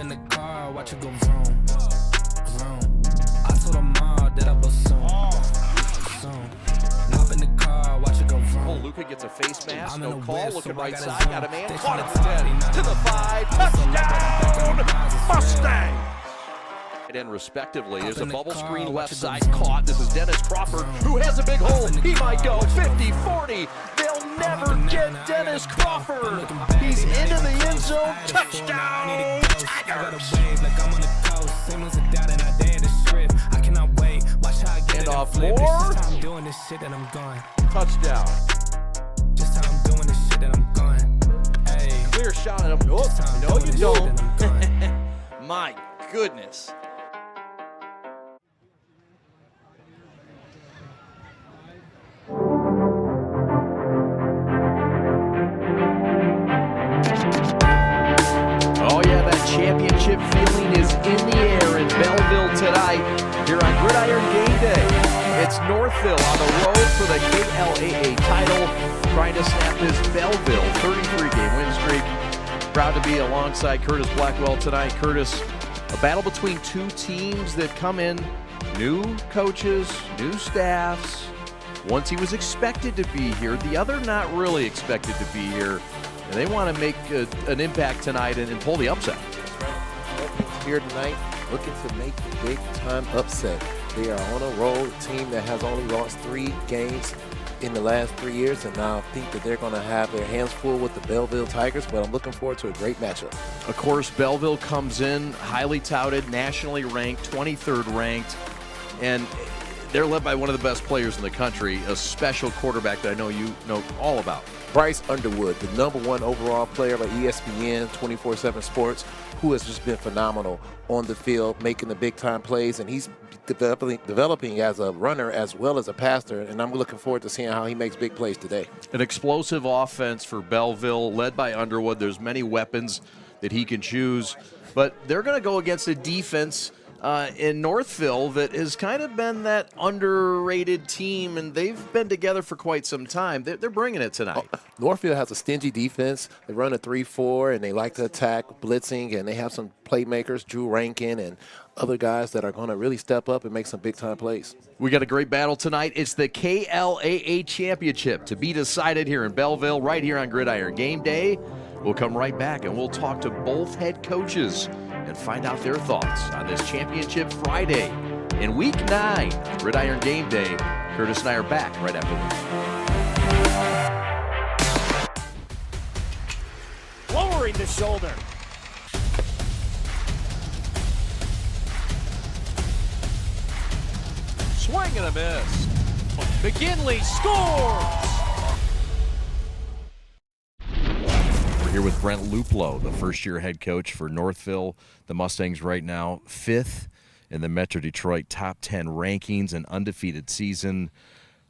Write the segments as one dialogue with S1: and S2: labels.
S1: in the car, watch it go vroom, vroom. I told them all that I was soon. Hop in the car, watch it go vroom.
S2: Oh, Luka gets a face mask, no call,
S1: whip,
S2: looking
S1: so
S2: right
S1: got
S2: side, got a man, caught at the 10, to the 5, touchdown, Mustang! And respectively, there's a bubble screen left side caught. This is Dennis Crawford, who has a big hole. He might go 50, 40. They'll never get Dennis Crawford. He's into the end zone. Touchdown, Tigers! And off more. Touchdown.
S1: Just how I'm doing this shit that I'm going. Hey.
S2: Clear shot at him. Oh, no, you don't. My goodness. Championship feeling is in the air in Belleville tonight here on Gridiron Game Day. It's Northville on the road for the KLAA title, trying to snap this Belleville 33-game win streak. Proud to be alongside Curtis Blackwell tonight. Curtis, a battle between two teams that come in, new coaches, new staffs. Once he was expected to be here, the other not really expected to be here. And they want to make an impact tonight and pull the upset.
S3: Here tonight, looking to make the big-time upset. They are on a roll, a team that has only lost 3 games in the last 3 years, and now I think that they're going to have their hands full with the Belleville Tigers, but I'm looking forward to a great matchup.
S2: Of course, Belleville comes in highly touted, nationally ranked, 23rd ranked, and they're led by one of the best players in the country, a special quarterback that I know you know all about.
S3: Bryce Underwood, the #1 overall player by ESPN 24/7 Sports, who has just been phenomenal on the field, making the big-time plays, and he's developing as a runner as well as a passer, and I'm looking forward to seeing how he makes big plays today.
S2: An explosive offense for Belleville, led by Underwood. There's many weapons that he can choose, but they're going to go against a defense in Northville that has kind of been that underrated team, and they've been together for quite some time. They're bringing it tonight.
S3: Northville has a stingy defense. They run a 3-4, and they like to attack, blitzing, and they have some playmakers, Drew Rankin and other guys that are going to really step up and make some big-time plays.
S2: We got a great battle tonight. It's the KLAA Championship to be decided here in Belleville, right here on Gridiron Game Day. We'll come right back, and we'll talk to both head coaches and find out their thoughts on this Championship Friday in Week 9, Gridiron Game Day. Curtis and I are back right after
S4: this. Lowering the shoulder. Swing and a miss. McGinley scores!
S2: Here with Brent Luplow, the first-year head coach for Northville. The Mustangs right now 5th in the Metro Detroit top 10 rankings, an undefeated season.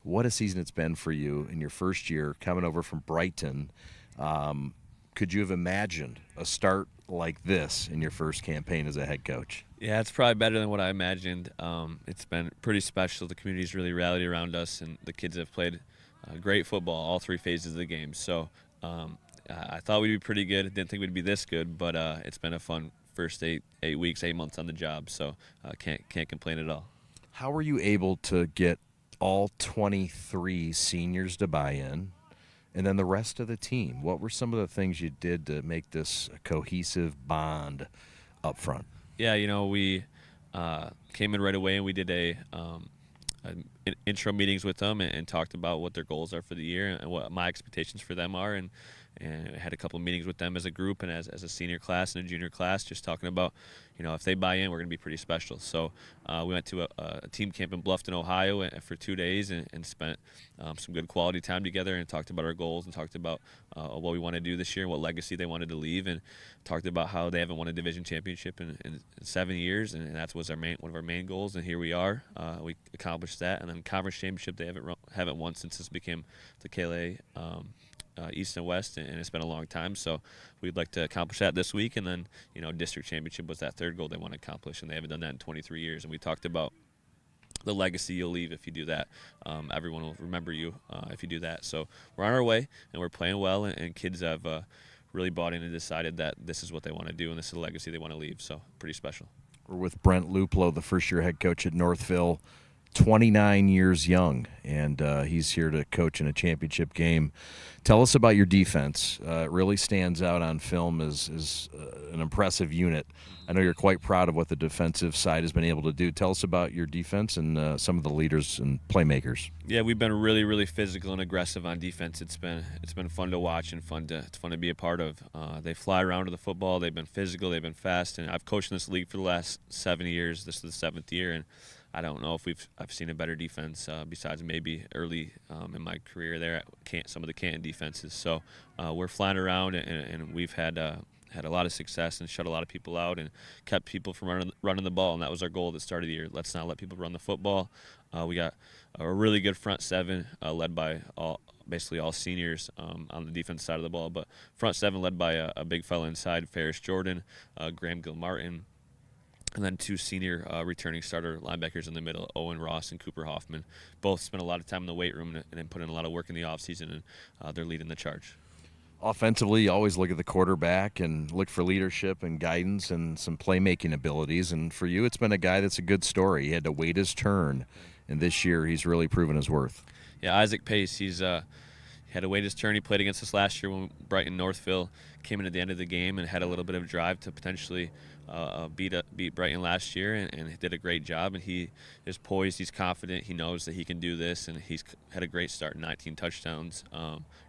S2: What a season it's been for you in your first year coming over from Brighton. Could you have imagined a start like this in your first campaign as a head coach?
S5: Yeah, it's probably better than what I imagined. It's been pretty special. The community's really rallied around us, and the kids have played great football all 3 phases of the game. So I thought we'd be pretty good. Didn't think we'd be this good, but it's been a fun first 8 weeks, 8 months on the job. So can't complain at all.
S2: How were you able to get all 23 seniors to buy in, and then the rest of the team? What were some of the things you did to make this a cohesive bond up front?
S5: Yeah, we came in right away, and we did intro meetings with them and talked about what their goals are for the year and what my expectations for them are, and I had a couple of meetings with them as a group and as a senior class and a junior class, just talking about, if they buy in, we're going to be pretty special. So we went to a team camp in Bluffton, Ohio for 2 days and spent some good quality time together and talked about our goals and talked about what we want to do this year and what legacy they wanted to leave, and talked about how they haven't won a division championship in 7 years, and that was one of our main goals, and here we are. We accomplished that, and then conference championship they haven't won since this became the KLA East and West, and it's been a long time, so we'd like to accomplish that this week. And then district championship was that third goal they want to accomplish, and they haven't done that in 23 years. And we talked about the legacy you'll leave if you do that. Everyone will remember you if you do that. So we're on our way, and we're playing well, and kids have really bought in and decided that this is what they want to do and this is the legacy they want to leave. So pretty special.
S6: We're with Brent Luplow, the first-year head coach at Northville, 29 years young, and he's here to coach in a championship game. Tell us about your defense. It really stands out on film as an impressive unit. I know you're quite proud of what the defensive side has been able to do. Tell us about your defense and some of the leaders and playmakers.
S5: Yeah, we've been really, really physical and aggressive on defense. It's been fun to watch and it's fun to be a part of. They fly around to the football. They've been physical. They've been fast. And I've coached in this league for the last 7 years. This is the 7th year, and I don't know if I've seen a better defense besides maybe early in my career there at some of the Canton defenses. So we're flying around, and we've had a lot of success and shut a lot of people out and kept people from running the ball, and that was our goal at the start of the year. Let's not let people run the football. We got a really good front seven led by basically all seniors on the defense side of the ball, but front seven led by a big fella inside, Ferris Jordan, Graham Gilmartin, and then 2 senior returning starter linebackers in the middle, Owen Ross and Cooper Hoffman. Both spent a lot of time in the weight room and then put in a lot of work in the offseason, and they're leading the charge.
S6: Offensively, you always look at the quarterback and look for leadership and guidance and some playmaking abilities. And for you, it's been a guy that's a good story. He had to wait his turn, and this year he's really proven his worth.
S5: Yeah, Isaac Pace, he had to wait his turn. He played against us last year when Brighton Northville came in at the end of the game and had a little bit of drive to potentially beat Brighton last year, and he did a great job. And he is poised. He's confident. He knows that he can do this, and he's had a great start. 19 touchdowns,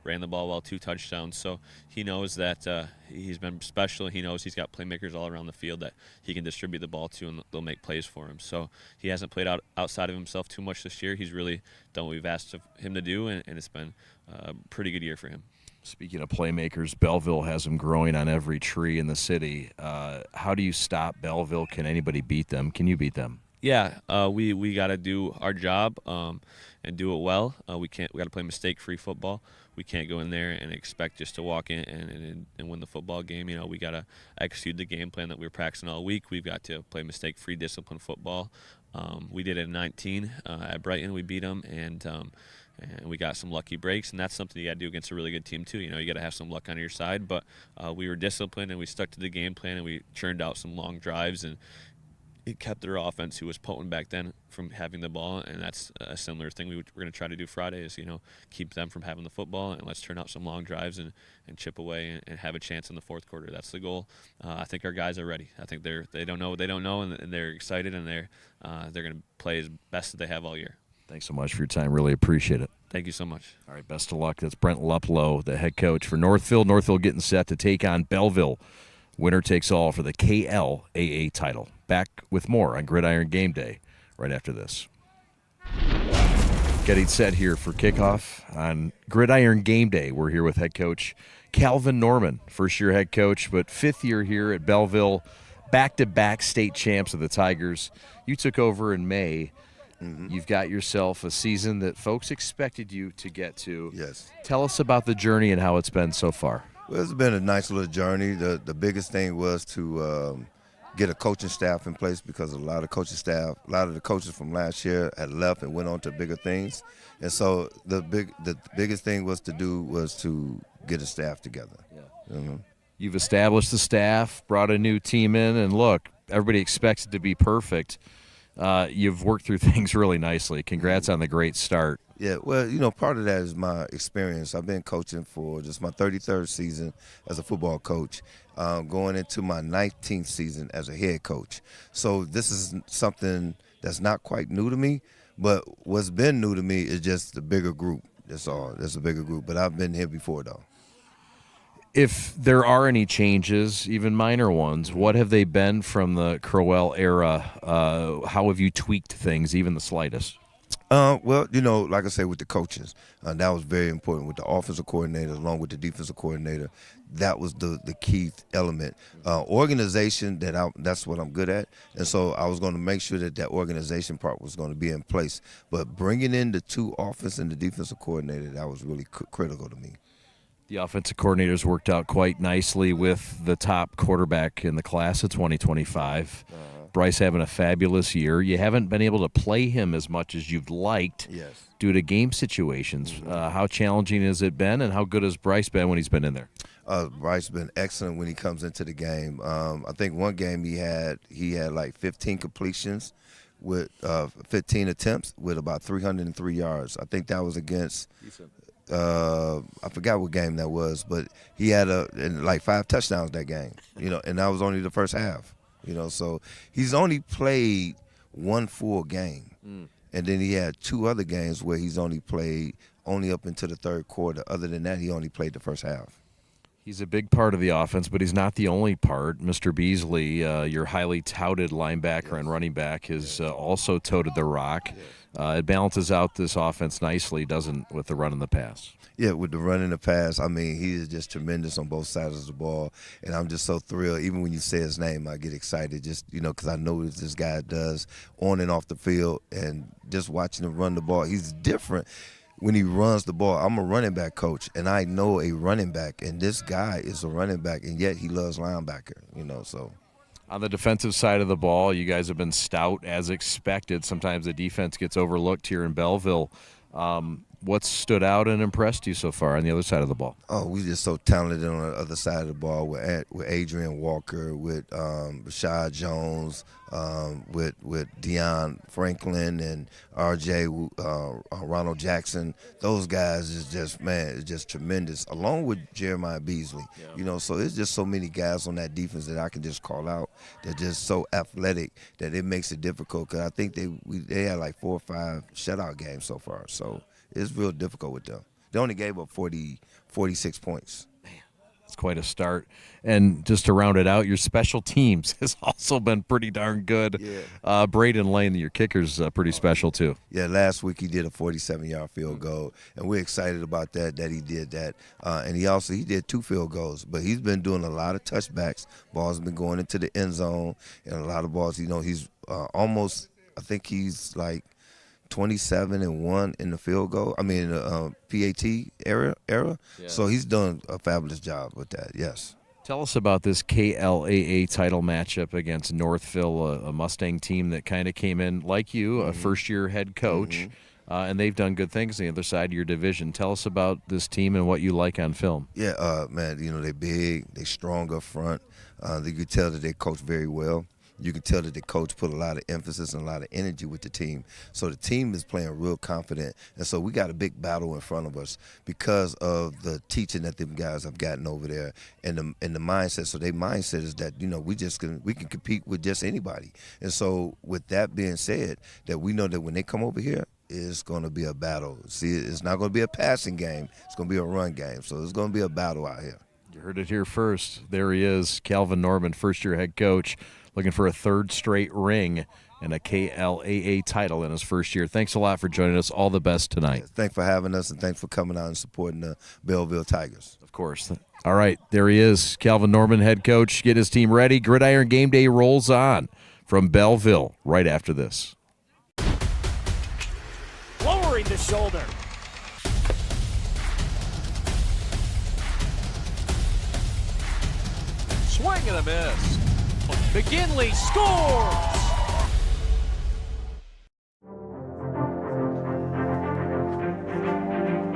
S5: ran the ball well, 2 touchdowns. So he knows that he's been special. He knows he's got playmakers all around the field that he can distribute the ball to, and they'll make plays for him. So he hasn't played outside of himself too much this year. He's really done what we've asked of him to do, and it's been a pretty good year for him.
S6: Speaking of playmakers, Belleville has them growing on every tree in the city. How do you stop Belleville? Can anybody beat them? Can you beat them?
S5: Yeah, we got to do our job and do it well. We got to play mistake-free football. We can't go in there and expect just to walk in and win the football game. You know, we got to execute the game plan that we were practicing all week. We've got to play mistake-free, disciplined football. We did it in 19 at Brighton. We beat them, and we got some lucky breaks, and that's something you got to do against a really good team too. You know, you got to have some luck on your side, but we were disciplined and we stuck to the game plan, and we churned out some long drives, and it kept their offense, who was potent back then, from having the ball. And that's a similar thing we're going to try to do Friday is, you know, keep them from having the football, and let's turn out some long drives and chip away and have a chance in the fourth quarter. That's the goal. I think our guys are ready. I think they don't know what they don't know, and they're excited, and they're going to play as best as they have all year.
S6: Thanks so much for your time. Really appreciate it.
S5: Thank you so much.
S6: All right, best of luck. That's Brent Luplow, the head coach for Northville. Northville getting set to take on Belleville. Winner takes all for the KLAA title. Back with more on Gridiron Game Day right after this. Getting set here for kickoff on Gridiron Game Day. We're here with head coach Calvin Norman, first-year head coach, but 5th year here at Belleville, back-to-back state champs of the Tigers. You took over in May. You've got yourself a season that folks expected you to get to.
S7: Yes.
S6: Tell us about the journey and how it's been so far.
S7: Well, it's been a nice little journey. The biggest thing was to get a coaching staff in place, because a lot of the coaches from last year had left and went on to bigger things. And so the biggest thing was to get a staff together.
S6: Yeah. You've established the staff, brought a new team in, and look, everybody expects it to be perfect. You've worked through things really nicely. Congrats on the great start.
S7: Yeah, well, you know, part of that is my experience. I've been coaching for just my 33rd season as a football coach, going into my 19th season as a head coach. So this is something that's not quite new to me, but what's been new to me is just the bigger group. That's all. There's a bigger group, but I've been here before, though.
S6: If there are any changes, even minor ones, what have they been from the Crowell era? How have you tweaked things, even the slightest?
S7: Well, you know, like I say, with the coaches, that was very important. With the offensive coordinator, along with the defensive coordinator, that was the key element. Organization, that's what I'm good at, and so I was going to make sure that organization part was going to be in place. But bringing in the 2 offense and the defensive coordinator, that was really critical to me.
S6: The offensive coordinators worked out quite nicely with the top quarterback in the class of 2025. Bryce having a fabulous year. You haven't been able to play him as much as you've liked due to game situations. How challenging has it been, and how good has Bryce been when he's been in there?
S7: Bryce been excellent when he comes into the game. I think one game he had like 15 completions with 15 attempts with about 303 yards. I think that was against I forgot what game that was, but he had like 5 touchdowns that game, and that was only the first half, so he's only played one full game. And then he had 2 other games where he's only played up into the third quarter. Other than that, he only played the first half.
S6: He's a big part of the offense, but he's not the only part. Mr. Beasley, your highly touted linebacker and running back, has also toted the rock. It balances out this offense nicely, doesn't, with the run and the pass.
S7: Yeah, with the run and the pass, I mean, he is just tremendous on both sides of the ball, and I'm just so thrilled. Even when you say his name, I get excited just, because I know what this guy does on and off the field, and just watching him run the ball. He's different when he runs the ball. I'm a running back coach, and I know a running back, and this guy is a running back, and yet he loves linebacker, so.
S6: On the defensive side of the ball, you guys have been stout as expected. Sometimes the defense gets overlooked here in Belleville. What's stood out and impressed you so far on the other side of the ball?
S7: Oh, we just so talented on the other side of the ball with Adrian Walker, with Rashad Jones, with Deion Franklin and R.J. Ronald Jackson. Those guys is just tremendous, along with Jeremiah Beasley. So it's just so many guys on that defense that I can just call out. They're just so athletic that it makes it difficult, because I think they had like 4 or 5 shutout games so far. So it's real difficult with them. They only gave up 46 points.
S6: Man, that's quite a start. And just to round it out, your special teams has also been pretty darn good. Yeah. Braden Lane, your kicker's pretty special too.
S7: Yeah, last week he did a 47-yard field goal, and we're excited about that he did that. And he did 2 field goals, but he's been doing a lot of touchbacks. Balls have been going into the end zone, and a lot of balls, he's almost, I think he's like 27-1 in the field goal. I mean, PAT era. Yeah. So he's done a fabulous job with that. Yes.
S6: Tell us about this KLAA title matchup against Northville, a Mustang team that kind of came in like you, a first-year head coach, and they've done good things on the other side of your division. Tell us about this team and what you like on film.
S7: Yeah, man, they're big, they're strong up front. You can tell that they coach very well. You can tell that the coach put a lot of emphasis and a lot of energy with the team. So the team is playing real confident. And so we got a big battle in front of us because of the teaching that them guys have gotten over there and the mindset. So their mindset is that, we can compete with just anybody. And so with that being said, that we know that when they come over here, it's going to be a battle. See, it's not going to be a passing game. It's going to be a run game. So it's going to be a battle out here.
S6: You heard it here first. There he is, Calvin Norman, first-year head coach, looking for a 3rd straight ring and a KLAA title in his first year. Thanks a lot for joining us. All the best tonight.
S7: Thanks for having us, and thanks for coming out and supporting the Belleville Tigers.
S6: Of course. All right, there he is, Calvin Norman, head coach. Get his team ready. Gridiron Game Day rolls on from Belleville right after this.
S8: Lowering the shoulder.
S4: Swing and a miss. McGinley scores!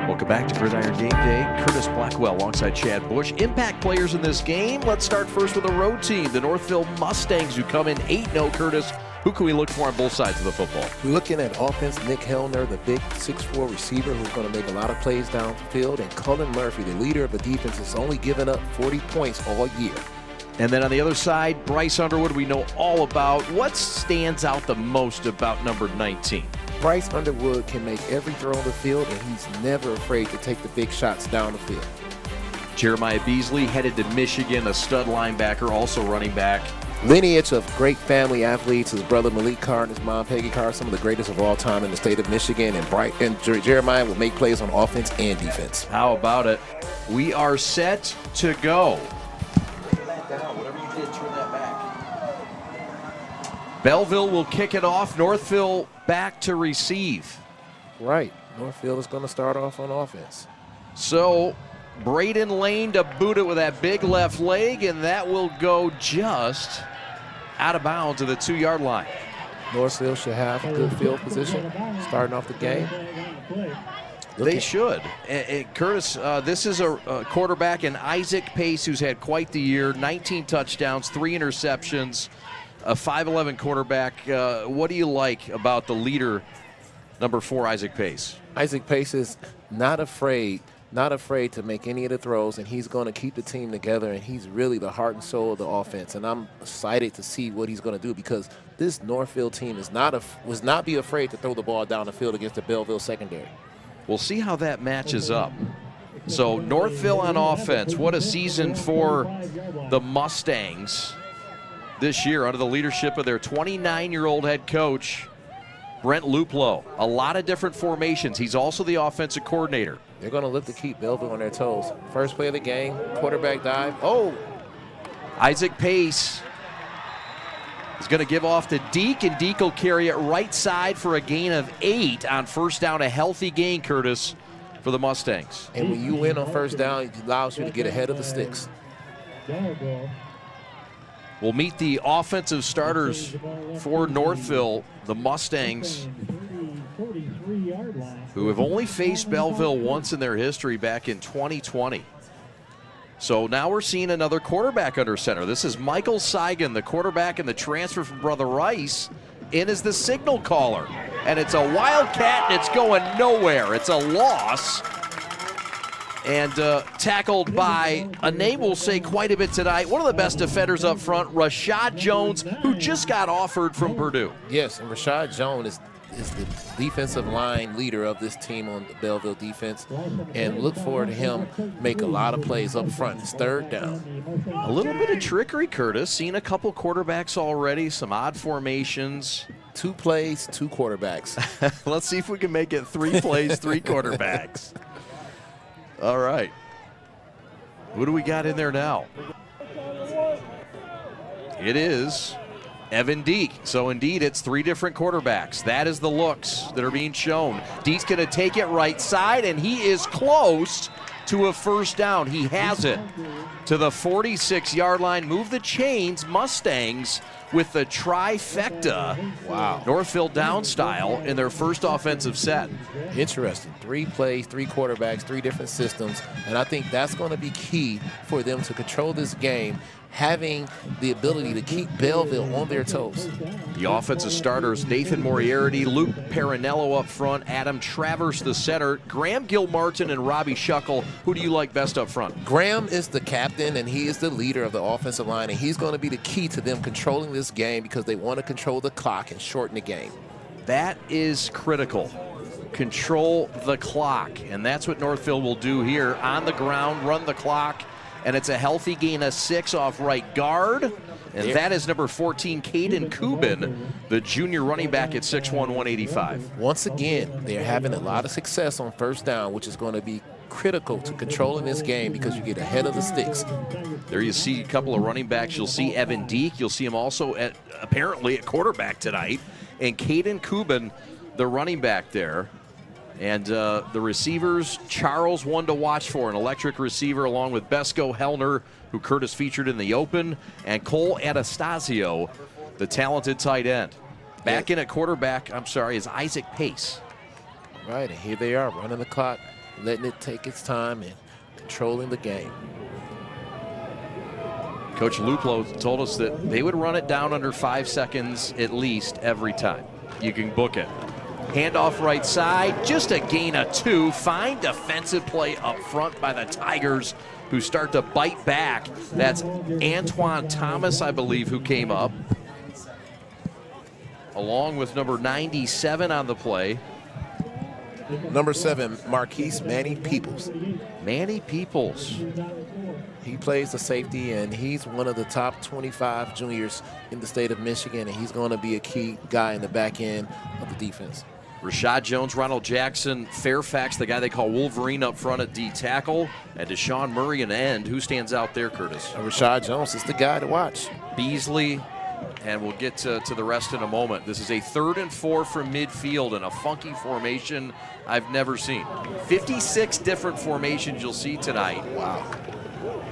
S2: Welcome back to Gridiron Game Day. Curtis Blackwell alongside Chad Bush. Impact players in this game. Let's start first with a road team, the Northville Mustangs, who come in 8-0. Curtis, who can we look for on both sides of the football?
S3: We're looking at offense, Nick Hellner, the big 6'4 receiver who's going to make a lot of plays downfield, and Cullen Murphy, the leader of the defense, has only given up 40 points all year.
S2: And then on the other side, Bryce Underwood, we know all about. What stands out the most about number 19?
S3: Bryce Underwood can make every throw on the field, and he's never afraid to take the big shots down the field.
S2: Jeremiah Beasley headed to Michigan, a stud linebacker, also running back.
S3: Lineage of great family athletes. His brother Malik Carr and his mom Peggy Carr, some of the greatest of all time in the state of Michigan. And Jeremiah will make plays on offense and defense.
S2: How about it? We are set to go. Belleville will kick it off. Northville back to receive.
S3: Right. Northville is going to start off on offense.
S2: So Braden Lane to boot it with that big left leg, and that will go just out of bounds to the 2-yard line.
S3: Northville should have a good field position starting off the game.
S2: They should. And Curtis, this is a quarterback in Isaac Pace who's had quite the year, 19 touchdowns, 3 interceptions, a 5'11 quarterback. What do you like about the leader, number 4, Isaac Pace?
S3: Isaac Pace is not afraid to make any of the throws, and he's going to keep the team together, and he's really the heart and soul of the offense. And I'm excited to see what he's going to do, because this Northville team was not be afraid to throw the ball down the field against the Belleville secondary.
S2: We'll see how that matches up. So Northville on offense, what a season for the Mustangs this year under the leadership of their 29-year-old head coach, Brent Luplow. A lot of different formations. He's also the offensive coordinator.
S3: They're going to look to keep Belleville on their toes. First play of the game, quarterback dive. Oh!
S2: Isaac Pace is going to give off to Deke, and Deke will carry it right side for a gain of 8 on first down. A healthy gain, Curtis, for the Mustangs.
S3: And when you win on first down, it allows you to get ahead of the sticks.
S2: We'll meet the offensive starters for Northville, the Mustangs, who have only faced Belleville once in their history back in 2020. So now we're seeing another quarterback under center. This is Michael Seigan, the quarterback and the transfer from Brother Rice, in as the signal caller. And it's a wildcat, and it's going nowhere. It's a loss. And tackled by a name we'll say quite a bit tonight. One of the best defenders up front, Rashad Jones, who just got offered from Purdue.
S3: Yes, and Rashad Jones is the defensive line leader of this team on the Belleville defense, and look forward to him make a lot of plays up front. It's third down.
S2: A little bit of trickery, Curtis. Seen a couple quarterbacks already, some odd formations.
S3: 2 plays, 2 quarterbacks.
S2: Let's see if we can make it 3 plays, 3 quarterbacks. All right. Who do we got in there now? It is Evan Deke. So indeed, it's 3 different quarterbacks. That is the looks that are being shown. Deke's going to take it right side, and he is close to a first down. He has it to the 46-yard line. Move the chains, Mustangs, with the trifecta.
S3: Wow.
S2: Northville down style in their first offensive set.
S3: Interesting. 3 plays, 3 quarterbacks, 3 different systems. And I think that's going to be key for them to control this game, having the ability to keep Belleville on their toes.
S2: The offensive starters, Nathan Moriarty, Luke Parinello up front, Adam Travers the center, Graham Gilmartin and Robbie Shuckle. Who do you like best up front?
S3: Graham is the captain, and he is the leader of the offensive line, and he's going to be the key to them controlling this game, because they want to control the clock and shorten the game.
S2: That is critical. Control the clock, and that's what Northville will do here. On the ground, run the clock. And it's a healthy gain of 6 off right guard. And that is number 14, Caden Kubin, the junior running back at 6'1", 185.
S3: Once again, they're having a lot of success on first down, which is going to be critical to controlling this game, because you get ahead of the sticks.
S2: There you see a couple of running backs. You'll see Evan Deke. You'll see him also apparently at quarterback tonight. And Caden Kubin, the running back there. And the receivers, Charles, one to watch for, an electric receiver, along with Besco Hellner, who Curtis featured in the open, and Cole Anastasio, the talented tight end. Back in at quarterback, is Isaac Pace.
S3: Right, and here they are, running the clock, letting it take its time, and controlling the game.
S2: Coach Luplow told us that they would run it down under 5 seconds at least every time. You can book it. Handoff right side, just a gain of 2. Fine defensive play up front by the Tigers, who start to bite back. That's Antoine Thomas, I believe, who came up, along with number 97 on the play.
S3: Number 7, Marquise Manny Peoples.
S2: Manny Peoples.
S3: He plays the safety, and he's one of the top 25 juniors in the state of Michigan, and he's going to be a key guy in the back end of the defense.
S2: Rashad Jones, Ronald Jackson, Fairfax, the guy they call Wolverine up front at D tackle, and Deshaun Murray an end. Who stands out there, Curtis?
S3: Rashad Jones is the guy to watch.
S2: Beasley, and we'll get to the rest in a moment. This is a 3rd and 4 from midfield in a funky formation I've never seen. 56 different formations you'll see tonight.
S3: Wow.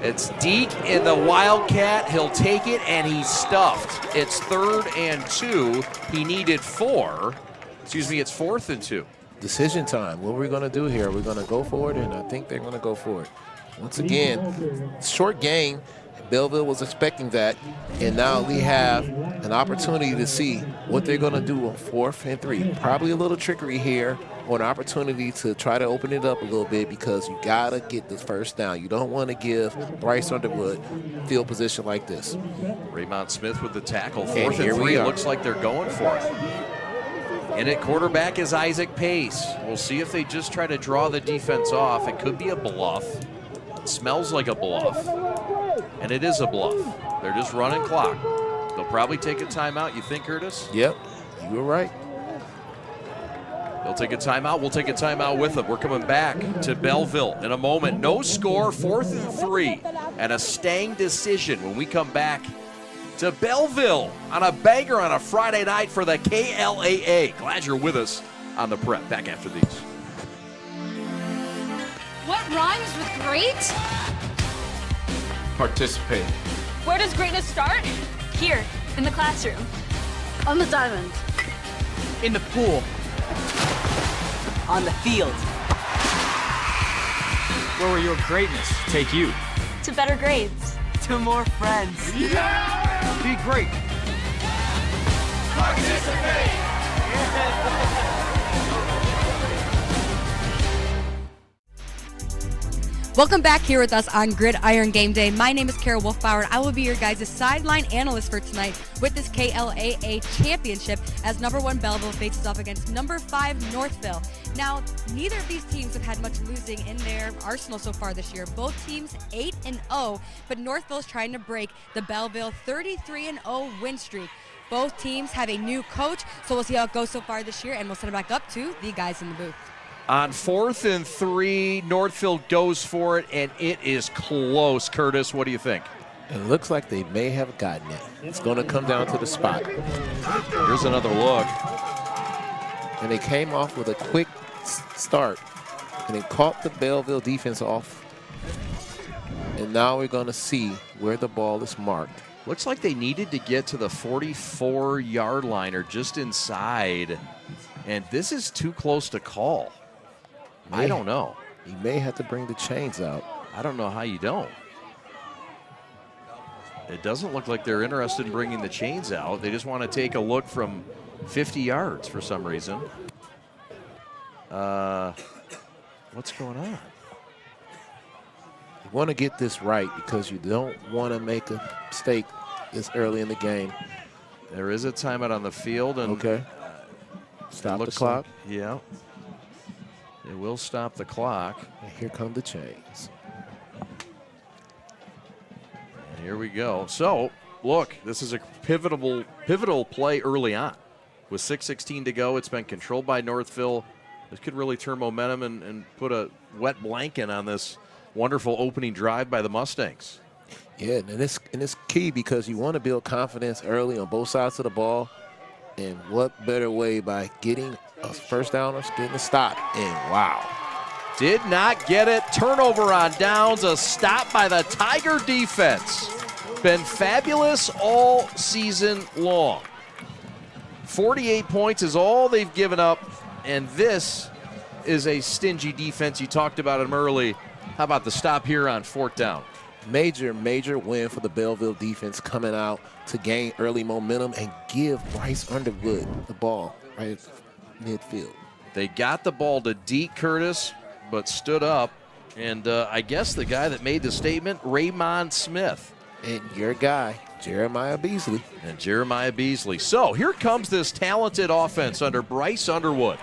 S2: It's Deke in the Wildcat. He'll take it, and he's stuffed. It's 3rd and 2. He needed 4. Excuse me, it's 4th and 2.
S3: decision time. What are we going to do here? Are we going to go for it? And I think they're going to go for it. Once again, short game. Belleville was expecting that, and now we have an opportunity to see what they're going to do on 4th and 3. Probably a little trickery here, or an opportunity to try to open it up a little bit, because you got to get the first down. You don't want to give Bryce Underwood field position like this.
S2: Raymond Smith with the tackle. 4th
S3: And
S2: and
S3: here
S2: 3.
S3: we are.
S2: Looks like they're going for it. And at quarterback is Isaac Pace. We'll see if they just try to draw the defense off. It could be a bluff. It smells like a bluff. And it is a bluff. They're just running clock. They'll probably take a timeout, you think, Curtis?
S3: Yep, you were right.
S2: They'll take a timeout. We'll take a timeout with them. We're coming back to Belleville in a moment. No score, 4th and 3, and a staying decision when we come back to Belleville on a banger on a Friday night for the KLAA. Glad you're with us on the prep. Back after these.
S9: What rhymes with great?
S10: Participate.
S9: Where does greatness start? Here, in the classroom. On the diamond.
S8: In the pool. On the field. Where will your greatness take you?
S9: To better grades.
S8: To more friends. Yeah! Be great.
S11: Welcome back here with us on Gridiron Game Day. My name is Kara Wolfbauer, and I will be your guys' sideline analyst for tonight with this KLAA championship as number 1 Belleville faces off against number 5 Northville. Now, neither of these teams have had much losing in their arsenal so far this year. Both teams 8-0, but Northville's trying to break the Belleville 33-0 win streak. Both teams have a new coach, so we'll see how it goes so far this year, and we'll send it back up to the guys in the booth.
S2: On 4th and 3, Northville goes for it, and it is close. Curtis, what do you think?
S3: It looks like they may have gotten it. It's going to come down to the spot.
S2: Here's another look.
S3: And they came off with a quick start, and they caught the Belleville defense off. And now we're going to see where the ball is marked.
S2: Looks like they needed to get to the 44-yard line or just inside, and this is too close to call. I don't know.
S3: You may have to bring the chains out.
S2: I don't know how you don't. It doesn't look like they're interested in bringing the chains out. They just want to take a look from 50 yards for some reason. What's going on?
S3: You want to get this right because you don't want to make a mistake this early in the game.
S2: There is a timeout on the field. And
S3: okay. Stop the clock.
S2: Like, yeah. It will stop the clock.
S3: And here come the chains.
S2: And here we go. So, look, this is a pivotal play early on. With 6:16 to go, it's been controlled by Northville. This could really turn momentum and put a wet blanket on this wonderful opening drive by the Mustangs.
S3: Yeah, and it's key because you want to build confidence early on both sides of the ball. And what better way by getting a first down or getting a stop. And wow.
S2: Did not get it. Turnover on downs. A stop by the Tiger defense. Been fabulous all season long. 48 points is all they've given up. And this is a stingy defense. You talked about them early. How about the stop here on 4th down?
S3: Major win for the Belleville defense coming out to gain early momentum and give Bryce Underwood the ball right at midfield.
S2: They got the ball to Deke Curtis, but stood up. And I guess the guy that made the statement, Raymond Smith.
S3: And your guy, Jeremiah Beasley.
S2: And Jeremiah Beasley. So here comes this talented offense under Bryce Underwood.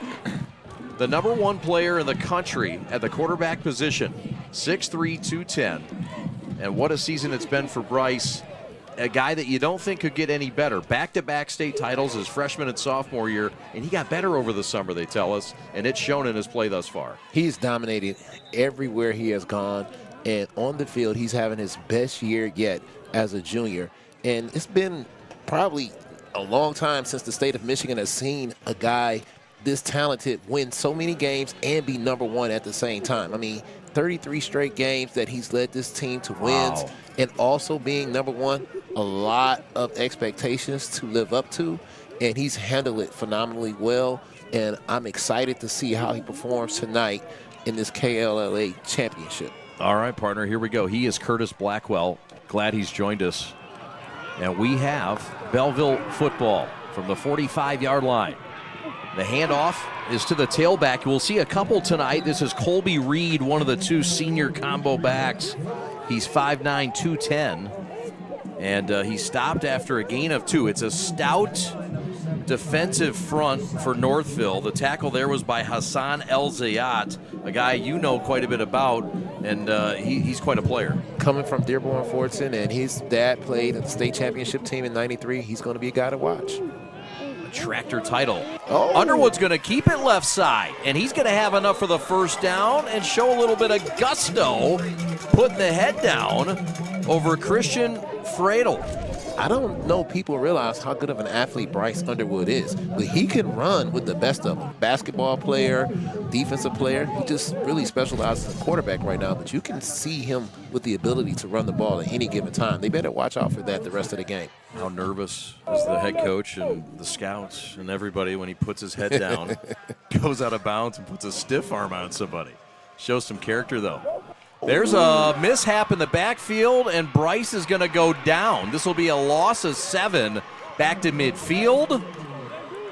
S2: The number 1 player in the country at the quarterback position, 6'3", 210. And what a season it's been for Bryce, a guy that you don't think could get any better. Back-to-back state titles his freshman and sophomore year, and he got better over the summer, they tell us, and it's shown in his play thus far.
S3: He's dominated everywhere he has gone, and on the field, he's having his best year yet as a junior. And it's been probably a long time since the state of Michigan has seen a guy this talented win so many games and be number 1 at the same time. I mean, 33 straight games that he's led this team to wins, and also being number 1, a lot of expectations to live up to, and he's handled it phenomenally well. and I'm excited to see how he performs tonight in this KLLA championship.
S6: All right, partner, here we go. He is Curtis Blackwell. Glad he's joined us. And we have Belleville football from the 45-yard line. The handoff is to the tailback. We'll see a couple tonight. This is Colby Reed, one of the two senior combo backs. He's 5'9", 210. And he stopped after a gain of 2. It's a stout defensive front for Northville. The tackle there was by Hassan El Zayat, a guy you know quite a bit about, and he's quite a player.
S3: Coming from Dearborn Fordson, and his dad played at the state championship team in '93. He's going to be a guy to watch.
S6: Tractor title.
S3: Oh.
S6: Underwood's going to keep it left side, and he's going to have enough for the first down and show a little bit of gusto, putting the head down over Christian Fradel.
S3: I don't know people realize how good of an athlete Bryce Underwood is, but he can run with the best of them. Basketball player, defensive player. He just really specializes as a quarterback right now, but you can see him with the ability to run the ball at any given time. They better watch out for that the rest of the game.
S6: How nervous is the head coach and the scouts and everybody when he puts his head down, goes out of bounds and puts a stiff arm on somebody. Shows some character, though. There's a mishap in the backfield, and Bryce is going to go down. This will be a loss of 7 back to midfield,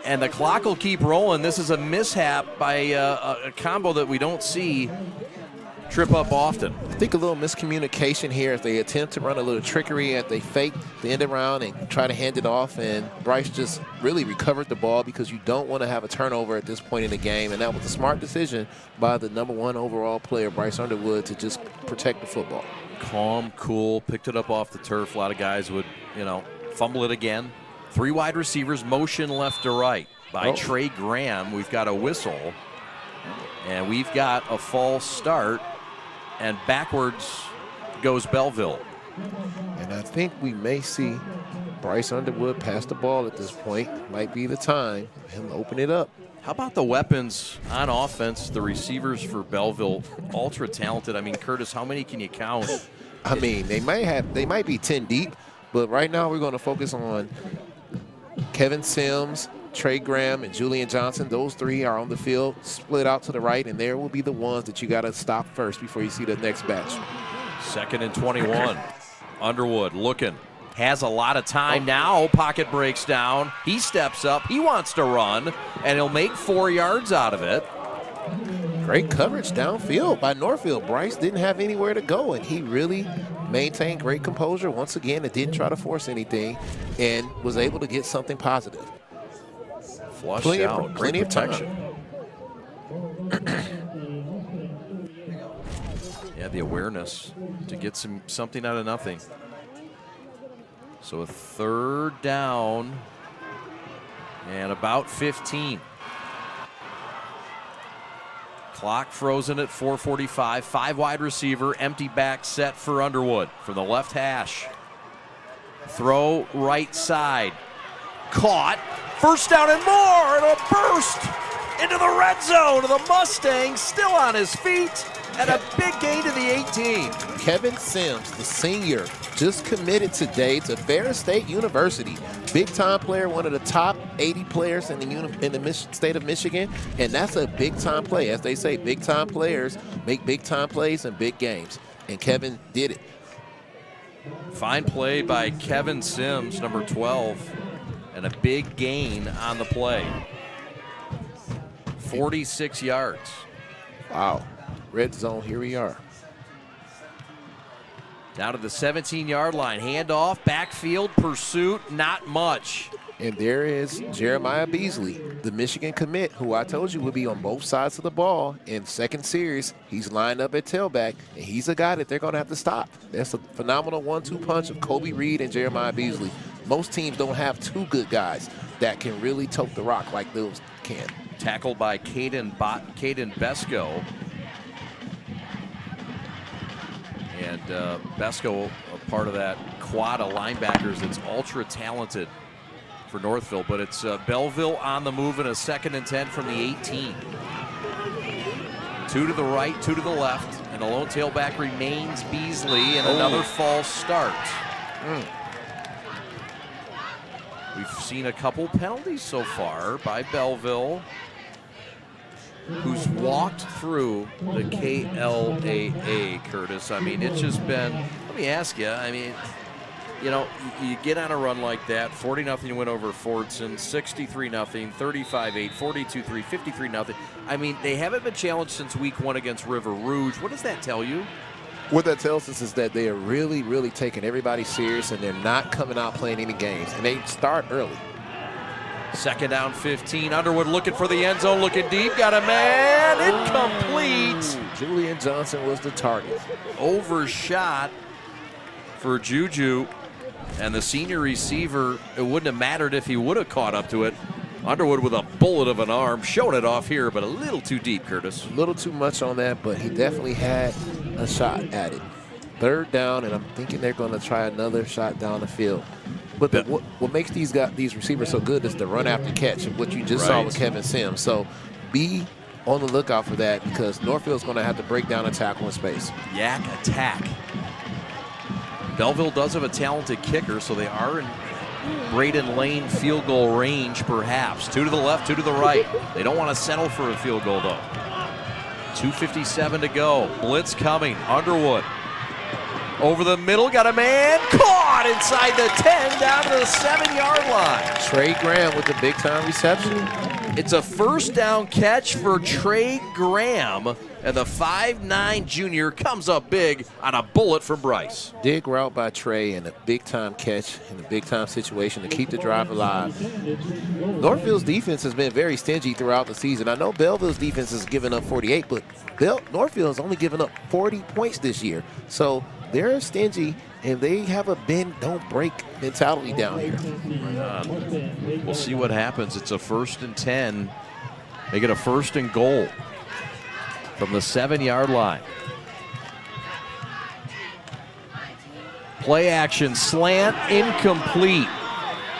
S6: and the clock will keep rolling. This is a mishap by a combo that we don't see trip up often.
S3: I think a little miscommunication here as they attempt to run a little trickery at they fake the end around and try to hand it off, and Bryce just really recovered the ball because you don't want to have a turnover at this point in the game, and that was a smart decision by the #1 overall player, Bryce Underwood, to just protect the football.
S6: Calm, cool, picked it up off the turf. A lot of guys would, fumble it again. 3 wide receivers, motion left to right by Trey Graham. We've got a whistle, and we've got a false start. And backwards goes Belleville.
S3: And I think we may see Bryce Underwood pass the ball at this point. Might be the time for him to open it up.
S6: How about the weapons on offense? The receivers for Belleville, ultra talented. I mean, Curtis, how many can you count?
S3: I mean, they might be 10 deep, but right now we're going to focus on Kevin Sims, Trey Graham, and Julian Johnson. Those 3 are on the field, split out to the right, and there will be the ones that you got to stop first before you see the next batch.
S6: 2nd and 21. Underwood looking. Has a lot of time now. Pocket breaks down. He steps up. He wants to run, and he'll make 4 yards out of it.
S3: Great coverage downfield by Northville. Bryce didn't have anywhere to go, and he really maintained great composure once again and didn't try to force anything and was able to get something positive.
S6: Flushed
S3: plenty
S6: out.
S3: Plenty of protection.
S6: Yeah, the awareness to get something out of nothing. So a 3rd down and about 15. Clock frozen at 4:45. 5 wide receiver, empty back set for Underwood from the left hash. Throw right side. Caught. 1st down and more, and a burst into the red zone. The Mustang still on his feet, and a big gain to the 18.
S3: Kevin Sims, the senior, just committed today to Ferris State University. Big-time player, one of the top 80 players in the state of Michigan, and that's a big-time play. As they say, big-time players make big-time plays in big games, and Kevin did it.
S6: Fine play by Kevin Sims, number 12. And a big gain on the play. 46 yards.
S3: Wow. Red zone, here we are.
S6: Down to the 17-yard line. Handoff, backfield, pursuit, not much.
S3: And there is Jeremiah Beasley, the Michigan commit, who I told you would be on both sides of the ball. In 2nd series, he's lined up at tailback, and he's a guy that they're going to have to stop. That's a phenomenal 1-2 punch of Colby Reed and Jeremiah Beasley. Most teams don't have 2 good guys that can really tote the rock like those can.
S6: Tackled by Caden Besco. And Besco, a part of that quad of linebackers that's ultra talented for Northville. But it's Belleville on the move, and a 2nd and 10 from the 18. 2 to the right, 2 to the left, and the lone tailback remains Beasley, and another false start. We've seen a couple penalties so far by Belleville.
S2: who's walked through the KLAA, Curtis. I mean, it's just been, let me ask you, I mean, you know, you get on a run like that, 40-0 win over Fordson, 63-0, 35-8, 42-3, 53-0. I mean, they haven't been challenged since week 1 against River Rouge. What does that tell you?
S3: What that tells us is that they are really, really taking everybody serious, and they're not coming out playing any games, and they start early.
S2: 2nd down, 15. Underwood looking for the end zone, looking deep. Got a man. Incomplete.
S3: Julian Johnson was the target.
S2: Overshot for Juju. And the senior receiver, it wouldn't have mattered if he would have caught up to it. Underwood with a bullet of an arm, showing it off here, but a little too deep, Curtis.
S3: A little too much on that, but he definitely had a shot at it. 3rd down, and I'm thinking they're going to try another shot down the field. But what makes these receivers so good is the run after catch, what you just saw with Kevin Sims. So be on the lookout for that, because Northville's going to have to break down a tackle in space.
S2: Yak attack. Belleville does have a talented kicker, so they are in Braden Lane field goal range, perhaps. 2 to the left, 2 to the right. They don't want to settle for a field goal, though. 2:57 to go. Blitz coming. Underwood. Over the middle, got a man. Caught inside the 10, down to the 7-yard line.
S3: Trey Graham with the big-time reception.
S2: It's a 1st down catch for Trey Graham. And the 5'9" junior comes up big on a bullet from Bryce.
S3: Dig route by Trey and a big-time catch in a big-time situation to keep the drive alive. Northville's defense has been very stingy throughout the season. I know Belleville's defense has given up 48, but Northville has only given up 40 points this year. So they're stingy, and they have a bend-don't-break mentality down here.
S2: We'll see what happens. It's a 1st and 10. They get a 1st and goal from the 7-yard line. Play action, slant, incomplete.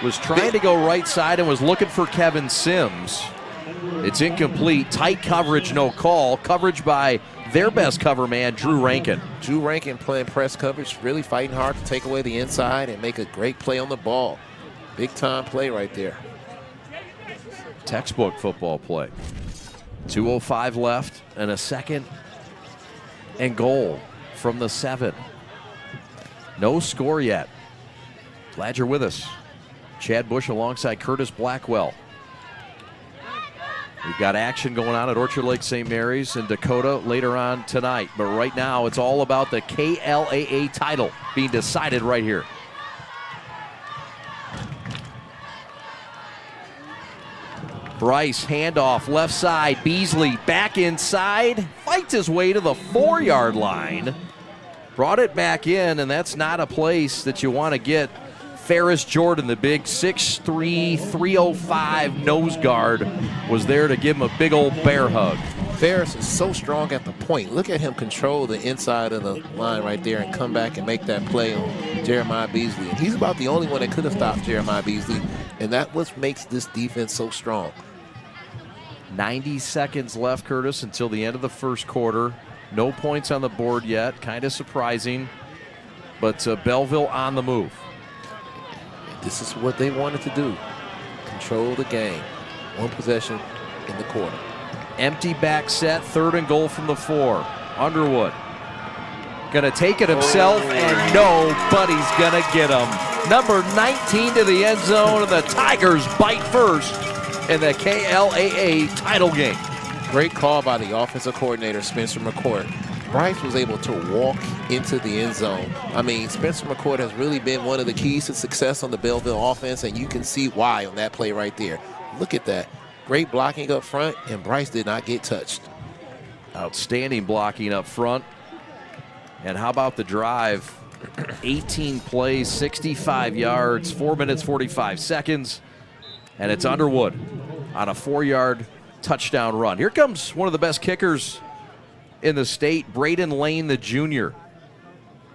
S2: Was trying to go right side and was looking for Kevin Sims. It's incomplete. Tight coverage, no call. Coverage by their best cover man, Drew Rankin.
S3: Drew Rankin playing press coverage, really fighting hard to take away the inside and make a great play on the ball. Big time play right there.
S2: Textbook football play. 2:05 left and a 2nd and goal from the 7. No score yet. Glad you're with us. Chad Bush alongside Curtis Blackwell. We've got action going on at Orchard Lake St. Mary's and Dakota later on tonight. But right now, it's all about the KLAA title being decided right here. Bryce, handoff, left side. Beasley back inside. Fights his way to the 4-yard line. Brought it back in, and that's not a place that you want to get. Ferris Jordan, the big 6'3", 305 nose guard, was there to give him a big old bear hug.
S3: Ferris is so strong at the point. Look at him control the inside of the line right there and come back and make that play on Jeremiah Beasley. And he's about the only one that could have stopped Jeremiah Beasley, and that's what makes this defense so strong.
S2: 90 seconds left, Curtis, until the end of the 1st quarter. No points on the board yet. Kind of surprising, but Belleville on the move.
S3: This is what they wanted to do. Control the game. 1 possession in the quarter.
S2: Empty back set, 3rd and goal from the 4. Underwood gonna take it himself, and nobody's gonna get him. Number 19 to the end zone, and the Tigers bite first in the KLAA title game.
S3: Great call by the offensive coordinator, Spencer McCourt. Bryce was able to walk into the end zone. I mean, Spencer McCourt has really been one of the keys to success on the Belleville offense, and you can see why on that play right there. Look at that. Great blocking up front, and Bryce did not get touched.
S2: Outstanding blocking up front. And how about the drive? 18 plays, 65 yards, 4 minutes, 45 seconds. And it's Underwood on a 4-yard touchdown run. Here comes one of the best kickers in the state, Braden Lane, the junior.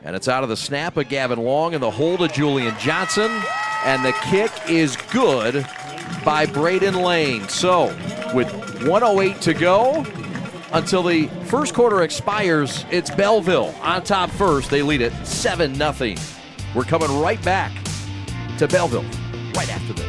S2: And it's out of the snap of Gavin Long and the hold of Julian Johnson. And the kick is good by Braden Lane. So with 1:08 to go until the 1st quarter expires, it's Belleville on top first. They lead it 7-0. We're coming right back to Belleville right after this.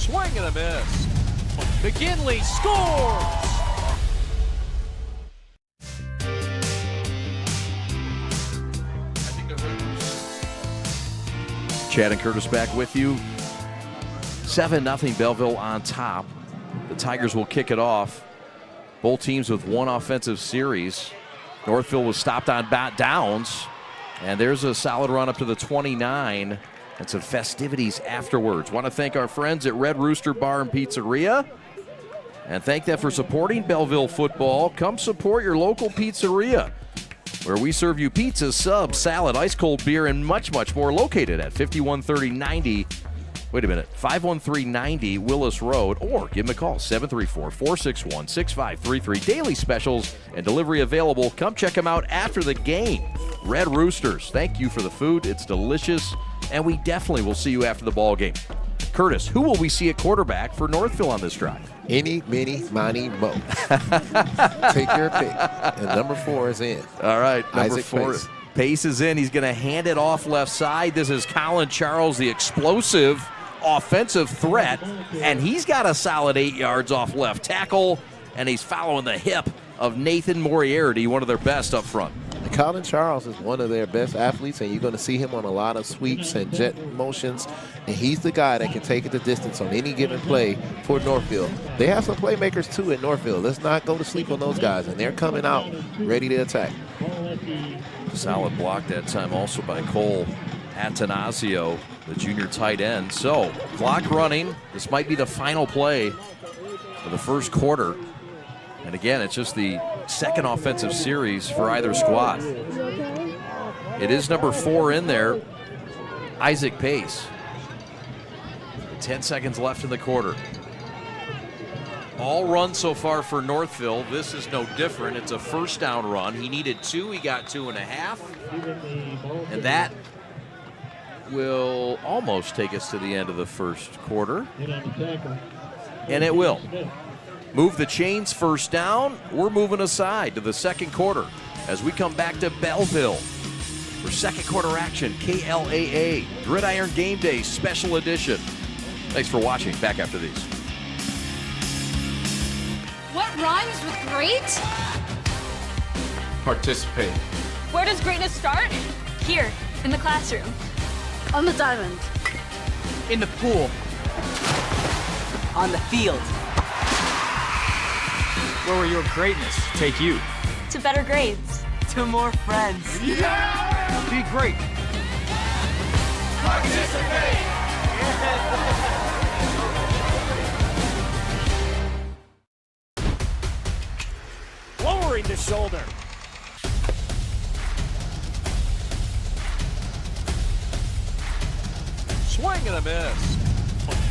S4: Swing and a miss. McGinley scores!
S2: Chad and Curtis back with you. 7-0 Belleville on top. The Tigers will kick it off. Both teams with one offensive series. Northville was stopped on downs. And there's a solid run up to the 29 and some festivities afterwards. Want to thank our friends at Red Rooster Bar and Pizzeria. And thank them for supporting Belleville football. Come support your local pizzeria, where we serve you pizza, subs, salad, ice cold beer, and much, much more. Located at 51390 Willis Road, or give them a call, 734-461-6533. Daily specials and delivery available. Come check them out after the game. Red Roosters, thank you for the food. It's delicious, and we definitely will see you after the ball game. Curtis, who will we see at quarterback for Northville on this drive?
S3: Any, mini, miny, mo. Take your pick. And number 4 is in.
S2: All right, number
S3: Isaac
S2: 4.
S3: Pace.
S2: Pace is in. He's going to hand it off left side. This is Colin Charles, the explosive offensive threat, and he's got a solid 8 yards off left tackle, and he's following the hip of Nathan Moriarty, one of their best up front.
S3: And Colin Charles is one of their best athletes, and you're going to see him on a lot of sweeps and jet motions, and he's the guy that can take it the distance on any given play for Northville. They have some playmakers, too, at Northville. Let's not go to sleep on those guys, and they're coming out ready to attack.
S2: Solid block that time also by Cole Atanasio, the junior tight end. So, clock running. This might be the final play of the first quarter. And again, it's just the second offensive series for either squad. It is number 4 in there, Isaac Pace. 10 seconds left in the quarter. All run so far for Northville. This is no different. It's a first down run. He needed 2. He got 2.5. And that will almost take us to the end of the first quarter. And it will. Move the chains, first down. We're moving aside to the second quarter as we come back to Belleville for second quarter action. KLAA Gridiron Game Day Special Edition. Thanks for watching. Back after these.
S9: What rhymes with great?
S8: Participate.
S9: Where does greatness start? Here, in the classroom. On the diamond.
S8: In the pool. On the field. Where will your greatness take you?
S9: To better grades.
S8: To more friends. Yeah! Be great.
S1: Participate!
S4: Lowering the shoulder. Swing and a miss.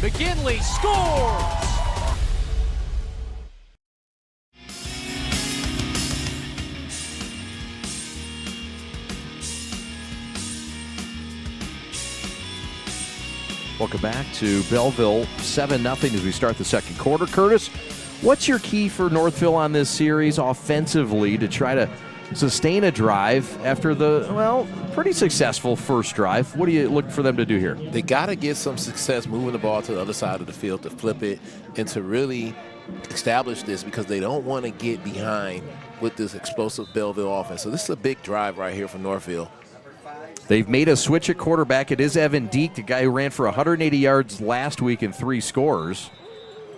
S4: McGinley scores!
S2: Welcome back to Belleville, 7-0 as we start the second quarter. Curtis, what's your key for Northville on this series offensively to try to sustain a drive after the, well, pretty successful first drive? What do you look for them to do here?
S3: They got to get some success moving the ball to the other side of the field to flip it and to really establish this, because they don't want to get behind with this explosive Belleville offense. So this is a big drive right here for Northville.
S2: They've made a switch at quarterback. It is Evan Deek, the guy who ran for 180 yards last week and 3 scores.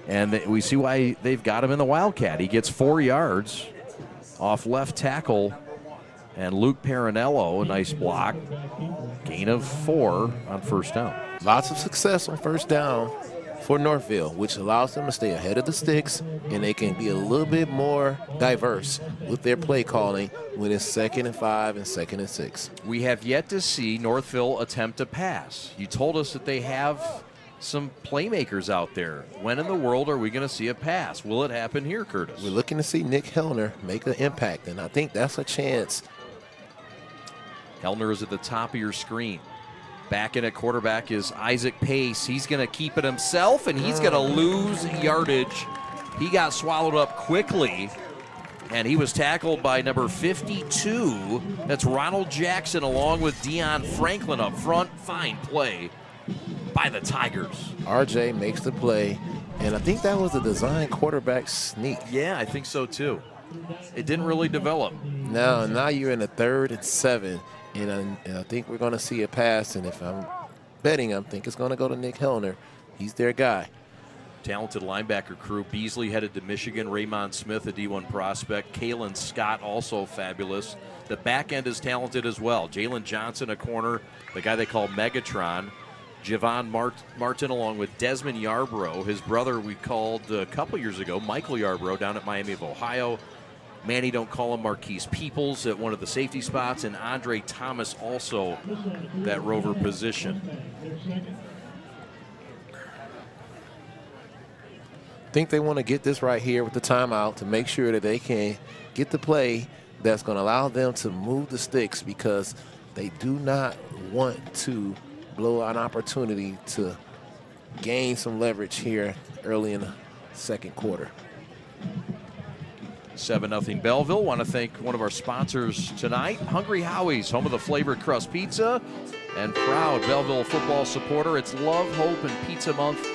S2: And we see why they've got him in the Wildcat. He gets 4 yards off left tackle. And Luke Parinello, a nice block. Gain of 4 on first down.
S3: Lots of success on first down for Northville, which allows them to stay ahead of the sticks, and they can be a little bit more diverse with their play calling when it's 2nd and 5 and 2nd and 6.
S2: We have yet to see Northville attempt a pass. You told us that they have some playmakers out there. When in the world are we going to see a pass? Will it happen here, Curtis?
S3: We're looking to see Nick Hellner make an impact, and I think that's a chance.
S2: Hellner is at the top of your screen. Back in at quarterback is Isaac Pace. He's going to keep it himself, and he's going to lose yardage. He got swallowed up quickly, and he was tackled by number 52. That's Ronald Jackson along with Deion Franklin up front. Fine play
S4: by the Tigers.
S3: RJ makes the play, and I think that was a design quarterback sneak.
S4: Yeah, I think so too. It didn't really develop.
S3: Now you're in the 3rd and 7, and I think we're going to see a pass, and if I'm betting, I think it's going to go to Nick Hellner. He's their guy.
S4: Talented linebacker crew. Beasley headed to Michigan. Raymond Smith, a D1 prospect. Kalen Scott, also fabulous. The back end is talented as well. Jalen Johnson, a corner, the guy they call Megatron. Javon Martin, along with Desmond Yarbrough. His brother we called a couple years ago, Michael Yarbrough, down at Miami of Ohio. Manny, don't call him, Marquise Peoples at one of the safety spots. And Andre Thomas, also that rover position.
S3: I think they want to get this right here with the timeout to make sure that they can get the play that's going to allow them to move the sticks, because they do not want to blow an opportunity to gain some leverage here early in the 2nd quarter.
S4: 7-0 Belleville. Want to thank one of our sponsors tonight, Hungry Howie's, home of the flavored crust pizza, and proud Belleville football supporter. It's Love, Hope, and Pizza Month.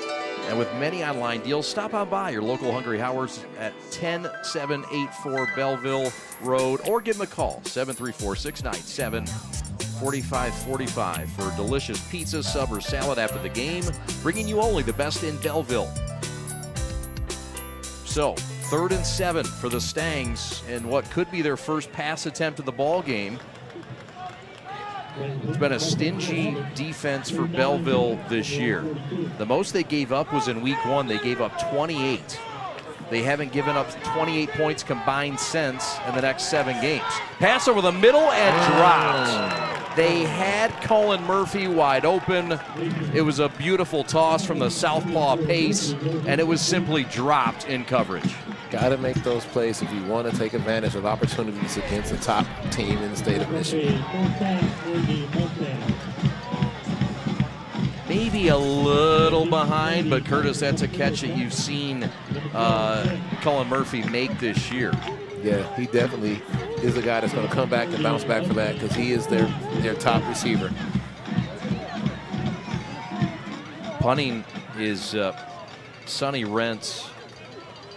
S4: And with many online deals, stop on by your local Hungry Howie's at 10784 Belleville Road, or give them a call, 734-697-4545 for delicious pizza, sub, or salad after the game, bringing you only the best in Belleville. So, 3rd and 7 for the Stangs, and what could be their first pass attempt of the ball game. It's been a stingy defense for Belleville this year. The most they gave up was in week 1. They gave up 28. They haven't given up 28 points combined since in the next 7 games. Pass over the middle and dropped. They had Cullen Murphy wide open. It was a beautiful toss from the southpaw pace, and it was simply dropped in coverage.
S3: Got to make those plays if you want to take advantage of opportunities against the top team in the state of Michigan.
S4: Maybe a little behind, but Curtis, that's a catch that you've seen Cullen Murphy make this year.
S3: Yeah, he definitely is a guy that's going to come back and bounce back for that, because he is their top receiver.
S4: Punting is Sonny Rentz,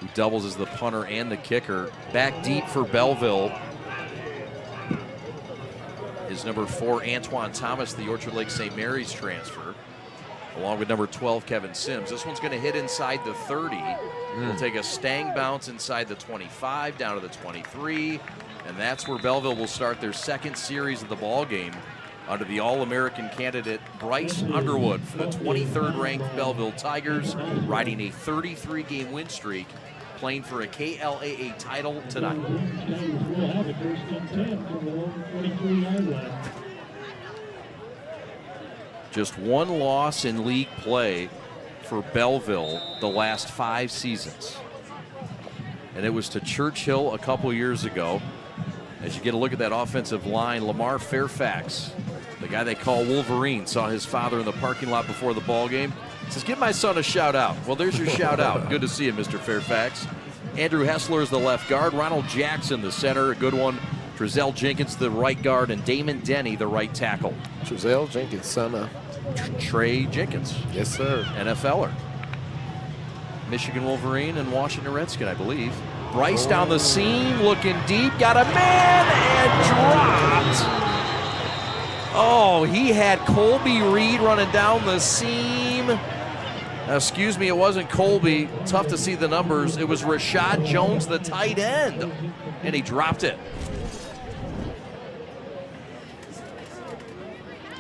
S4: who doubles as the punter and the kicker. Back deep for Belleville is number 4, Antoine Thomas, the Orchard Lake St. Mary's transfer, along with number 12, Kevin Sims. This one's going to hit inside the 30. It'll take a Stang bounce inside the 25, down to the 23, and that's where Belleville will start their 2nd series of the ball game under the All-American candidate Bryce Underwood for the 23rd-ranked Belleville Tigers, riding a 33-game win streak, playing for a KLAA title tonight. Just 1 loss in league play for Belleville the last 5 seasons. And it was to Churchill a couple years ago. As you get a look at that offensive line, Lamar Fairfax, the guy they call Wolverine, saw his father in the parking lot before the ball game. Says, give my son a shout out. Well, there's your shout out. Good to see you, Mr. Fairfax. Andrew Hessler is the left guard. Ronald Jackson, the center, a good one. Trezell Jenkins, the right guard, and Damon Denny, the right tackle.
S3: Trezell Jenkins, son of
S4: Trey Jenkins.
S3: Yes, sir.
S4: NFLer. Michigan Wolverine and Washington Redskin, I believe. Bryce down the seam, looking deep, got a man and dropped. Oh, he had Colby Reed running down the seam. Excuse me, it wasn't Colby. Tough to see the numbers. It was Rashad Jones, the tight end, and he dropped it.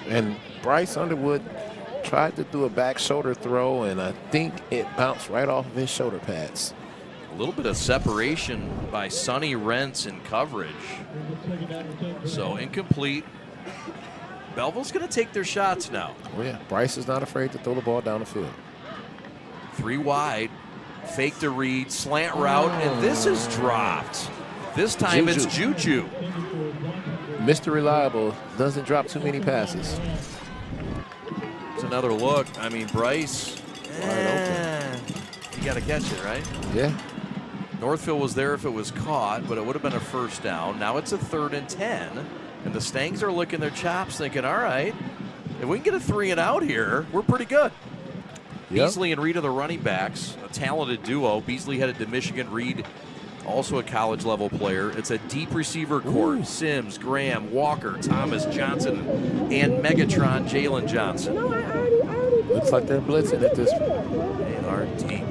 S3: And Bryce Underwood tried to do a back shoulder throw, and I think it bounced right off of his shoulder pads.
S4: A little bit of separation by Sonny Rentz in coverage. So incomplete. Belleville's going to take their shots now.
S3: Oh, yeah. Bryce is not afraid to throw the ball down the field.
S4: 3 wide, fake to Reed, slant route, and this is dropped. This time it's Juju.
S3: Mr. Reliable doesn't drop too many passes.
S4: It's another look. I mean, Bryce, you got to catch it, right?
S3: Yeah.
S4: Northville was there if it was caught, but it would have been a first down. Now it's a 3rd and 10, and the Stangs are licking their chops thinking, all right, If we can get a 3 and out here, we're pretty good.
S3: Yep.
S4: Beasley and Reed are the running backs, a talented duo. Beasley headed to Michigan. Reed, also a college-level player. It's a deep receiver core. Sims, Graham, Walker, Thomas, Johnson, and Megatron Jalen Johnson.
S3: Looks like they're blitzing at this point.
S4: They are deep.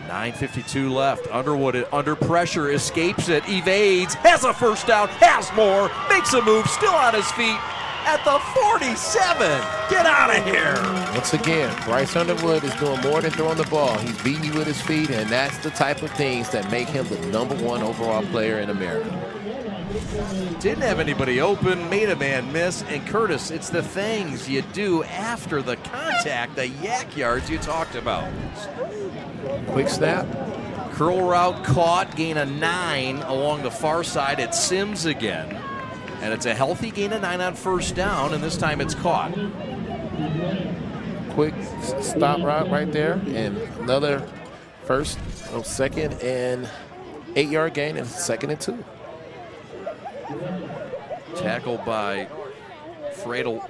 S4: 9:52 left. Underwood under pressure, escapes it, evades, has a first down, has more, makes a move, still on his feet at the 47. Get out of here.
S3: Once again, Bryce Underwood is doing more than throwing the ball. He's beating you with his feet, and that's the type of things that make him the #1 overall player in America.
S4: Didn't have anybody open, made a man miss, and Curtis, it's the things you do after the contact, the yak yards you talked about.
S3: Quick snap.
S4: Curl route caught, gain of 9 along the far side. It's Sims again. And it's a healthy gain of 9 on first down, and this time it's caught.
S3: Quick stop route right there, and another second and 8-yard gain, and 2nd and 2.
S4: Tackled by Fradel.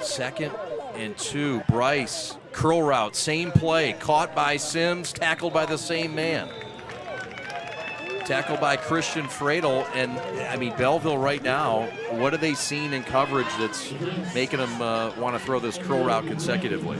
S4: 2nd and 2. Bryce, curl route, same play. Caught by Sims, tackled by the same man. Tackled by Christian Fradel, and I mean, Belleville right now, what are they seeing in coverage that's making them want to throw this curl route consecutively?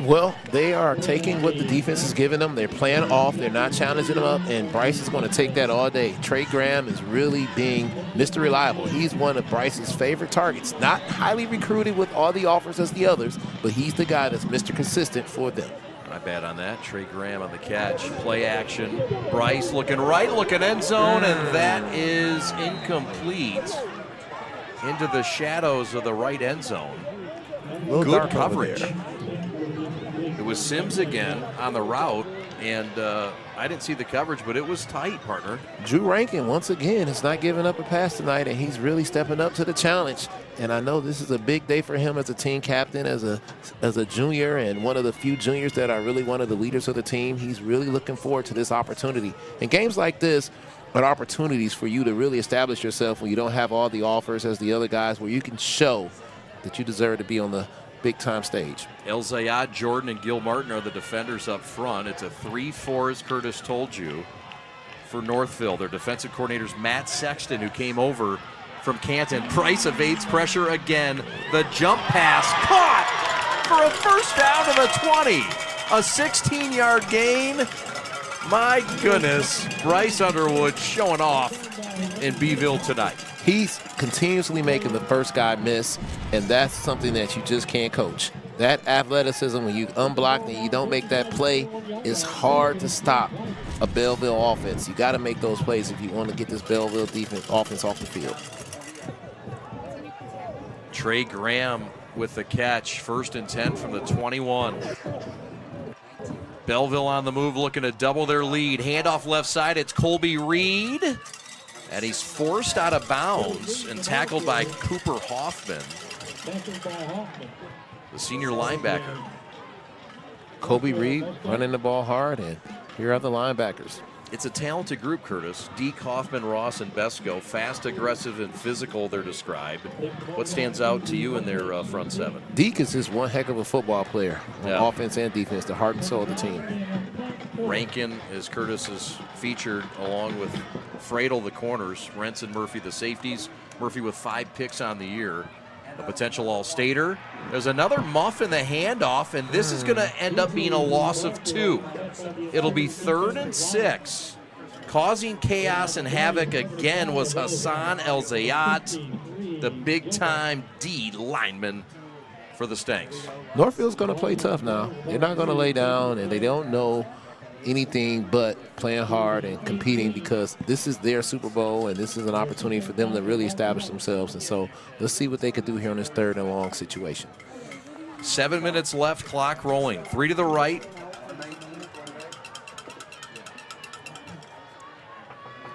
S3: Well, they are taking what the defense is giving them. They're playing off. They're not challenging them up, and Bryce is going to take that all day. Trey Graham is really being Mr. Reliable. He's one of Bryce's favorite targets. Not highly recruited with all the offers as the others, but he's the guy that's Mr. Consistent for them.
S4: Not bad on that. Trey Graham on the catch. Play action. Bryce looking right, looking end zone, and that is incomplete. Into the shadows of the right end zone. Good coverage. It was Sims again on the route, and I didn't see the coverage, but it was tight, partner.
S3: Drew Rankin, once again, is not giving up a pass tonight, and he's really stepping up to the challenge. And I know this is a big day for him as a team captain, as a junior, and one of the few juniors that are really one of the leaders of the team. He's really looking forward to this opportunity. And games like this are opportunities for you to really establish yourself when you don't have all the offers as the other guys, where you can show that you deserve to be on the big-time stage.
S4: El Zayed, Jordan, and Gil Martin are the defenders up front. It's a 3-4, as Curtis told you, for Northville. Their defensive coordinator's Matt Sexton, who came over from Canton. Price evades pressure again. The jump pass caught for a first down to the 20. A 16-yard gain. My goodness, Bryce Underwood showing off in Belleville tonight.
S3: He's continuously making the first guy miss, and that's something that you just can't coach. That athleticism, when you unblock and you don't make that play, is hard to stop a Belleville offense. You got to make those plays if you want to get this Belleville offense off the field.
S4: Trey Graham with the catch, 1st and 10 from the 21. Belleville on the move, looking to double their lead. Handoff left side, it's Colby Reed. And he's forced out of bounds and tackled by Cooper Hoffman, the senior linebacker.
S3: Colby Reed running the ball hard, and here are the linebackers.
S4: It's a talented group, Curtis. Deke, Hoffman, Ross, and Besco. Fast, aggressive, and physical, they're described. What stands out to you in their front seven?
S3: Deke is just one heck of a football player, on offense and defense, the heart and soul of the team.
S4: Rankin, as Curtis has featured, along with Fradel, the corners, Rentz and Murphy, the safeties. Murphy with 5 picks on the year. A potential All-Stater. There's another muff in the handoff, and this is going to end up being a loss of 2. It'll be 3rd and 6. Causing chaos and havoc again was Hassan El Zayat, the big-time D lineman for the Stanks.
S3: Northville's going to play tough now. They're not going to lay down, and they don't know anything but playing hard and competing, because this is their Super Bowl and this is an opportunity for them to really establish themselves. And so let's see what they could do here in this 3rd and long situation.
S4: 7 minutes left, clock rolling. 3 to the right.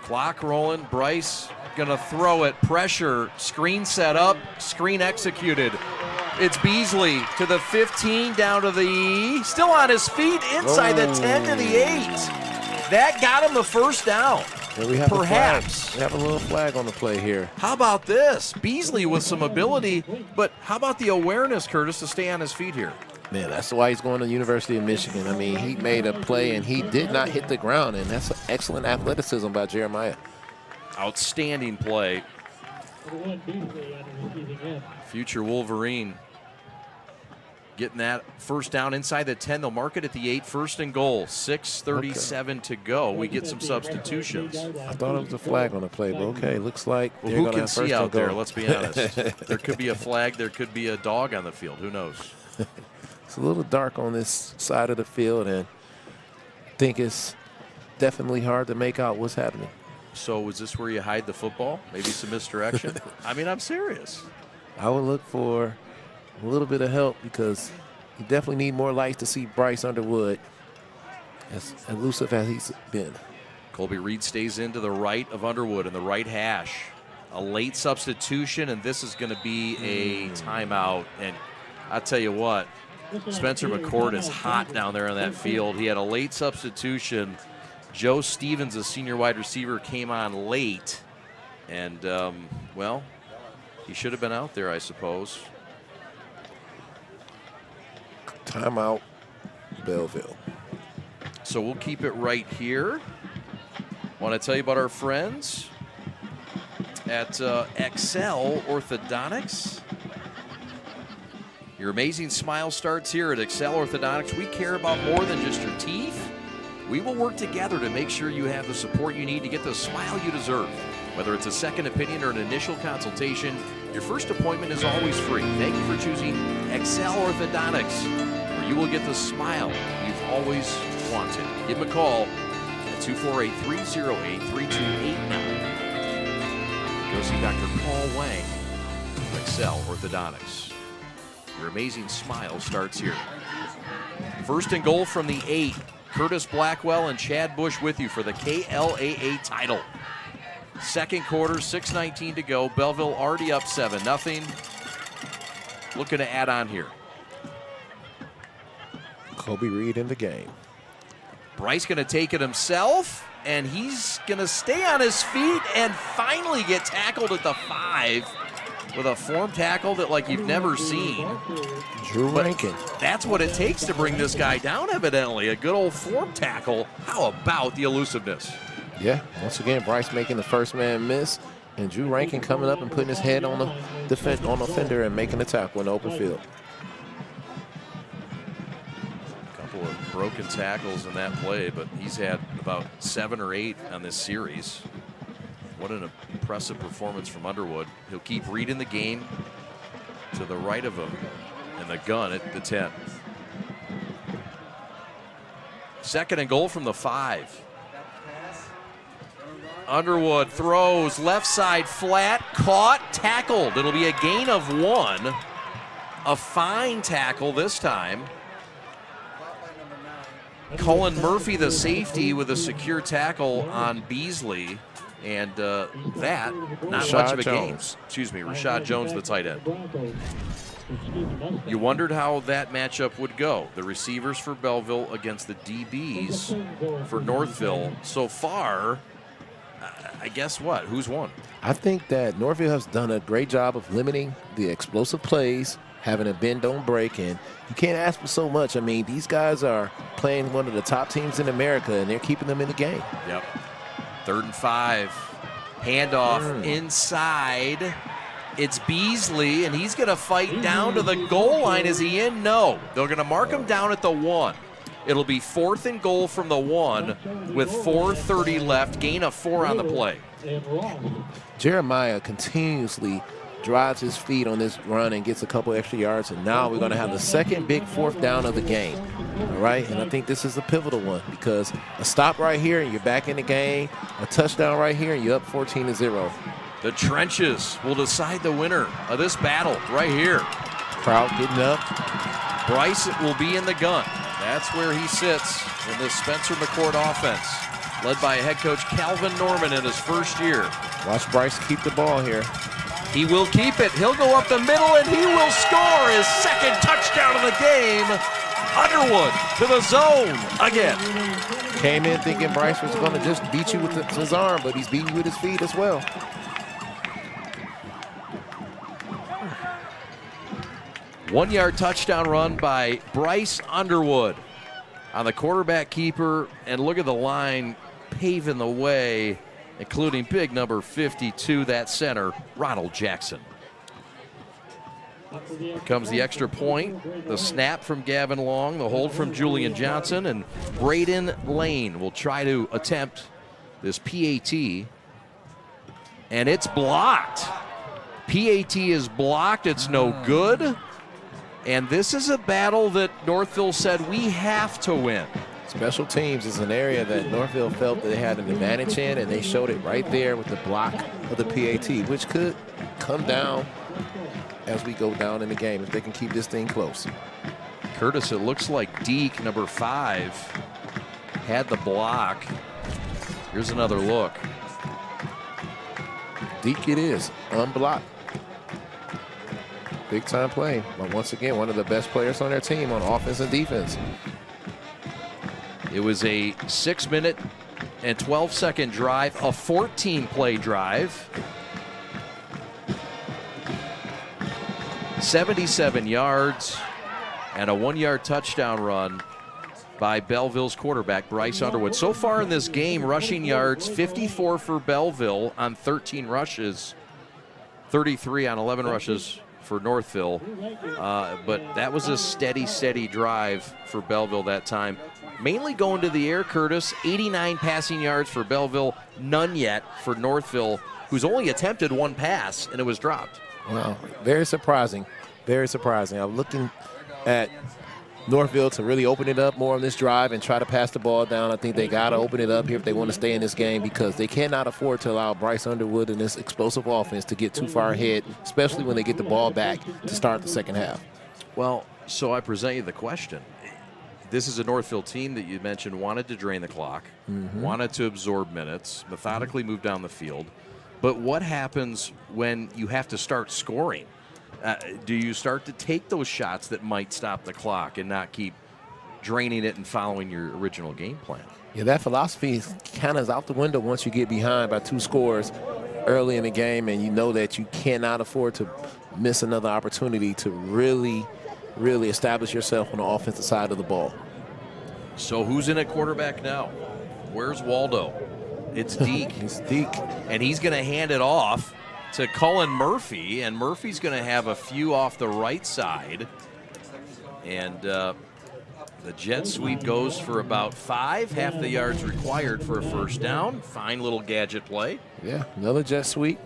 S4: Clock rolling. Bryce gonna throw it. Pressure. Screen set up. Screen executed. It's Beasley to the 15, down to the, still on his feet, inside the 10 to the 8. That got him the first down.
S3: And we have
S4: Perhaps.
S3: We have a little flag on the play here.
S4: How about this? Beasley with some ability, but how about the awareness, Curtis, to stay on his feet here?
S3: Man, that's why he's going to the University of Michigan. I mean, he made a play, and he did not hit the ground, and that's excellent athleticism by Jeremiah.
S4: Outstanding play. Future Wolverine getting that first down inside the 10. They'll mark it at the 8, 1st and goal. 6:37 to go. We get some substitutions.
S3: I thought it was a flag on the play, but okay, looks like
S4: Well,
S3: they're
S4: who
S3: going to
S4: can
S3: have first
S4: see
S3: and
S4: out there?
S3: goal.
S4: Let's be honest. There could be a flag. There could be a dog on the field. Who knows?
S3: It's a little dark on this side of the field, and I think it's definitely hard to make out what's happening.
S4: So is this where you hide the football? Maybe some misdirection? I mean, I'm serious.
S3: I would look for a little bit of help because you definitely need more lights to see Bryce Underwood, as elusive as he's been.
S4: Colby Reed stays into the right of Underwood in the right hash. A late substitution, and this is going to be a timeout. And I tell you what, Spencer McCord is hot down there on that field. He had a late substitution. Joe Stevens, a senior wide receiver, came on late. And, well, he should have been out there, I suppose.
S3: Timeout, Belleville.
S4: So we'll keep it right here. Want to tell you about our friends at Excel Orthodontics. Your amazing smile starts here at Excel Orthodontics. We care about more than just your teeth. We will work together to make sure you have the support you need to get the smile you deserve. Whether it's a second opinion or an initial consultation, your first appointment is always free. Thank you for choosing Excel Orthodontics, where you will get the smile you've always wanted. Give them a call at 248-308-3289. Go see Dr. Paul Wang of Excel Orthodontics. Your amazing smile starts here. 1st and goal from the 8. Curtis Blackwell and Chad Bush with you for the KLAA title. 2nd quarter, 6:19 to go. Belleville already up 7-0. Looking to add on here.
S3: Kobe Reed in the game.
S4: Bryce going to take it himself, and he's going to stay on his feet and finally get tackled at the 5 with a form tackle that like you've never seen.
S3: Drew Rankin.
S4: That's what it takes to bring this guy down, evidently. A good old form tackle. How about the elusiveness?
S3: Yeah, once again, Bryce making the first man miss, and Drew Rankin coming up and putting his head on the defender and making the tackle in the open field.
S4: A couple of broken tackles in that play, but he's had about 7 or 8 on this series. What an impressive performance from Underwood. He'll keep Reed in the game to the right of him, and the gun at the 10. 2nd and goal from the 5. Underwood throws left side flat, caught, tackled. It'll be a gain of 1. A fine tackle this time. Cullen Murphy, the safety, with a secure tackle on Beasley. And that, not
S3: Rashad
S4: much of a
S3: Jones.
S4: game. Excuse me, Rashad Jones, the tight end. You wondered how that matchup would go. The receivers for Belleville against the DBs for Northville. So far, I guess what? Who's won?
S3: I think that Northville has done a great job of limiting the explosive plays, having a bend, don't break, and you can't ask for so much. I mean, these guys are playing one of the top teams in America, and they're keeping them in the game.
S4: Yep. 3rd and 5. Handoff inside. It's Beasley, and he's going to fight down to the goal line. Is he in? No. They're going to mark him down at the 1. It'll be 4th and goal from the 1 with 4:30 left. Gain of 4 on the play.
S3: Jeremiah continuously drives his feet on this run and gets a couple extra yards, and now we're going to have the second big 4th down of the game. All right, and I think this is a pivotal one because a stop right here and you're back in the game, a touchdown right here and you're up 14-0.
S4: The trenches will decide the winner of this battle right here.
S3: Crowd getting up.
S4: Bryce will be in the gun. That's where he sits in this Spencer McCord offense, led by head coach Calvin Norman in his first year.
S3: Watch Bryce keep the ball here.
S4: He will keep it. He'll go up the middle, and he will score his 2nd touchdown of the game Underwood to the zone again.
S3: Came in thinking Bryce was going to just beat you with his arm, but he's beating you with his feet as well.
S4: One-yard touchdown run by Bryce Underwood on the quarterback keeper. And look at the line paving the way, including big number 52, that center, Ronald Jackson. Here comes the extra point, the snap from Gavin Long, the hold from Julian Johnson, and Braden Lane will try to attempt this PAT, and it's blocked. PAT is blocked, it's no good, and this is a battle that Northville said we have to win.
S3: Special teams is an area that Northville felt that they had an advantage in, and they showed it right there with the block of the PAT, which could come down as we go down in the game if they can keep this thing close.
S4: Curtis, it looks like Deke, number 5, had the block. Here's another look.
S3: Deke it is, unblocked. Big time play, but once again, one of the best players on their team on offense and defense.
S4: It was a 6-minute and 12-second drive, a 14-play drive. 77 yards and a 1-yard touchdown run by Belleville's quarterback, Bryce Underwood. So far in this game, rushing yards, 54 for Belleville on 13 rushes, 33 on 11 rushes for Northville. But that was a steady drive for Belleville that time. Mainly going to the air, Curtis. 89 passing yards for Belleville, none yet for Northville, who's only attempted one pass, and it was dropped.
S3: Wow, very surprising. Very surprising. I'm looking at Northville to really open it up more on this drive and try to pass the ball down. I think they got to open it up here if they want to stay in this game, because they cannot afford to allow Bryce Underwood and this explosive offense to get too far ahead, especially when they get the ball back to start the second half.
S4: Well, so I present you the question. This is a Northville team that you mentioned wanted to drain the clock, wanted to absorb minutes, methodically move down the field. But what happens when you have to start scoring? Do you start to take those shots that might stop the clock and not keep draining it and following your original game plan?
S3: Yeah, that philosophy kind of is out the window once you get behind by 2 scores early in the game, and you know that you cannot afford to miss another opportunity to really establish yourself on the offensive side of the ball.
S4: So who's in at quarterback now? Where's Waldo? It's Deke.
S3: It's Deke.
S4: And he's going to hand it off to Cullen Murphy, and Murphy's going to have a few off the right side. And the jet sweep goes for about 5, half the yards required for a first down. Fine little gadget play.
S3: Yeah, another jet sweep,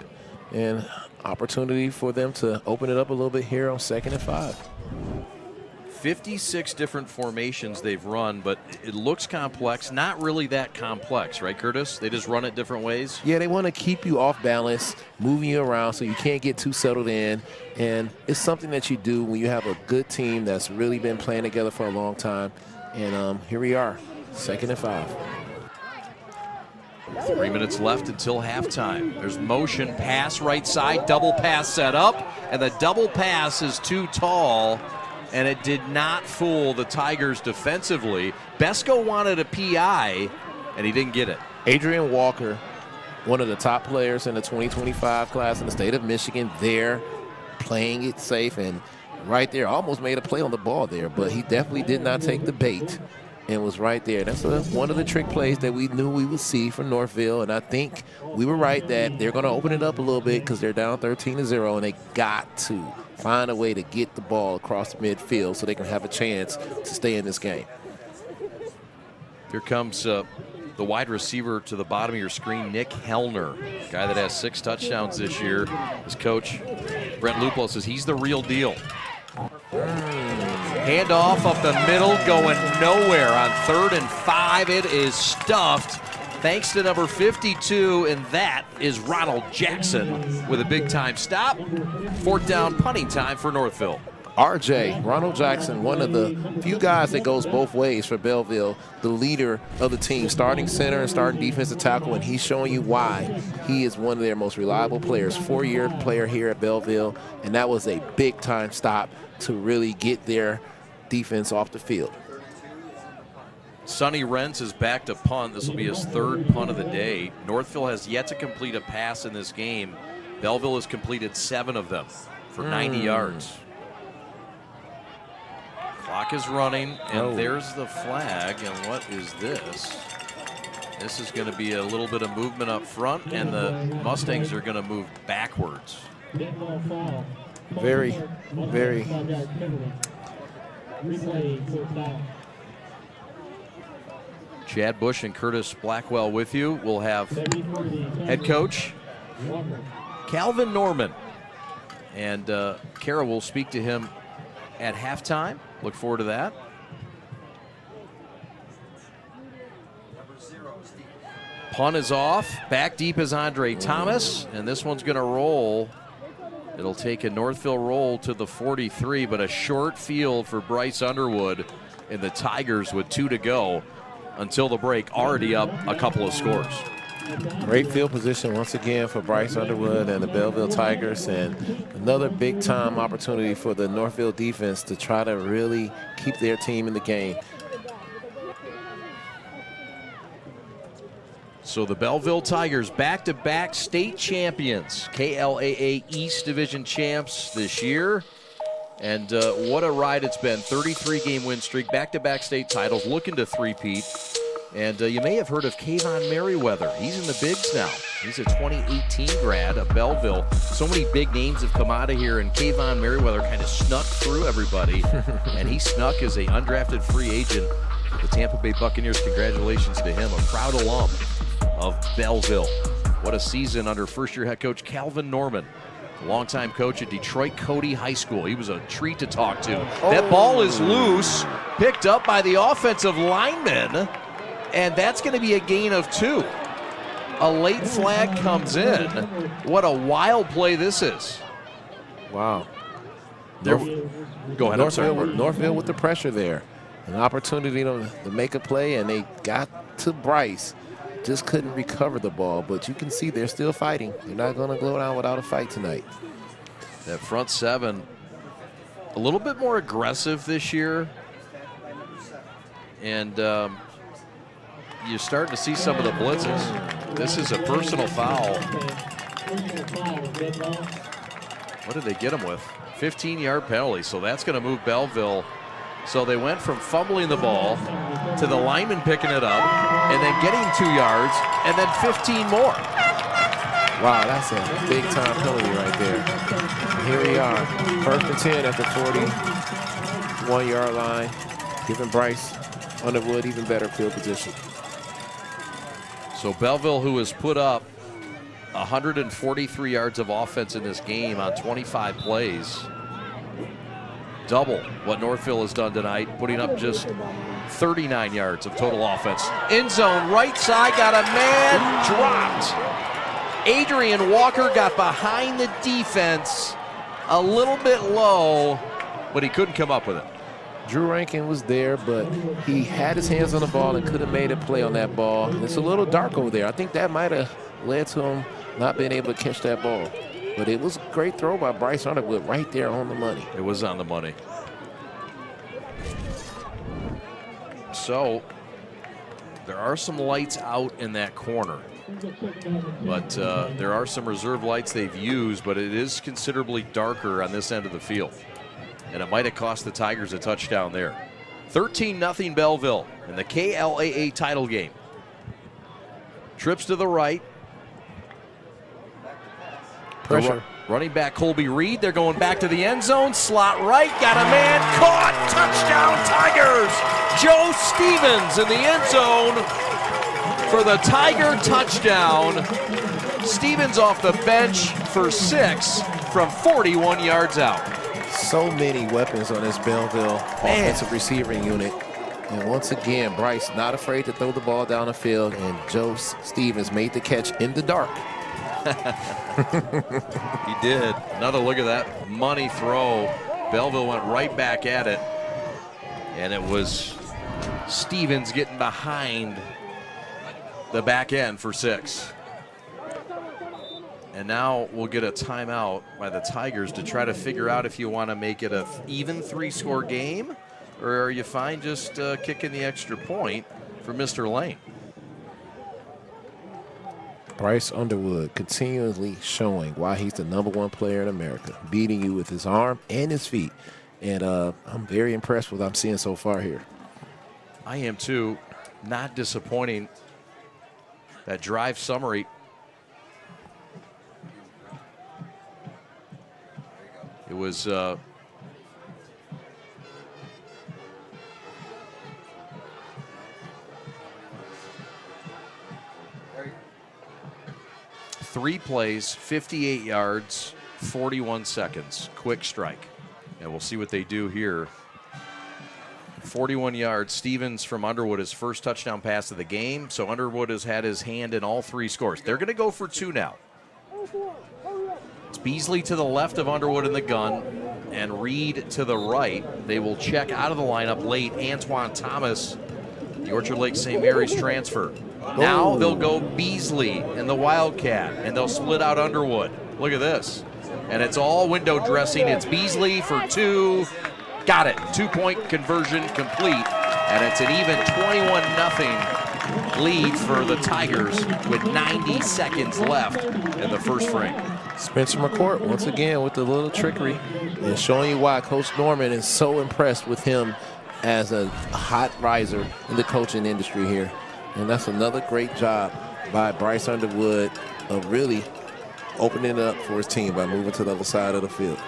S3: and opportunity for them to open it up a little bit here on 2nd and 5.
S4: 56 different formations they've run, but it looks complex. Not really that complex, right, Curtis? They just run it different ways?
S3: Yeah, they want to keep you off balance, moving you around so you can't get too settled in. And it's something that you do when you have a good team that's really been playing together for a long time. And here we are, 2nd and 5.
S4: 3 minutes left until halftime. There's motion, pass right side, double pass set up, and the double pass is too tall, and it did not fool the Tigers defensively. Besko wanted a PI, and he didn't get it.
S3: Adrian Walker, one of the top players in the 2025 class in the state of Michigan, there playing it safe, and right there almost made a play on the ball there, but he definitely did not take the bait and was right there. That's one of the trick plays that we knew we would see from Northville, and I think we were right that they're going to open it up a little bit because they're down 13-0, and they got to find a way to get the ball across the midfield so they can have a chance to stay in this game.
S4: Here comes the wide receiver to the bottom of your screen, Nick Hellner, guy that has 6 touchdowns this year. His coach, Brent Luplo, says he's the real deal. Handoff up the middle, going nowhere on 3rd and 5. It is stuffed thanks to number 52, and that is Ronald Jackson with a big-time stop. 4th down punting time for Northville.
S3: RJ, Ronald Jackson, one of the few guys that goes both ways for Belleville, the leader of the team, starting center and starting defensive tackle, and he's showing you why he is one of their most reliable players, 4-year player here at Belleville, and that was a big-time stop to really get their defense off the field.
S4: Sonny Rentz is back to punt. This will be his third punt of the day. Northville has yet to complete a pass in this game. Belleville has completed 7 of them for 90 yards. Clock is running, and there's the flag. And what is this? This is going to be a little bit of movement up front, and the Mustangs are going to move backwards.
S3: Very, very.
S4: Chad Bush and Curtis Blackwell with you. We'll have head coach Calvin Norman. And Kara will speak to him at halftime. Look forward to that. Punt is off. Back deep is Andre Thomas. And this one's going to roll. It'll take a Northville roll to the 43, but a short field for Bryce Underwood and the Tigers with 2 to go until the break, already up a couple of scores.
S3: Great field position once again for Bryce Underwood and the Belleville Tigers, and another big-time opportunity for the Northville defense to try to really keep their team in the game.
S4: So the Belleville Tigers, back-to-back state champions, KLAA East Division champs this year. And what a ride it's been. 33-game win streak, back-to-back state titles, looking to three-peat. And you may have heard of Kayvon Merriweather. He's in the bigs now. He's a 2018 grad of Belleville. So many big names have come out of here, and Kayvon Merriweather kind of snuck through everybody. And he snuck as an undrafted free agent with the Tampa Bay Buccaneers. Congratulations to him, a proud alum of Belleville. What a season under first-year head coach Calvin Norman, longtime coach at Detroit Cody High School. He was a treat to talk to. That ball is loose, picked up by the offensive lineman, and that's going to be a gain of 2. A late flag comes in. What a wild play this is.
S3: Wow.
S4: Go ahead.
S3: Northville with the pressure there. An opportunity to make a play, and they got to Bryce. Just couldn't recover the ball, but you can see they're still fighting. They're not going to go down without a fight tonight.
S4: That front 7, a little bit more aggressive this year. And you're starting to see some of the blitzes. This is a personal foul. What did they get him with? 15-yard penalty, so that's going to move Belleville. So they went from fumbling the ball to the lineman picking it up and then getting 2 yards and then 15 more.
S3: Wow, that's a big-time penalty right there. Here we are, 1st and 10 at the 41-yard line, giving Bryce Underwood even better field position.
S4: So Belleville, who has put up 143 yards of offense in this game on 25 plays, double what Northville has done tonight, putting up just 39 yards of total offense. End zone, right side, got a man dropped. Adrian Walker got behind the defense a little bit low, but he couldn't come up with it.
S3: Drew Rankin was there, but he had his hands on the ball and could have made a play on that ball. And it's a little dark over there. I think that might have led to him not being able to catch that ball. But it was a great throw by Bryce Underwood right there on the money.
S4: It was on the money. So there are some lights out in that corner. But there are some reserve lights they've used, but it is considerably darker on this end of the field. And it might have cost the Tigers a touchdown there. 13-0 Belleville in the KLAA title game. Trips to the right.
S3: Pressure.
S4: Running back Colby Reed. They're going back to the end zone. Slot right. Got a man caught. Touchdown Tigers. Joe Stevens in the end zone for the Tiger touchdown. Stevens off the bench for 6 from 41 yards out.
S3: So many weapons on this Belleville offensive receiving unit. And once again, Bryce not afraid to throw the ball down the field, and Joe Stevens made the catch in the dark.
S4: He did. Another look at that money throw. Belleville went right back at it. And it was Stevens getting behind the back end for 6. And now we'll get a timeout by the Tigers to try to figure out if you want to make it an even 3-score game or are you fine just kicking the extra point for Mr. Lane?
S3: Bryce Underwood continually showing why he's the #1 player in America, beating you with his arm and his feet. And I'm very impressed with what I'm seeing so far here.
S4: I am too. Not disappointing. That drive summary. It was three plays, 58 yards, 41 seconds. Quick strike. And we'll see what they do here. 41 yards. Stevens from Underwood, his first touchdown pass of the game. So Underwood has had his hand in all three scores. They're going to go for two now. It's Beasley to the left of Underwood in the gun and Reed to the right. They will check out of the lineup late. Antoine Thomas, the Orchard Lake St. Mary's transfer. Now they'll go Beasley and the Wildcat, and they'll split out Underwood. Look at this. And it's all window dressing. It's Beasley for two. Got it. 2-point conversion complete. And it's an even 21-0 lead for the Tigers with 90 seconds left in the first frame.
S3: Spencer McCourt, once again, with the little trickery and showing you why Coach Norman is so impressed with him as a hot riser in the coaching industry here. And that's another great job by Bryce Underwood of really opening it up for his team by moving to the other side of the field.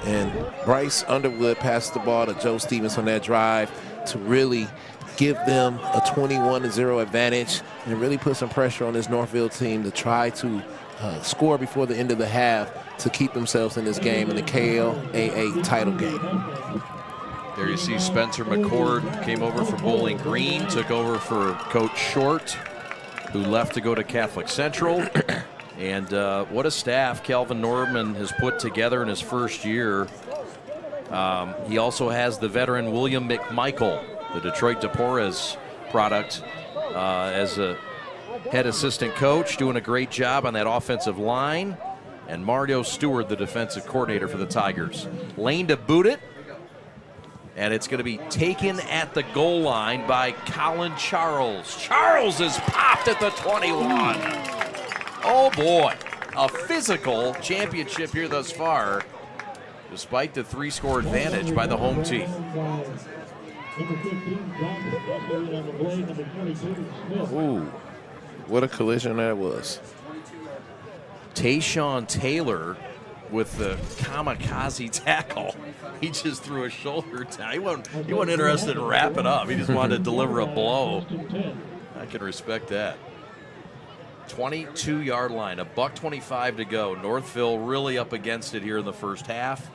S3: And Bryce Underwood passed the ball to Joe Stevens on that drive to really give them a 21-0 advantage and really put some pressure on this Northville team to try to score before the end of the half to keep themselves in this game in the KLAA title game.
S4: There you see Spencer McCord came over for Bowling Green, took over for Coach Short, who left to go to Catholic Central. And what a staff Calvin Norman has put together in his first year. He also has the veteran William McMichael, the Detroit DePorres product, as a head assistant coach, doing a great job on that offensive line. And Mario Stewart, the defensive coordinator for the Tigers. Lane to boot it. And it's going to be taken at the goal line by Colin Charles. Charles is popped at the 21. Oh, boy. A physical championship here thus far, despite the 3-score advantage by the home team.
S3: Ooh, what a collision that was.
S4: Tayshawn Taylor with the kamikaze tackle. He just threw his shoulder down. He wasn't interested in wrapping up. He just wanted to deliver a blow. I can respect that. 22-yard line, $1:25 to go. Northville really up against it here in the first half.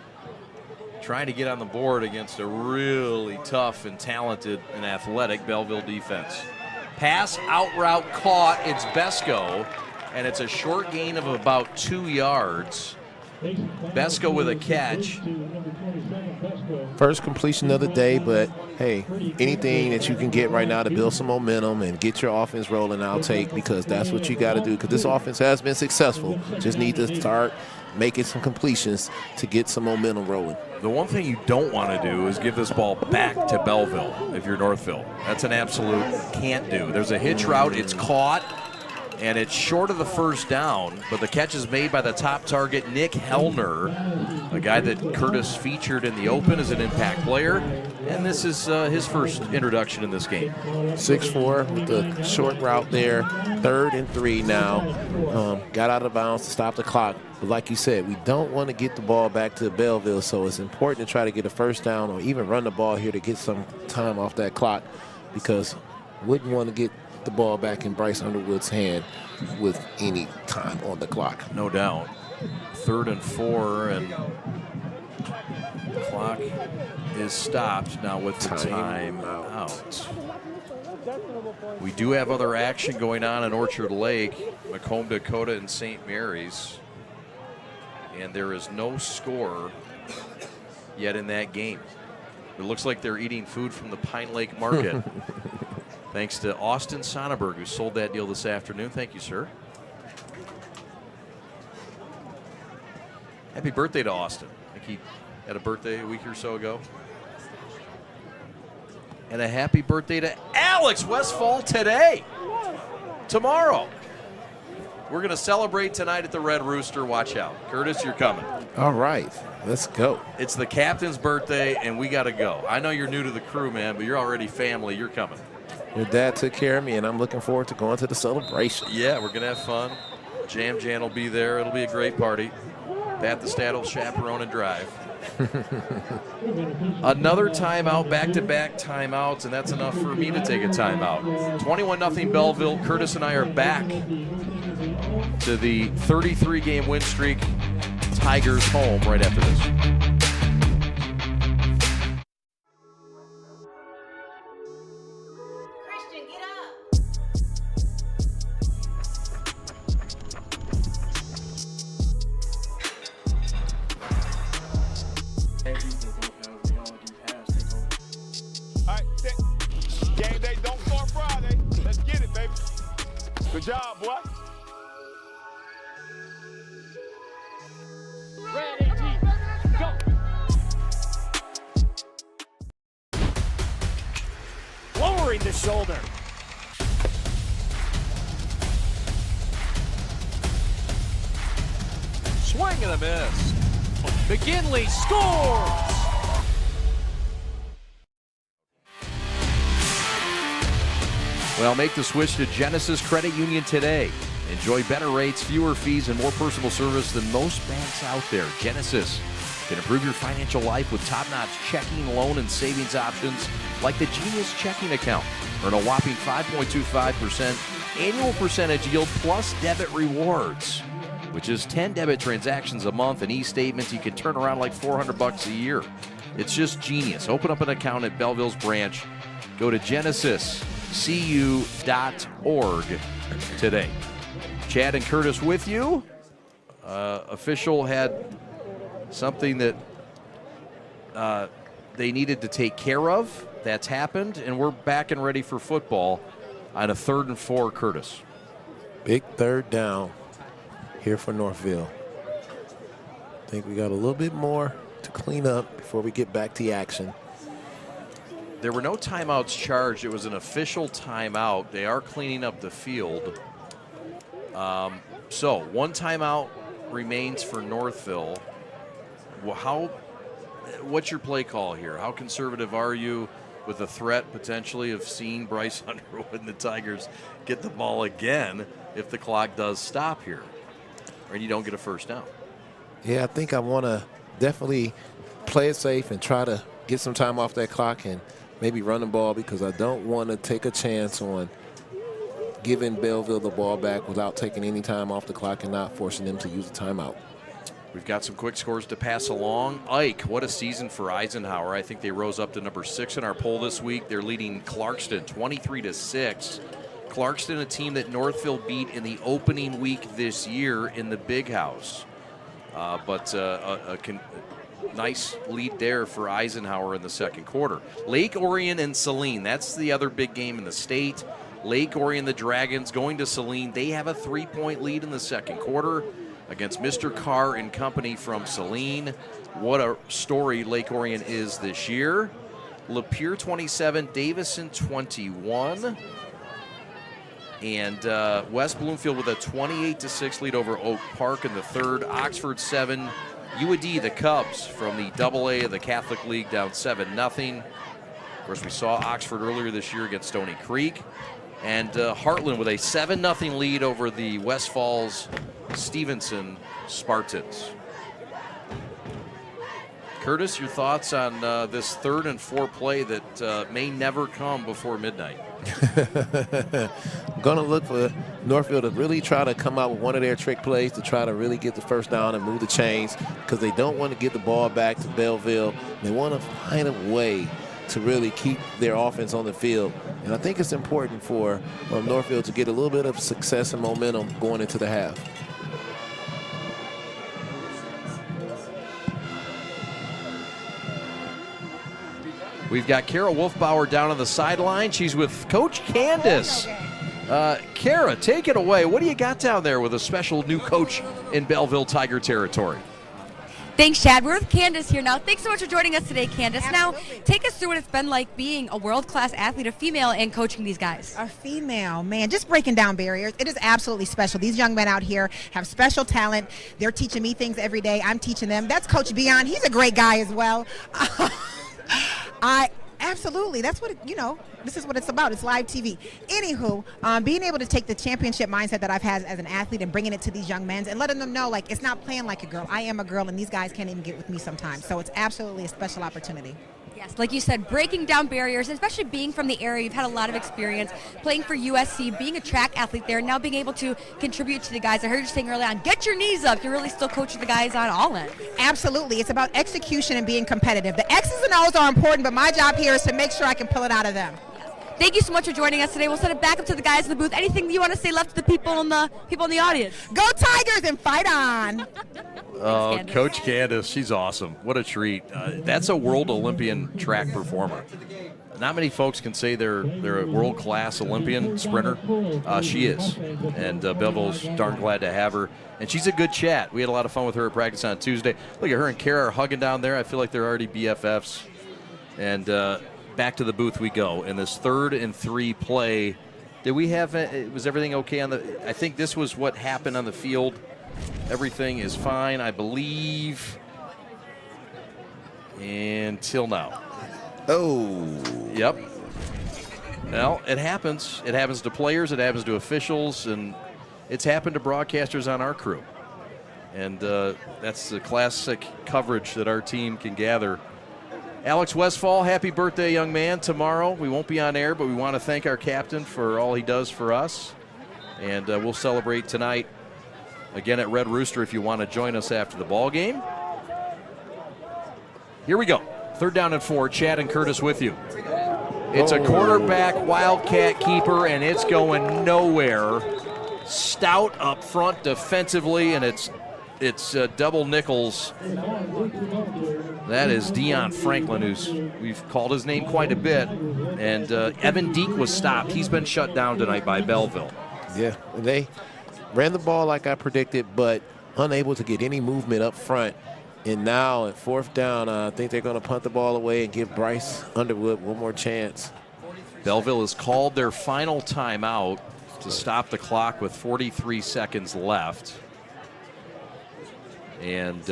S4: Trying to get on the board against a really tough and talented and athletic Belleville defense. Pass, out route caught. It's Besco, and it's a short gain of about 2 yards. Besco with a catch.
S3: First completion of the day, but hey, anything that you can get right now to build some momentum and get your offense rolling, I'll take, because that's what you got to do, because this offense has been successful. Just need to start making some completions to get some momentum rolling.
S4: The one thing you don't want to do is give this ball back to Belleville if you're Northville. That's an absolute can't do. There's a hitch route. It's caught. And it's short of the first down, but the catch is made by the top target, Nick Hellner, a guy that Curtis featured in the Open as an impact player. And this is his first introduction in this game.
S3: 6'4" with the short route there, 3rd and 3 now. Got out of bounds to stop the clock. But like you said, we don't want to get the ball back to Belleville, so it's important to try to get a first down or even run the ball here to get some time off that clock, because wouldn't want to get the ball back in Bryce Underwood's hand with any time on the clock.
S4: No doubt. 3rd and 4, and the clock is stopped now with the time out. We do have other action going on in Orchard Lake, Macomb, Dakota, and St. Mary's. And there is no score yet in that game. It looks like they're eating food from the Pine Lake Market. Thanks to Austin Sonnenberg, who sold that deal this afternoon. Thank you, sir. Happy birthday to Austin. I think he had a birthday a week or so ago. And a happy birthday to Alex Westfall today. Tomorrow. We're going to celebrate tonight at the Red Rooster. Watch out. Curtis, you're coming.
S3: All right, let's go.
S4: It's the captain's birthday, and we got to go. I know you're new to the crew, man, but you're already family. You're coming.
S3: Your dad took care of me, and I'm looking forward to going to the celebration.
S4: Yeah, we're going to have fun. Jam Jan will be there. It'll be a great party. Pat the Stat will chaperone and drive. Another timeout, back-to-back timeouts, and that's enough for me to take a timeout. 21-0 Belleville. Curtis and I are back to the 33-game win streak. Tigers home right after this.
S10: Christian, get up.
S12: All right, game day don't start Friday. Let's get it, baby. Good job, boy.
S10: Ready, go.
S12: Lowering the shoulder.
S2: Swing and a miss. McKinley scores!
S4: Well, make the switch to Genesis Credit Union today. Enjoy better rates, fewer fees, and more personal service than most banks out there. Genesis can improve your financial life with top-notch checking, loan, and savings options like the Genius Checking Account. Earn a whopping 5.25% annual percentage yield plus debit rewards, which is 10 debit transactions a month and e-statements you can turn around like $400 a year. It's just genius. Open up an account at Belleville's branch. Go to genesiscu.org today. Chad and Curtis with you. Official had something that they needed to take care of. That's happened, and we're back and ready for football on a 3rd and 4, Curtis.
S3: Big third down here for Northville. I think we got a little bit more to clean up before we get back to the action.
S4: There were no timeouts charged. It was an official timeout. They are cleaning up the field. So one timeout remains for Northville. What's your play call here? How conservative are you with the threat potentially of seeing Bryce Underwood and the Tigers get the ball again if the clock does stop here and you don't get a first down?
S3: Yeah, I think I want to definitely play it safe and try to get some time off that clock and maybe run the ball, because I don't want to take a chance on giving Belleville the ball back without taking any time off the clock and not forcing them to use a timeout.
S4: We've got some quick scores to pass along. Ike, what a season for Eisenhower. I think they rose up to number 6 in our poll this week. They're leading Clarkston 23-6. Clarkston, a team that Northville beat in the opening week this year in the Big House. But a nice lead there for Eisenhower in the second quarter. Lake Orion and Saline, that's the other big game in the state. Lake Orion, the Dragons, going to Saline. They have a 3-point lead in the second quarter against Mr. Carr and company from Saline. What a story Lake Orion is this year. Lapeer 27, Davison 21. And West Bloomfield with a 28-6 lead over Oak Park in the third. Oxford 7. UAD, the Cubs from the AA of the Catholic League, down 7-0. Of course, we saw Oxford earlier this year against Stony Creek. And Heartland with a 7-0 lead over the West Falls Stevenson Spartans. Curtis, your thoughts on this 3rd and 4 play that may never come before midnight?
S3: I'm going to look for Northville to really try to come out with one of their trick plays to try to really get the first down and move the chains, because they don't want to get the ball back to Belleville. They want to find a way to really keep their offense on the field. And I think it's important for Northville to get a little bit of success and momentum going into the half.
S4: We've got Kara Wolfbauer down on the sideline. She's with Coach Candace. Kara, take it away. What do you got down there with a special new coach in Belleville Tiger territory?
S11: Thanks, Chad. We're with Candace here now. Thanks so much for joining us today, Candace.
S13: Absolutely.
S11: Now, take us through what it's been like being a world-class athlete, a female, and coaching these guys.
S13: A female, man, just breaking down barriers. It is absolutely special. These young men out here have special talent. They're teaching me things every day. I'm teaching them. That's Coach Beyond. He's a great guy as well. Absolutely. That's what, this is what it's about. It's live TV. Anywho, being able to take the championship mindset that I've had as an athlete and bringing it to these young men and letting them know, like, it's not playing like a girl. I am a girl, and these guys can't even get with me sometimes. So it's absolutely a special opportunity.
S11: Yes, like you said, breaking down barriers, especially being from the area. You've had a lot of experience playing for USC, being a track athlete there, and now being able to contribute to the guys. I heard you saying early on, get your knees up. You're really still coaching the guys on all ends.
S13: Absolutely. It's about execution and being competitive. The X's and O's are important, but my job here is to make sure I can pull it out of them.
S11: Thank you so much for joining us today. We'll send it back up to the guys in the booth. Anything you want to say left to the people in the audience?
S13: Go Tigers and fight on.
S4: Oh, Coach Candace, she's awesome. What a treat. That's a world Olympian track performer. Not many folks can say they're a world-class Olympian sprinter. She is, and Belleville's darn glad to have her. And she's a good chat. We had a lot of fun with her at practice on Tuesday. Look at her and Kara are hugging down there. I feel like they're already BFFs. And back to the booth we go. In this 3rd and 3 play, did we have, was everything okay on the, I think this was what happened on the field. Everything is fine, I believe, until now.
S7: Oh.
S4: Yep. Well, it happens. It happens to players, it happens to officials, and it's happened to broadcasters on our crew. And that's the classic coverage that our team can gather. Alex Westfall, happy birthday, young man. Tomorrow we won't be on air, but we want to thank our captain for all he does for us. And we'll celebrate tonight again at Red Rooster if you want to join us after the ball game. Here we go. 3rd down and 4. Chad and Curtis with you. It's a quarterback Wildcat keeper, and it's going nowhere. Stout up front defensively, and it's double nickels. That is Deion Franklin, we've called his name quite a bit. And Evan Deek was stopped. He's been shut down tonight by Belleville.
S3: Yeah, they ran the ball like I predicted, but unable to get any movement up front. And now at 4th down, I think they're going to punt the ball away and give Bryce Underwood one more chance.
S4: Belleville has called their final timeout to stop the clock with 43 seconds left. And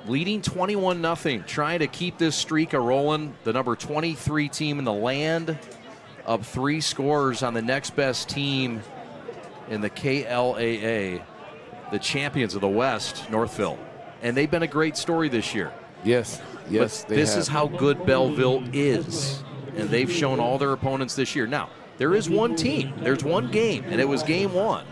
S4: leading 21-0, trying to keep this streak a-rolling. The number 23 team in the land, up 3 scores on the next best team in the KLAA, the champions of the West, Northville. And they've been a great story this year.
S3: Yes,
S4: but this is how good Belleville is. And they've shown all their opponents this year. Now, there is one team. There's one game, and it was game 1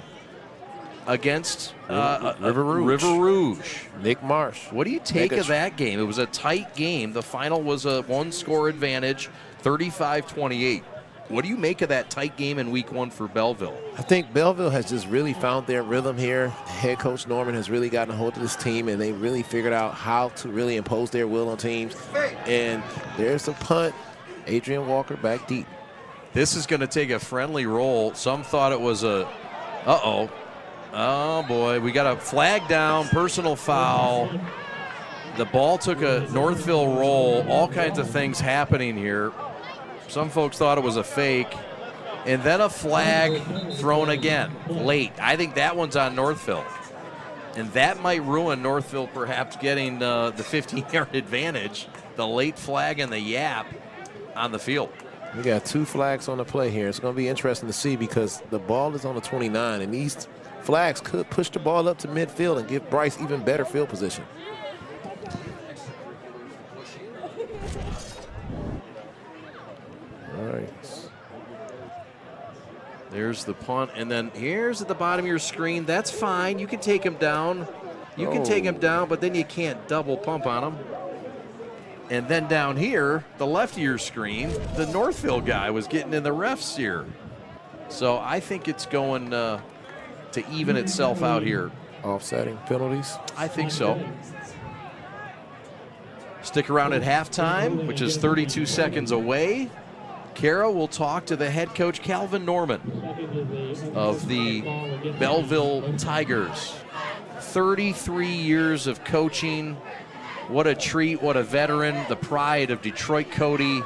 S4: against
S3: River
S4: Rouge.
S3: Nick Marsh.
S4: What do you take of that game? It was a tight game. The final was a 1-score advantage, 35-28. What do you make of that tight game in week 1 for Belleville?
S3: I think Belleville has just really found their rhythm here. Head coach Norman has really gotten a hold of this team, and they really figured out how to really impose their will on teams. And there's a punt. Adrian Walker back deep.
S4: This is going to take a friendly roll. Some thought it was a, uh-oh. Oh, boy. We got a flag down, personal foul. The ball took a Northville roll. All kinds of things happening here. Some folks thought it was a fake. And then a flag thrown again, late. I think that one's on Northville. And that might ruin Northville perhaps getting the 15-yard advantage. The late flag and the yap on the field.
S3: We got 2 flags on the play here. It's going to be interesting to see because the ball is on the 29, and these flags could push the ball up to midfield and give Bryce even better field position. All right.
S4: There's the punt, and then here's at the bottom of your screen. That's fine. You can take him down. You can take him down, but then you can't double pump on him. And then down here, the left of your screen, the Northville guy was getting in the ref's ear. So I think it's going to even itself out here.
S3: Offsetting penalties?
S4: I think so. Stick around at halftime, which is 32 seconds away. Kara will talk to the head coach, Calvin Norman, of the Belleville Tigers. 33 years of coaching. What a treat, what a veteran, the pride of Detroit Cody.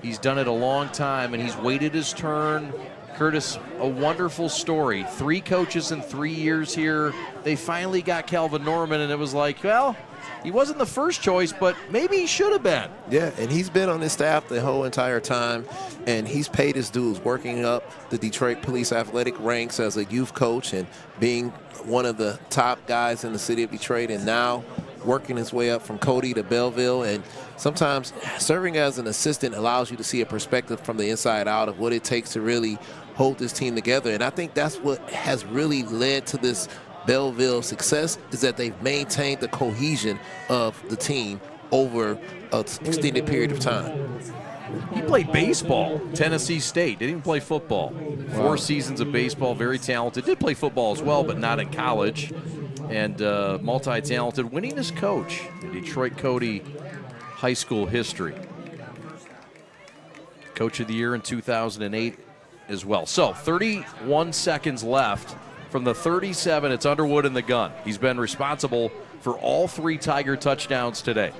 S4: He's done it a long time, and he's waited his turn. Curtis, a wonderful story. 3 coaches in 3 years here. They finally got Calvin Norman, and it was like, well, he wasn't the first choice, but maybe he should have been.
S3: Yeah, and he's been on this staff the whole entire time, and he's paid his dues working up the Detroit Police athletic ranks as a youth coach and being one of the top guys in the city of Detroit, and now working his way up from Cody to Belleville. And sometimes serving as an assistant allows you to see a perspective from the inside out of what it takes to really hold this team together. And I think that's what has really led to this Belleville success, is that they've maintained the cohesion of the team over an extended period of time.
S4: He played baseball, Tennessee State. Didn't even play football. 4 seasons of baseball, very talented. Did play football as well, but not in college. And multi-talented, winningest coach in Detroit Cody high school history. Coach of the year in 2008 as well. So 31 seconds left from the 37. It's Underwood in the gun. He's been responsible for all 3 Tiger touchdowns today.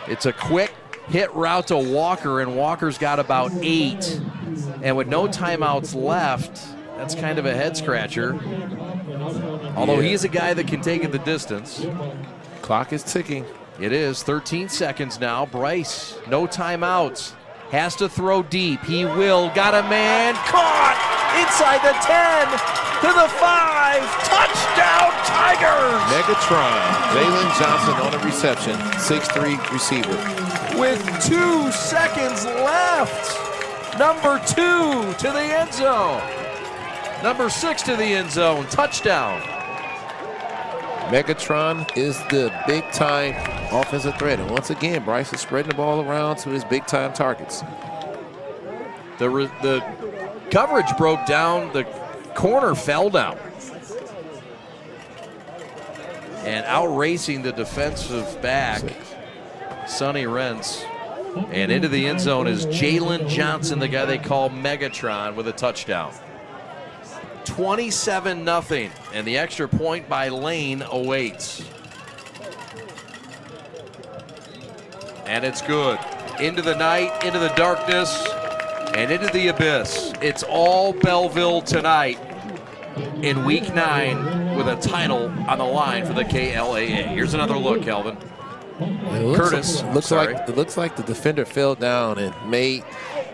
S4: It's a quick hit route to Walker, and Walker's got about 8. And with no timeouts left, that's kind of a head scratcher. Although he is a guy that can take it the distance.
S3: Clock is ticking.
S4: It is 13 seconds now. Bryce, no timeouts. Has to throw deep. He will. Got a man. Caught inside the 10 to the 5. Touchdown, Tigers!
S3: Megatron. Jalen Johnson on a reception. 6'3" receiver.
S4: With 2 seconds left. Number 2 to the end zone. Number 6 to the end zone. Touchdown.
S3: Megatron is the big-time offensive threat. And once again, Bryce is spreading the ball around to his big-time targets.
S4: The coverage broke down. The corner fell down. And out-racing the defensive back, Sonny Rentz. And into the end zone is Jalen Johnson, the guy they call Megatron, with a touchdown. 27-0, and the extra point by Lane awaits. And it's good. Into the night, into the darkness, and into the abyss. It's all Belleville tonight in Week 9 with a title on the line for the KLAA. Here's another look, Kelvin.
S3: It looks like the defender fell down and made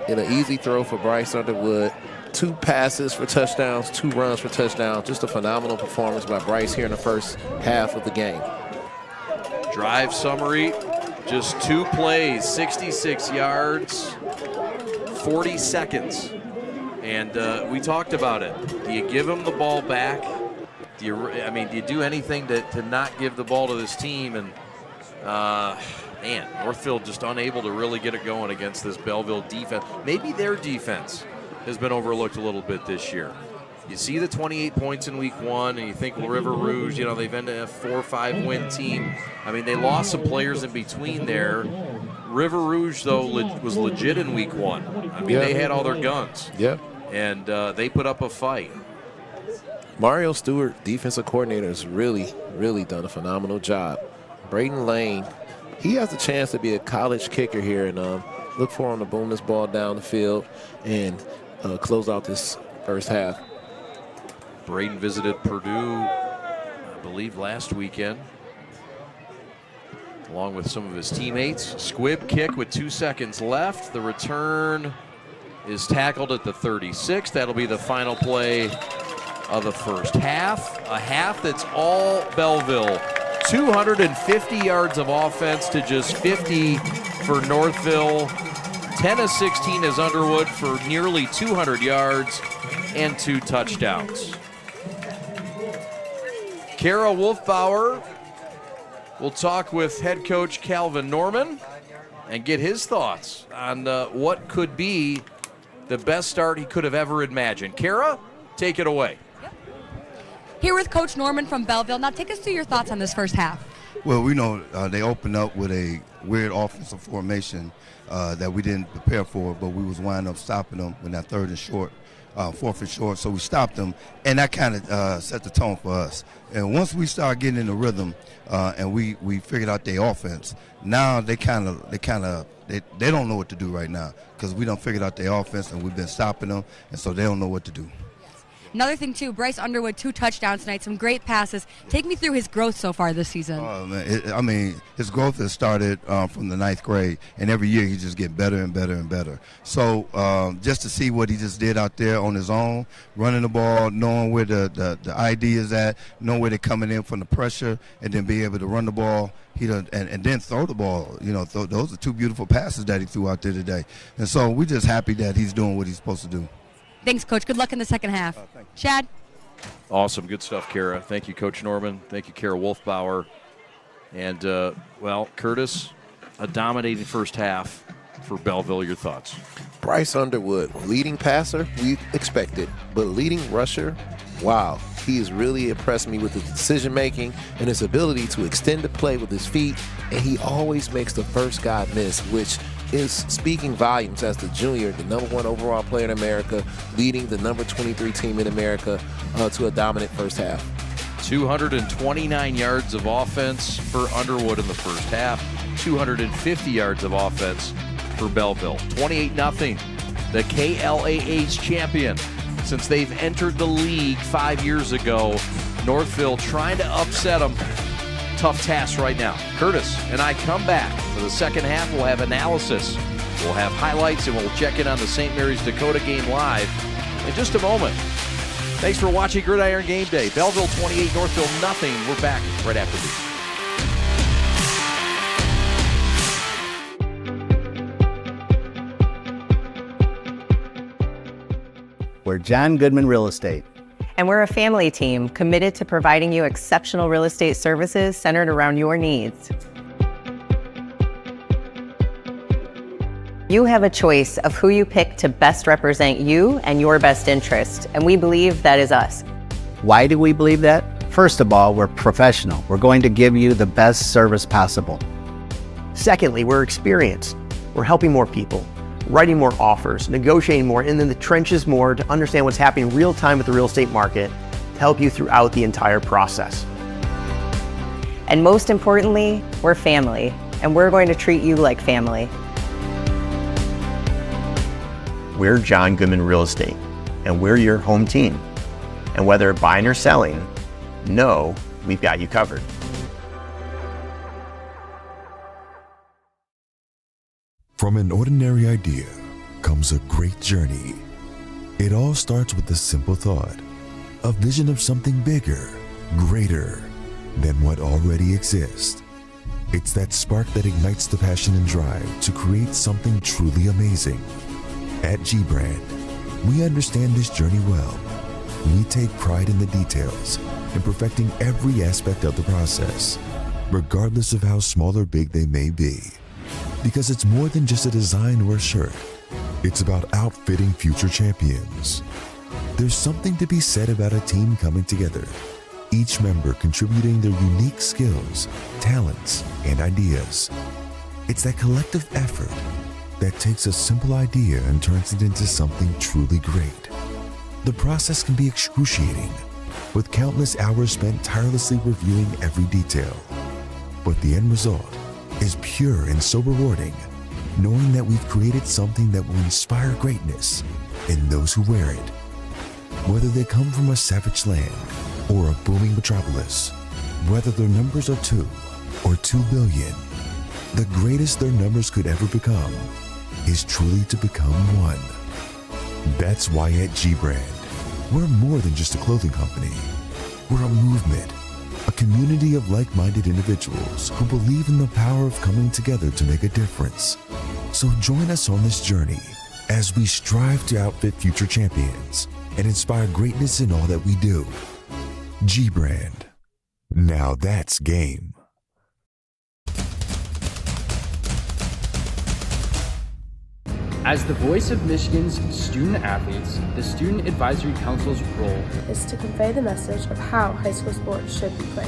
S3: it an easy throw for Bryce Underwood. 2 passes for touchdowns, 2 runs for touchdowns. Just a phenomenal performance by Bryce here in the first half of the game.
S4: Drive summary, just 2 plays, 66 yards, 40 seconds. And we talked about it. Do you give him the ball back? Do you do anything to not give the ball to this team? And man, Northville just unable to really get it going against this Belleville defense. Maybe their defense has been overlooked a little bit this year. You see the 28 points in Week 1, and you think River Rouge, they've ended a 4 or 5 win team. I mean, they lost some players in between there. River Rouge, though, was legit in Week 1. I mean, they had all their guns.
S3: Yeah.
S4: And they put up a fight.
S3: Mario Stewart, defensive coordinator, has really, really done a phenomenal job. Braden Lane, he has a chance to be a college kicker here, and look for him to boom this ball down the field and close out this first half.
S4: Braden visited Purdue, I believe, last weekend, along with some of his teammates. Squib kick with 2 seconds left. The return is tackled at the 36. That'll be the final play of the first half. A half that's all Belleville. 250 yards of offense to just 50 for Northville. 10 of 16 is Underwood for nearly 200 yards and 2 touchdowns. Kara Wolfbauer will talk with head coach Calvin Norman and get his thoughts on what could be the best start he could have ever imagined. Kara, take it away.
S11: Here with Coach Norman from Belleville. Now take us through your thoughts on this first half.
S7: Well, we know they opened up with a weird offensive formation that we didn't prepare for, but we was winding up stopping them when that 3rd and short 4th and short, so we stopped them, and that kind of set the tone for us. And once we start getting in the rhythm, and we figured out their offense, now they don't know what to do right now because we done figured out their offense and we've been stopping them, and so they don't know what to do.
S11: Another thing, too, Bryce Underwood, 2 touchdowns tonight, some great passes. Take me through his growth so far this season.
S7: Oh, man, his growth has started from the 9th grade, and every year he's just getting better and better and better. So just to see what he just did out there on his own, running the ball, knowing where the ID is at, knowing where they're coming in from the pressure, and then be able to run the ball, and then throw the ball. Those are 2 beautiful passes that he threw out there today. And so we're just happy that he's doing what he's supposed to do.
S11: Thanks, Coach. Good luck in the second half. Chad?
S4: Awesome. Good stuff, Kara. Thank you, Coach Norman. Thank you, Kara Wolfbauer. And, Curtis, a dominating first half for Belleville. Your thoughts?
S3: Bryce Underwood, leading passer, we expected, but leading rusher, wow. He has really impressed me with his decision-making and his ability to extend the play with his feet, and he always makes the first guy miss, which is speaking volumes as the junior, the #1 overall player in America, leading the number 23 team in America to a dominant first half.
S4: 229 yards of offense for Underwood in the first half, 250 yards of offense for Belleville. 28-0, the KLAH champion. Since they've entered the league 5 years ago, Northville trying to upset them. Tough task right now. Curtis and I come back for the second half. We'll have analysis. We'll have highlights, and we'll check in on the St. Mary's Dakota game live in just a moment. Thanks for watching Gridiron Game Day. Belleville 28, Northville 0. We're back right after this.
S14: We're John Goodman Real Estate.
S15: And we're a family team committed to providing you exceptional real estate services centered around your needs. You have a choice of who you pick to best represent you and your best interest, and we believe that is us.
S14: Why do we believe that? First of all, we're professional. We're going to give you the best service possible.
S16: Secondly, we're experienced. We're helping more people, writing more offers, negotiating more, and in the trenches more to understand what's happening real time with the real estate market to help you throughout the entire process.
S15: And most importantly, we're family, and we're going to treat you like family.
S16: We're John Goodman Real Estate, and we're your home team. And whether buying or selling, know we've got you covered.
S17: From an ordinary idea comes a great journey. It all starts with a simple thought, a vision of something bigger, greater than what already exists. It's that spark that ignites the passion and drive to create something truly amazing. At G-Brand, we understand this journey well. We take pride in the details and perfecting every aspect of the process, regardless of how small or big they may be. Because it's more than just a design or a shirt. It's about outfitting future champions. There's something to be said about a team coming together, each member contributing their unique skills, talents, and ideas. It's that collective effort that takes a simple idea and turns it into something truly great. The process can be excruciating, with countless hours spent tirelessly reviewing every detail. But the end result is pure and so rewarding, knowing that we've created something that will inspire greatness in those who wear it. Whether they come from a savage land or a booming metropolis, whether their numbers are 2 or 2 billion, the greatest their numbers could ever become is truly to become one. That's why at G-Brand, we're more than just a clothing company. We're a movement, a community of like-minded individuals who believe in the power of coming together to make a difference. So join us on this journey as we strive to outfit future champions and inspire greatness in all that we do. G-Brand. Now that's game.
S18: As the voice of Michigan's student athletes, the Student Advisory Council's role
S19: is to convey the message of how high school sports should be played.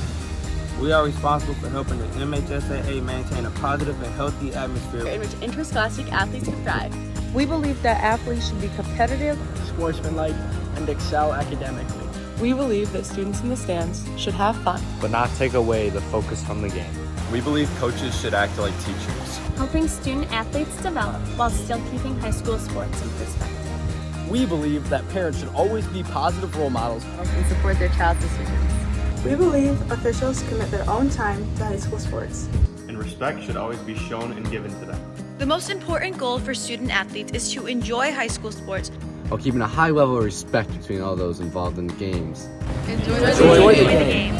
S20: We are responsible for helping the MHSAA maintain a positive and healthy atmosphere
S9: in which interscholastic athletes can thrive.
S19: We believe that athletes should be competitive,
S20: sportsmanlike, and excel academically.
S19: We believe that students in the stands should have fun,
S18: but not take away the focus from the game.
S5: We believe coaches should act like teachers.
S9: Helping student athletes develop while still keeping high school sports in perspective.
S20: We believe that parents should always be positive role models
S9: And support their child's decisions.
S19: We believe officials commit their own time to high school sports.
S18: And respect should always be shown and given to them.
S9: The most important goal for student athletes is to enjoy high school sports
S18: While keeping a high level of respect between all those involved in the games.
S9: Enjoy
S20: the game.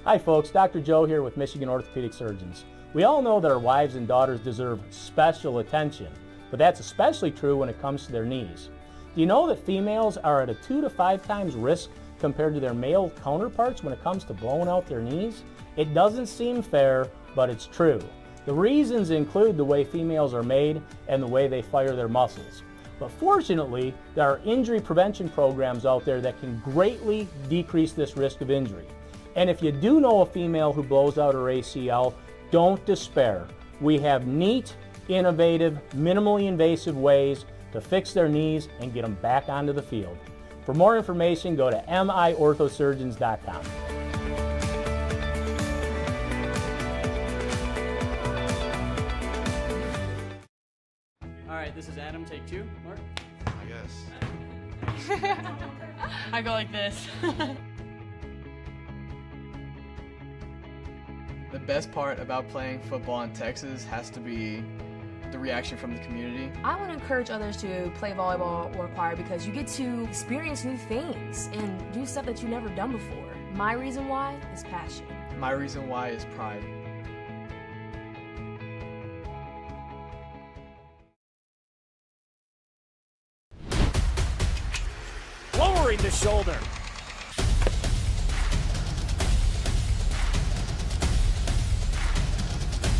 S21: Hi folks, Dr. Joe here with Michigan Orthopedic Surgeons. We all know that our wives and daughters deserve special attention, but that's especially true when it comes to their knees. Do you know that females are at a 2 to 5 times risk compared to their male counterparts when it comes to blowing out their knees? It doesn't seem fair, but it's true. The reasons include the way females are made and the way they fire their muscles. But fortunately, there are injury prevention programs out there that can greatly decrease this risk of injury. And if you do know a female who blows out her ACL, don't despair. We have neat, innovative, minimally invasive ways to fix their knees and get them back onto the field. For more information, go to miorthosurgeons.com.
S20: All right, this is Adam. Take 2. Mark?
S12: I guess.
S9: I go like this.
S20: The best part about playing football in Texas has to be the reaction from the community.
S9: I want to encourage others to play volleyball or choir because you get to experience new things and do stuff that you've never done before. My reason why is passion.
S20: My reason why is pride.
S2: Lowering the shoulder.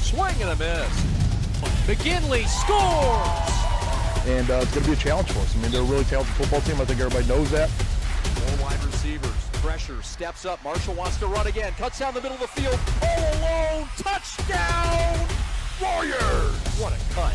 S2: Swing and a miss. McGinley scores!
S12: And it's going to be a challenge for us. I mean, they're a really talented football team. I think everybody knows that.
S2: 4 wide receivers. Pressure. Steps up. Marshall wants to run again. Cuts down the middle of the field. All alone. Touchdown! Warriors! What a cut.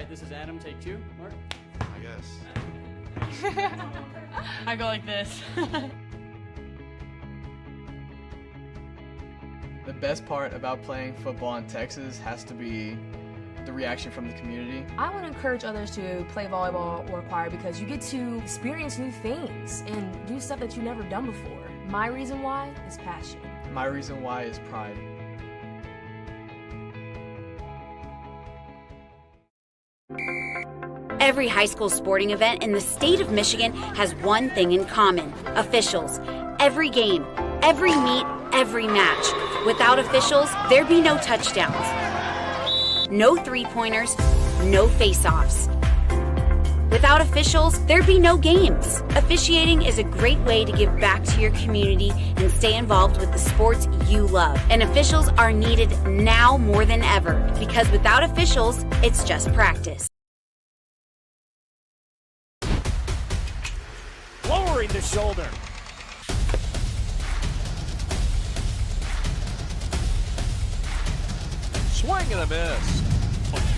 S20: This is Adam. Take 2. Mark?
S12: I guess.
S9: I go like this.
S20: The best part about playing football in Texas has to be the reaction from the community.
S9: I want to encourage others to play volleyball or choir because you get to experience new things and do stuff that you've never done before. My reason why is passion.
S20: My reason why is pride.
S22: Every high school sporting event in the state of Michigan has one thing in common: officials. Every game, every meet, every match. Without officials, there'd be no touchdowns, no three-pointers, no face-offs. Without officials, there'd be no games. Officiating is a great way to give back to your community and stay involved with the sports you love. And officials are needed now more than ever, because without officials, it's just practice.
S2: Lowering the shoulder. Swing and a miss.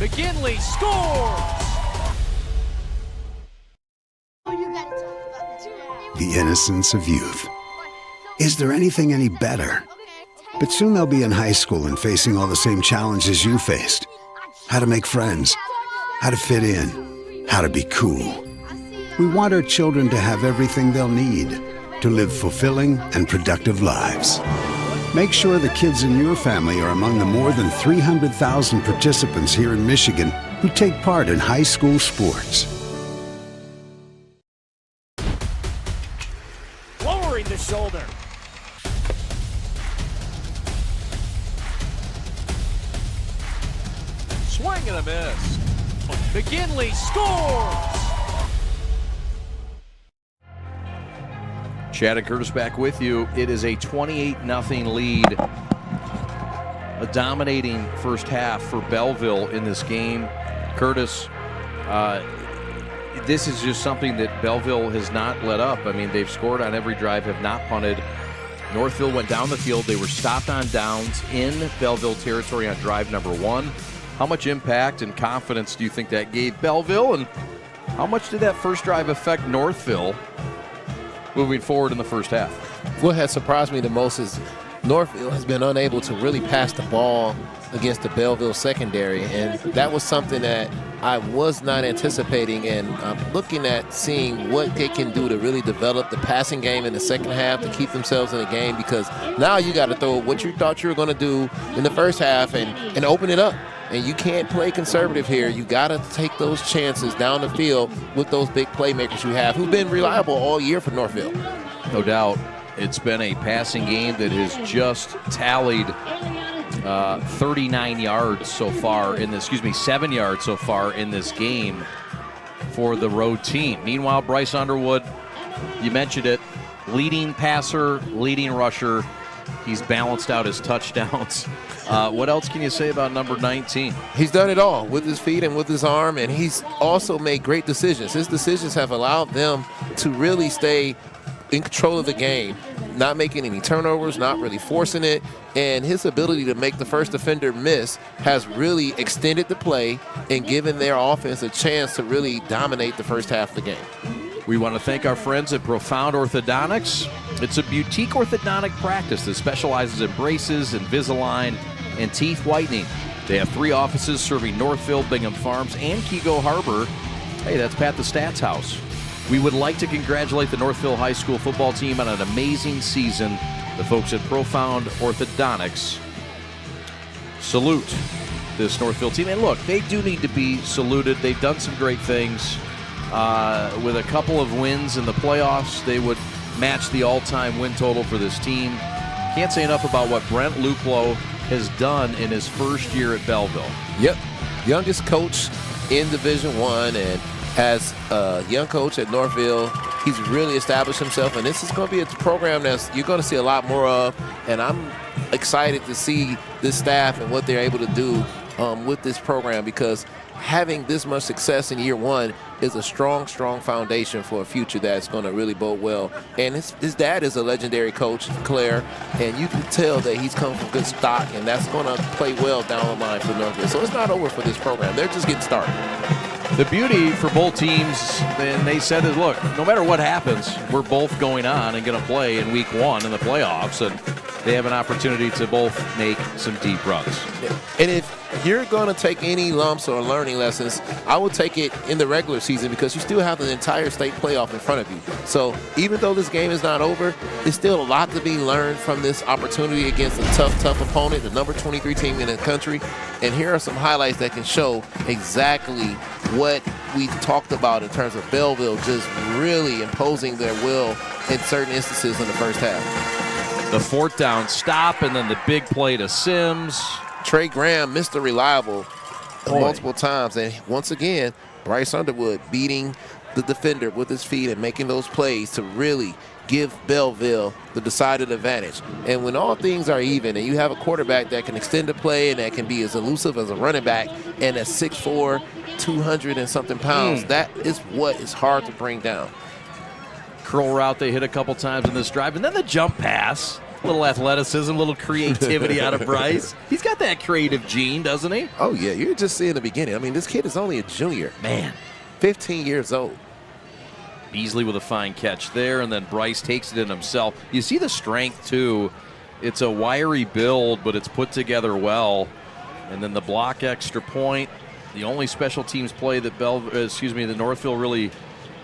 S2: McGinley scores!
S23: The innocence of youth. Is there anything any better? But soon they'll be in high school and facing all the same challenges you faced. How to make friends, how to fit in, how to be cool. We want our children to have everything they'll need to live fulfilling and productive lives. Make sure the kids in your family are among the more than 300,000 participants here in Michigan who take part in high school sports.
S1: Lowering the shoulder.
S2: Swing and a miss. McGinley scores! Chad and Curtis back with you. It is a 28-0 lead. A dominating first half for Belleville in this game. Curtis, this is just something that Belleville has not let up. I mean, they've scored on every drive, have not punted. Northville went down the field. They were stopped on downs in Belleville territory on drive number 1. How much impact and confidence do you think that gave Belleville, and how much did that first drive affect Northville moving forward in the first half?
S3: What has surprised me the most is Northville has been unable to really pass the ball against the Belleville secondary, and that was something that I was not anticipating, and I'm looking at seeing what they can do to really develop the passing game in the second half to keep themselves in the game, because now you got to throw what you thought you were going to do in the first half and open it up. And you can't play conservative here. You got to take those chances down the field with those big playmakers you have who've been reliable all year for Northville.
S2: No doubt. It's been a passing game that has just tallied 39 yards so far in this, 7 yards so far in this game for the road team. Meanwhile, Bryce Underwood, you mentioned it, leading passer, leading rusher. He's balanced out his touchdowns. What else can you say about number 19?
S3: He's done it all with his feet and with his arm, and he's also made great decisions. His decisions have allowed them to really stay in control of the game, not making any turnovers, not really forcing it, and his ability to make the first defender miss has really extended the play and given their offense a chance to really dominate the first half of the game.
S2: We want to thank our friends at Profound Orthodontics. It's a boutique orthodontic practice that specializes in braces, Invisalign, and teeth whitening. They have 3 offices serving Northville, Bingham Farms, and Kego Harbor. Hey, that's Pat the Stats House. We would like to congratulate the Northville High School football team on an amazing season. The folks at Profound Orthodontics salute this Northville team. And look, they do need to be saluted. They've done some great things. With a couple of wins in the playoffs, they would match the all-time win total for this team. Can't say enough about what Brent Luplow has done in his first year at Belleville.
S3: Yep, youngest coach in Division I, and as a young coach at Northville, he's really established himself, and this is going to be a program that you're going to see a lot more of, and I'm excited to see this staff and what they're able to do with this program, because having this much success in year 1 is a strong, strong foundation for a future that's going to really bode well. And his dad is a legendary coach, Claire, and you can tell that he's come from good stock, and that's going to play well down the line for Northville. So it's not over for this program. They're just getting started.
S2: The beauty for both teams, and they said is, look, no matter what happens, we're both going on and going to play in week 1 in the playoffs, and they have an opportunity to both make some deep runs.
S3: And if you're going to take any lumps or learning lessons, I would take it in the regular season, because you still have the entire state playoff in front of you. So even though this game is not over, there's still a lot to be learned from this opportunity against a tough opponent, the number 23 team in the country. And here are some highlights that can show exactly what we talked about in terms of Belleville just really imposing their will in certain instances in the first half.
S2: The 4th down stop, and then the big play to Sims.
S3: Trey Graham, Mr. Reliable, multiple times. And once again, Bryce Underwood beating the defender with his feet and making those plays to really give Belleville the decided advantage. And when all things are even and you have a quarterback that can extend the play and that can be as elusive as a running back, and at 6'4", 200 and something pounds, that is what is hard to bring down.
S2: Curl route they hit a couple times in this drive, and then the jump pass. Little athleticism, little creativity out of Bryce. He's got that creative gene, doesn't he?
S3: Oh, yeah. You're just seeing the beginning. I mean, this kid is only a junior.
S2: Man.
S3: 15 years old.
S2: Beasley with a fine catch there, and then Bryce takes it in himself. You see the strength, too. It's a wiry build, but it's put together well. And then the block extra point, the only special teams play that that Northville really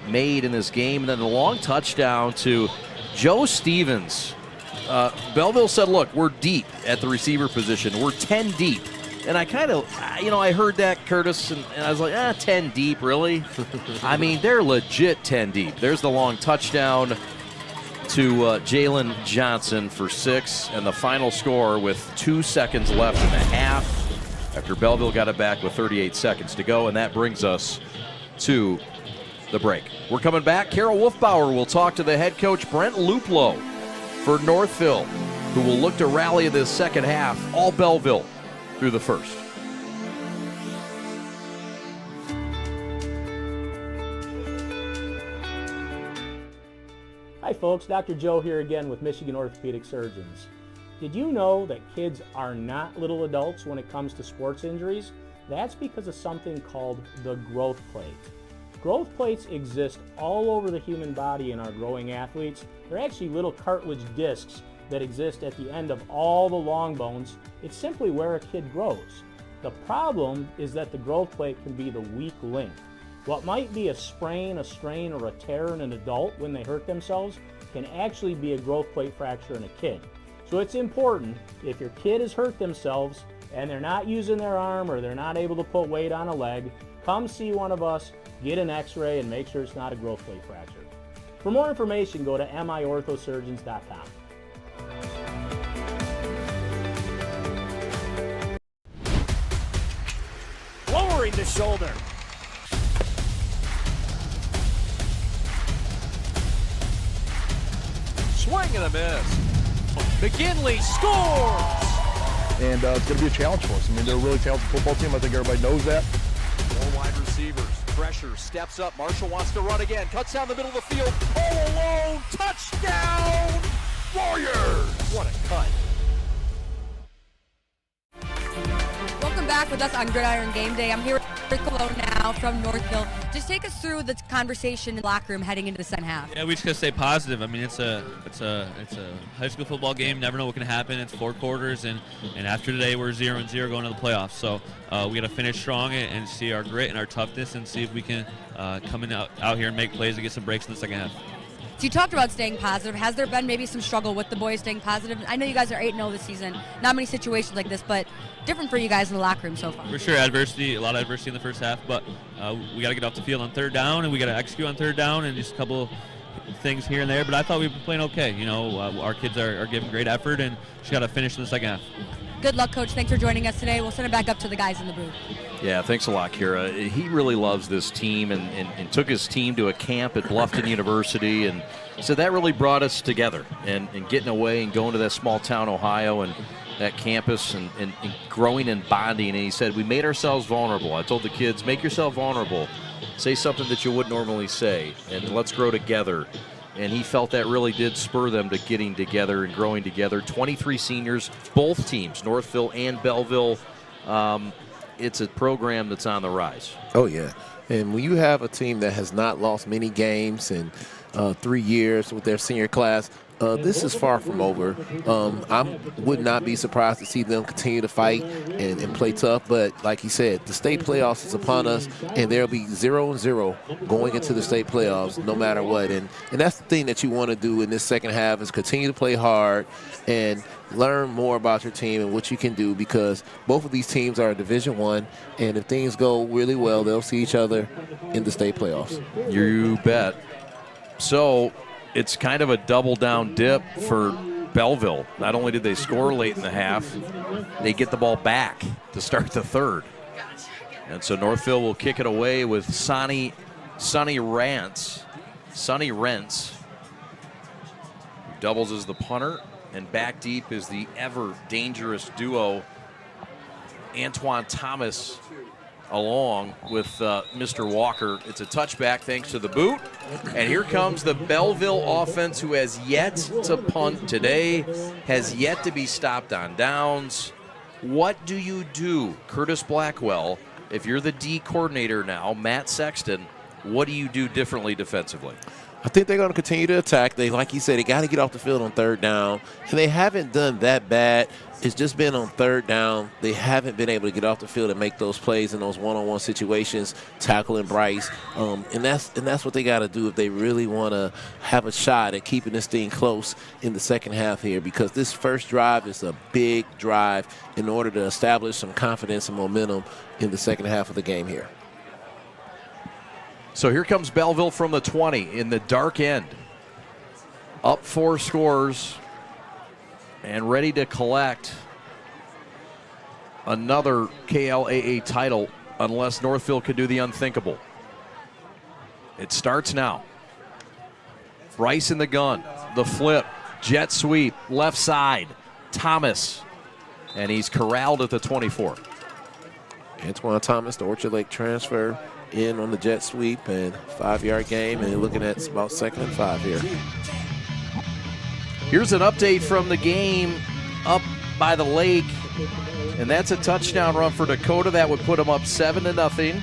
S2: made in this game. And then the long touchdown to Joe Stevens.
S4: Belleville said, look, we're deep at the receiver position. We're 10 deep. And I kind of, I heard that, Curtis, and I was like, 10 deep, really? I mean, they're legit 10 deep. There's the long touchdown to Jalen Johnson for 6, and the final score with 2 seconds left in the half after Belleville got it back with 38 seconds to go, and that brings us to the break. We're coming back. Carol Wolfbauer will talk to the head coach, Brent Luplow, for Northville, who will look to rally in this second half, all Belleville through the first.
S21: Hi folks, Dr. Joe here again with Michigan Orthopedic Surgeons. Did you know that kids are not little adults when it comes to sports injuries? That's because of something called the growth plate. Growth plates exist all over the human body in our growing athletes. They're actually little cartilage discs that exist at the end of all the long bones. It's simply where a kid grows. The problem is that the growth plate can be the weak link. What might be a sprain, a strain, or a tear in an adult when they hurt themselves can actually be a growth plate fracture in a kid. So it's important, if your kid has hurt themselves and they're not using their arm or they're not able to put weight on a leg, come see one of us, get an x-ray, and make sure it's not a growth plate fracture. For more information, go to miorthosurgeons.com.
S1: Lowering the shoulder.
S2: Swing and a miss. McKinley scores!
S6: And it's going to be a challenge for us. I mean, they're a really talented football team. I think everybody knows that.
S2: 4 wide receivers. Pressure. Steps up. Marshall wants to run again. Cuts down the middle of the field. All alone. Touchdown! Warriors! What a cut.
S11: Welcome back with us on Gridiron Game Day. I'm here with Cologne now from Northville. Just take us through the conversation in the locker room heading into the second half.
S5: Yeah, we just gotta stay positive. I mean, it's a high school football game. Never know what can happen. It's 4 quarters, and after today we're 0-0 going to the playoffs. So we gotta finish strong and see our grit and our toughness, and see if we can come out here and make plays and get some breaks in the second half.
S11: So you talked about staying positive. Has there been maybe some struggle with the boys staying positive? I know you guys are 8-0 this season. Not many situations like this, but different for you guys in the locker room so far.
S5: For sure, adversity, a lot of adversity in the first half, but we got to get off the field on 3rd down, and we got to execute on 3rd down, and just a couple things here and there. But I thought we were playing okay. You know, our kids are giving great effort, and just got to finish in the second half.
S11: Good luck, Coach. Thanks for joining us today. We'll send it back up to the guys in the booth.
S4: Yeah, thanks a lot, Kira. He really loves this team and took his team to a camp at Bluffton University, and so that really brought us together and getting away and going to that small town, Ohio, and that campus and growing and bonding. And he said, we made ourselves vulnerable. I told the kids, make yourself vulnerable. Say something that you wouldn't normally say, and let's grow together. And he felt that really did spur them to getting together and growing together. 23 seniors, both teams, Northville and Belleville. It's a program that's on the rise.
S3: Oh, yeah. And when you have a team that has not lost many games in 3 years with their senior class, this is far from over. I would not be surprised to see them continue to fight and play tough. But like he said, the state playoffs is upon us, and there'll be 0-0 going into the state playoffs no matter what. And that's the thing that you want to do in this second half is continue to play hard and learn more about your team and what you can do, because both of these teams are Division I, and if things go really well, they'll see each other in the state playoffs.
S4: You bet. So it's kind of a double-down dip for Belleville. Not only did they score late in the half, they get the ball back to start the third. And so Northville will kick it away with Sonny Rentz, who doubles as the punter, and back deep is the ever-dangerous duo, Antoine Thomas, along with Mr. Walker. It's a touchback thanks to the boot. And here comes the Belleville offense, who has yet to punt today, has yet to be stopped on downs. What do you do, Curtis Blackwell, if you're the D coordinator now, Matt Sexton? What do you do differently defensively?
S3: I think they're going to continue to attack. They, like you said, they got to get off the field on third down, and they haven't done that bad. It's just been on third down. They haven't been able to get off the field and make those plays in those one-on-one situations, tackling Bryce, and that's what they got to do if they really want to have a shot at keeping this thing close in the second half here, because this first drive is a big drive in order to establish some confidence and momentum in the second half of the game here.
S4: So here comes Belleville from the 20 in the dark end. Up 4 scores and ready to collect another KLAA title unless Northville can do the unthinkable. It starts now. Bryce in the gun, the flip, jet sweep, left side, Thomas, and he's corralled at the 24.
S3: Antoine Thomas, the Orchard Lake transfer, in on the jet sweep and 5-yard game, and you're looking at about 2nd and 5 here.
S4: Here's an update from the game up by the lake, and that's a touchdown run for Dakota. That would put them up 7-0,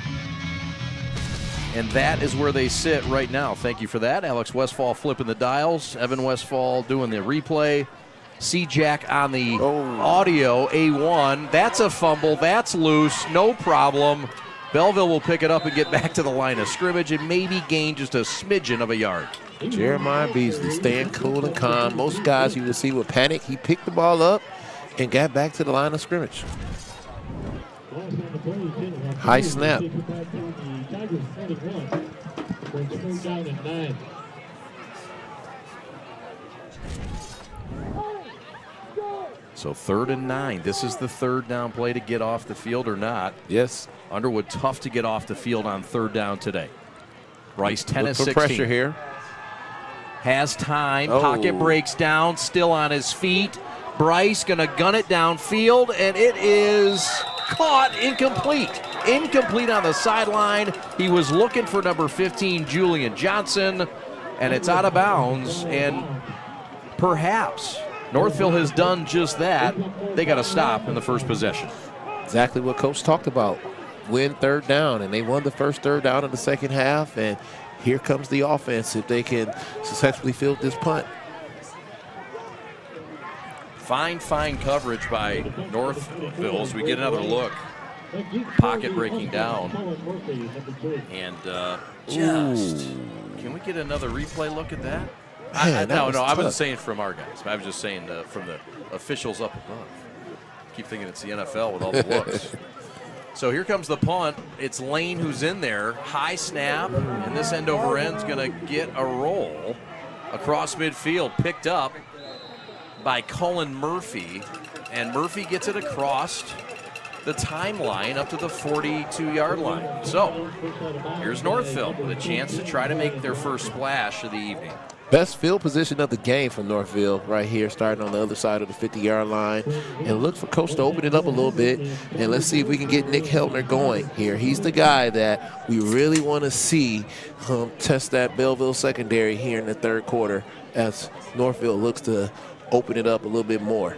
S4: and that is where they sit right now. Thank you for that. Alex Westfall flipping the dials, Evan Westfall doing the replay, C-Jack on the audio, A1. That's a fumble, that's loose, no problem. Belleville will pick it up and get back to the line of scrimmage and maybe gain just a smidgen of a yard.
S3: Jeremiah Beasley staying cool and calm. Most guys you would see would panic. He picked the ball up and got back to the line of scrimmage. High snap.
S4: So 3rd and 9. This is the 3rd down play to get off the field or not.
S3: Yes.
S4: Underwood tough to get off the field on 3rd down today. Bryce 10 of 16.
S3: Pressure here.
S4: Has time. Pocket breaks down. Still on his feet. Bryce going to gun it downfield, and it is caught incomplete. Incomplete on the sideline. He was looking for number 15, Julian Johnson, and it's out of bounds. And perhaps Northville has done just that. They got to stop in the first possession.
S3: Exactly what Coach talked about. Win 3rd down, and they won the first 3rd down in the second half, and here comes the offense if they can successfully field this punt.
S4: Fine coverage by Northville as we get another look. Pocket breaking down. And can we get another replay look at that? No, I wasn't saying from our guys. I was just saying from the officials up above. Keep thinking it's the NFL with all the looks. So here comes the punt. It's Lane who's in there. High snap, and this end over end's going to get a roll across midfield. Picked up by Cullen Murphy, and Murphy gets it across the timeline up to the 42-yard line. So here's Northville with a chance to try to make their first splash of the evening.
S3: Best field position of the game for Northville right here, starting on the other side of the 50-yard line. And look for Coach to open it up a little bit. And let's see if we can get Nick Heltner going here. He's the guy that we really want to see test that Belleville secondary here in the 3rd quarter as Northville looks to open it up a little bit more.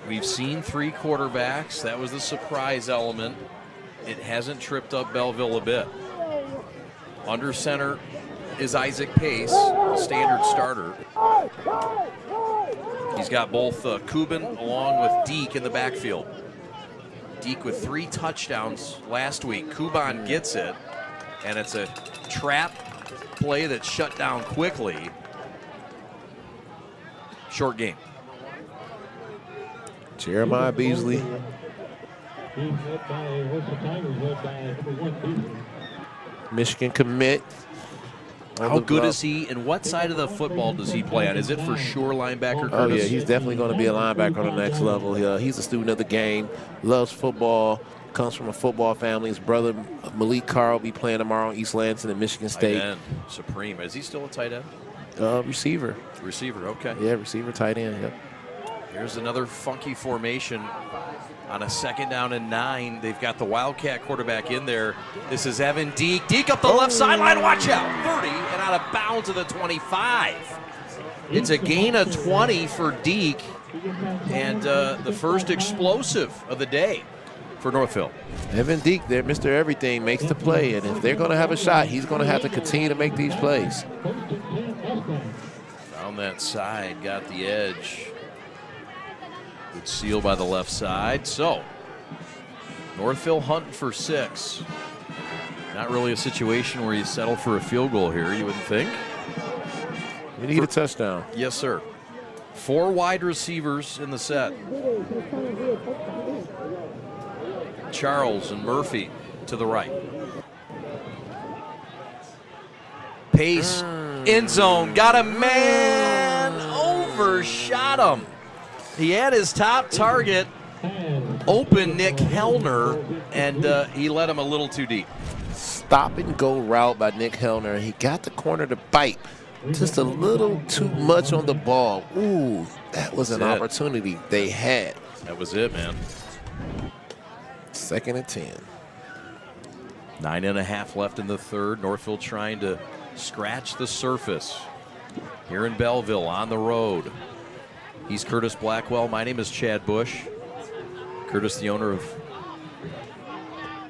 S4: We've seen 3 quarterbacks. That was the surprise element. It hasn't tripped up Belleville a bit. Under center is Isaac Pace, a standard starter. He's got both Kubin along with Deke in the backfield. Deke with 3 touchdowns last week. Kuban gets it, and it's a trap play that's shut down quickly. Short game.
S3: Jeremiah Beasley. Michigan commit.
S4: How good is he, and what side of the football does he play on? Is it for sure linebacker, Curtis?
S3: Oh, yeah, he's definitely going to be a linebacker on the next level. He's a student of the game, loves football, comes from a football family. His brother, Malik Carr, will be playing tomorrow in East Lansing at Michigan State.
S4: Tight end, supreme. Is he still a tight end?
S3: Receiver.
S4: Receiver, okay.
S3: Yeah, receiver, tight end, yep.
S4: Here's another funky formation on a 2nd down and 9. They've got the Wildcat quarterback in there. This is Evan Deke. Deke up the left sideline. Watch out. 30 and out of bounds to the 25. It's a gain of 20 for Deke and the first explosive of the day. for Northville.
S3: Evan Deke there, Mr. Everything, makes the play, and if they're going to have a shot, he's going to have to continue to make these plays.
S4: Found that side, got the edge. Good seal by the left side. So, Northville hunting for 6. Not really a situation where you settle for a field goal here, you wouldn't think.
S3: We need a touchdown.
S4: Yes, sir. 4 wide receivers in the set. Charles and Murphy to the right. Pace, end zone, got a man, overshot him. He had his top target open, Nick Hellner, and he let him a little too deep.
S3: Stop and go route by Nick Hellner. He got the corner to bite. Just a little too much on the ball. Ooh, that was an opportunity they had.
S4: That was it, man.
S3: 2nd and 10.
S4: 9.5 left in the third. Northville trying to scratch the surface here in Belleville on the road. He's Curtis Blackwell. My name is Chad Bush. Curtis, the owner of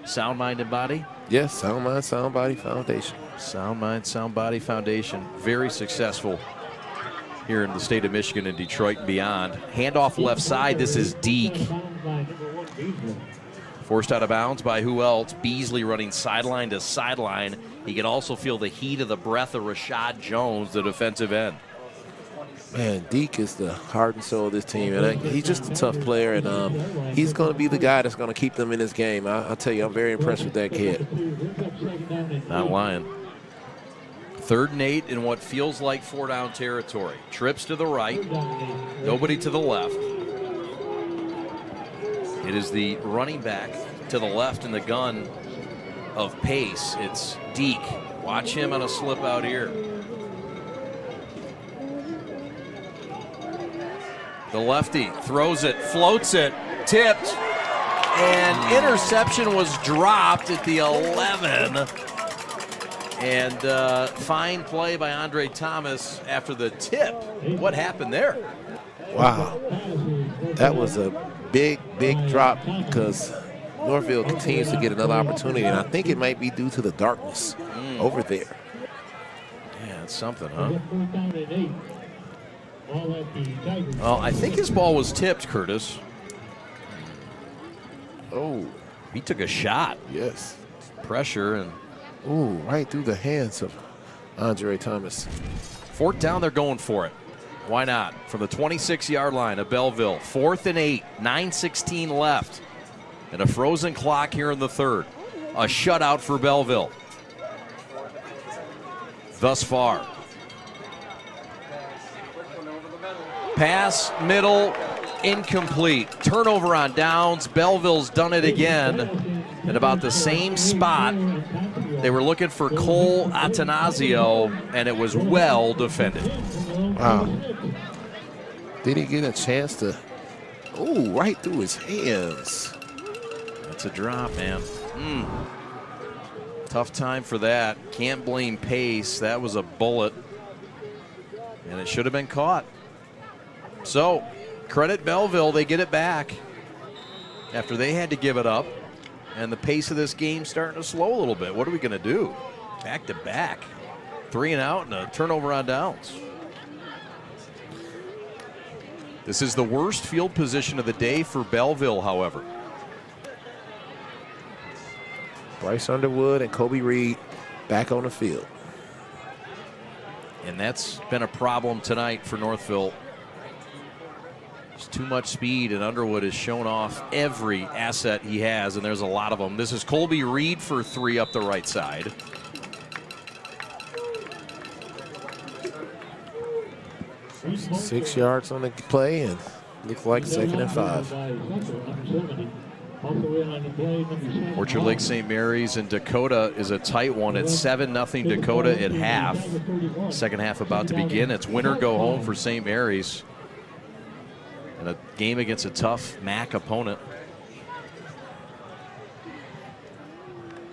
S4: Sound Mind and Body?
S3: Yes, Sound Mind, Sound Body Foundation.
S4: Sound Mind, Sound Body Foundation. Very successful here in the state of Michigan and Detroit and beyond. Handoff left side. This is Deke. Forced out of bounds by who else? Beasley running sideline to sideline. He can also feel the heat of the breath of Rashad Jones, the defensive end.
S3: Man, Deke is the heart and soul of this team, and he's just a tough player, and he's going to be the guy that's going to keep them in this game. I'll tell you, I'm very impressed with that kid.
S4: Not lying. 3rd and 8 in what feels like 4-down territory. Trips to the right, nobody to the left. It is the running back to the left in the gun of Pace. It's Deke. Watch him on a slip out here. The lefty throws it, floats it, tipped, and interception was dropped at the 11. And fine play by Andre Thomas after the tip. What happened there?
S3: Wow. That was a big, big drop because Northville continues to get another opportunity, and I think it might be due to the darkness over there.
S4: Yeah, it's something, huh? Well, I think his ball was tipped, Curtis.
S3: Oh.
S4: He took a shot.
S3: Yes.
S4: Pressure and...
S3: Ooh, right through the hands of Andre Thomas.
S4: 4th down, they're going for it. Why not? From the 26-yard line of Belleville. 4th and 8, 9:16 left. And a frozen clock here in the third. A shutout for Belleville thus far. Pass, middle, incomplete. Turnover on downs. Belleville's done it again. In about the same spot. They were looking for Cole Atanasio, and it was well defended.
S3: Wow. Did he get a chance to? Ooh, right through his hands.
S4: That's a drop, man. Tough time for that. Can't blame Pace. That was a bullet. And it should have been caught. So, credit Belleville. They get it back after they had to give it up. And the pace of this game starting to slow a little bit. What are we going to do? Back to back. 3 and out and a turnover on downs. This is the worst field position of the day for Belleville, however.
S3: Bryce Underwood and Kobe Reed back on the field.
S4: And that's been a problem tonight for Northville. There's too much speed, and Underwood has shown off every asset he has, and there's a lot of them. This is Colby Reed for 3 up the right side.
S3: Six yards on the play, and looks like 2nd and 5.
S4: Orchard Lake St. Mary's and Dakota is a tight one. It's 7-0 Dakota at half. Second half about to begin. It's winner go home for St. Mary's. And a game against a tough MAC opponent.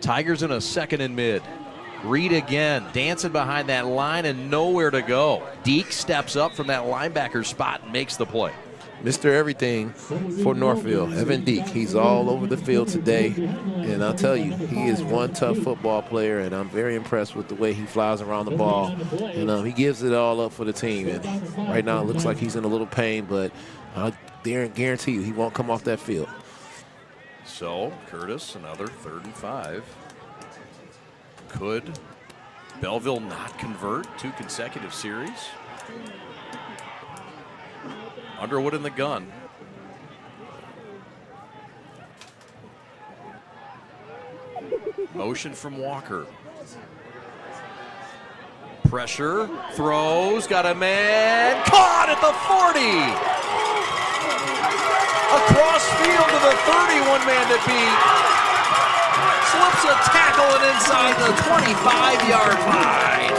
S4: Tigers in a 2nd and mid. Reed again, dancing behind that line and nowhere to go. Deke steps up from that linebacker spot and makes the play.
S3: Mr. Everything for Northville, Evan Deek. He's all over the field today, and I'll tell you, he is one tough football player, and I'm very impressed with the way he flies around the ball. And he gives it all up for the team. And right now it looks like he's in a little pain, but I guarantee you he won't come off that field.
S4: So, Curtis, another 3rd and 5. Could Belleville not convert 2 consecutive series? Underwood in the gun. Motion from Walker. Pressure, throws, got a man, caught at the 40. Across field to the 30, one man to beat. Slips a tackle and inside the 25-yard line.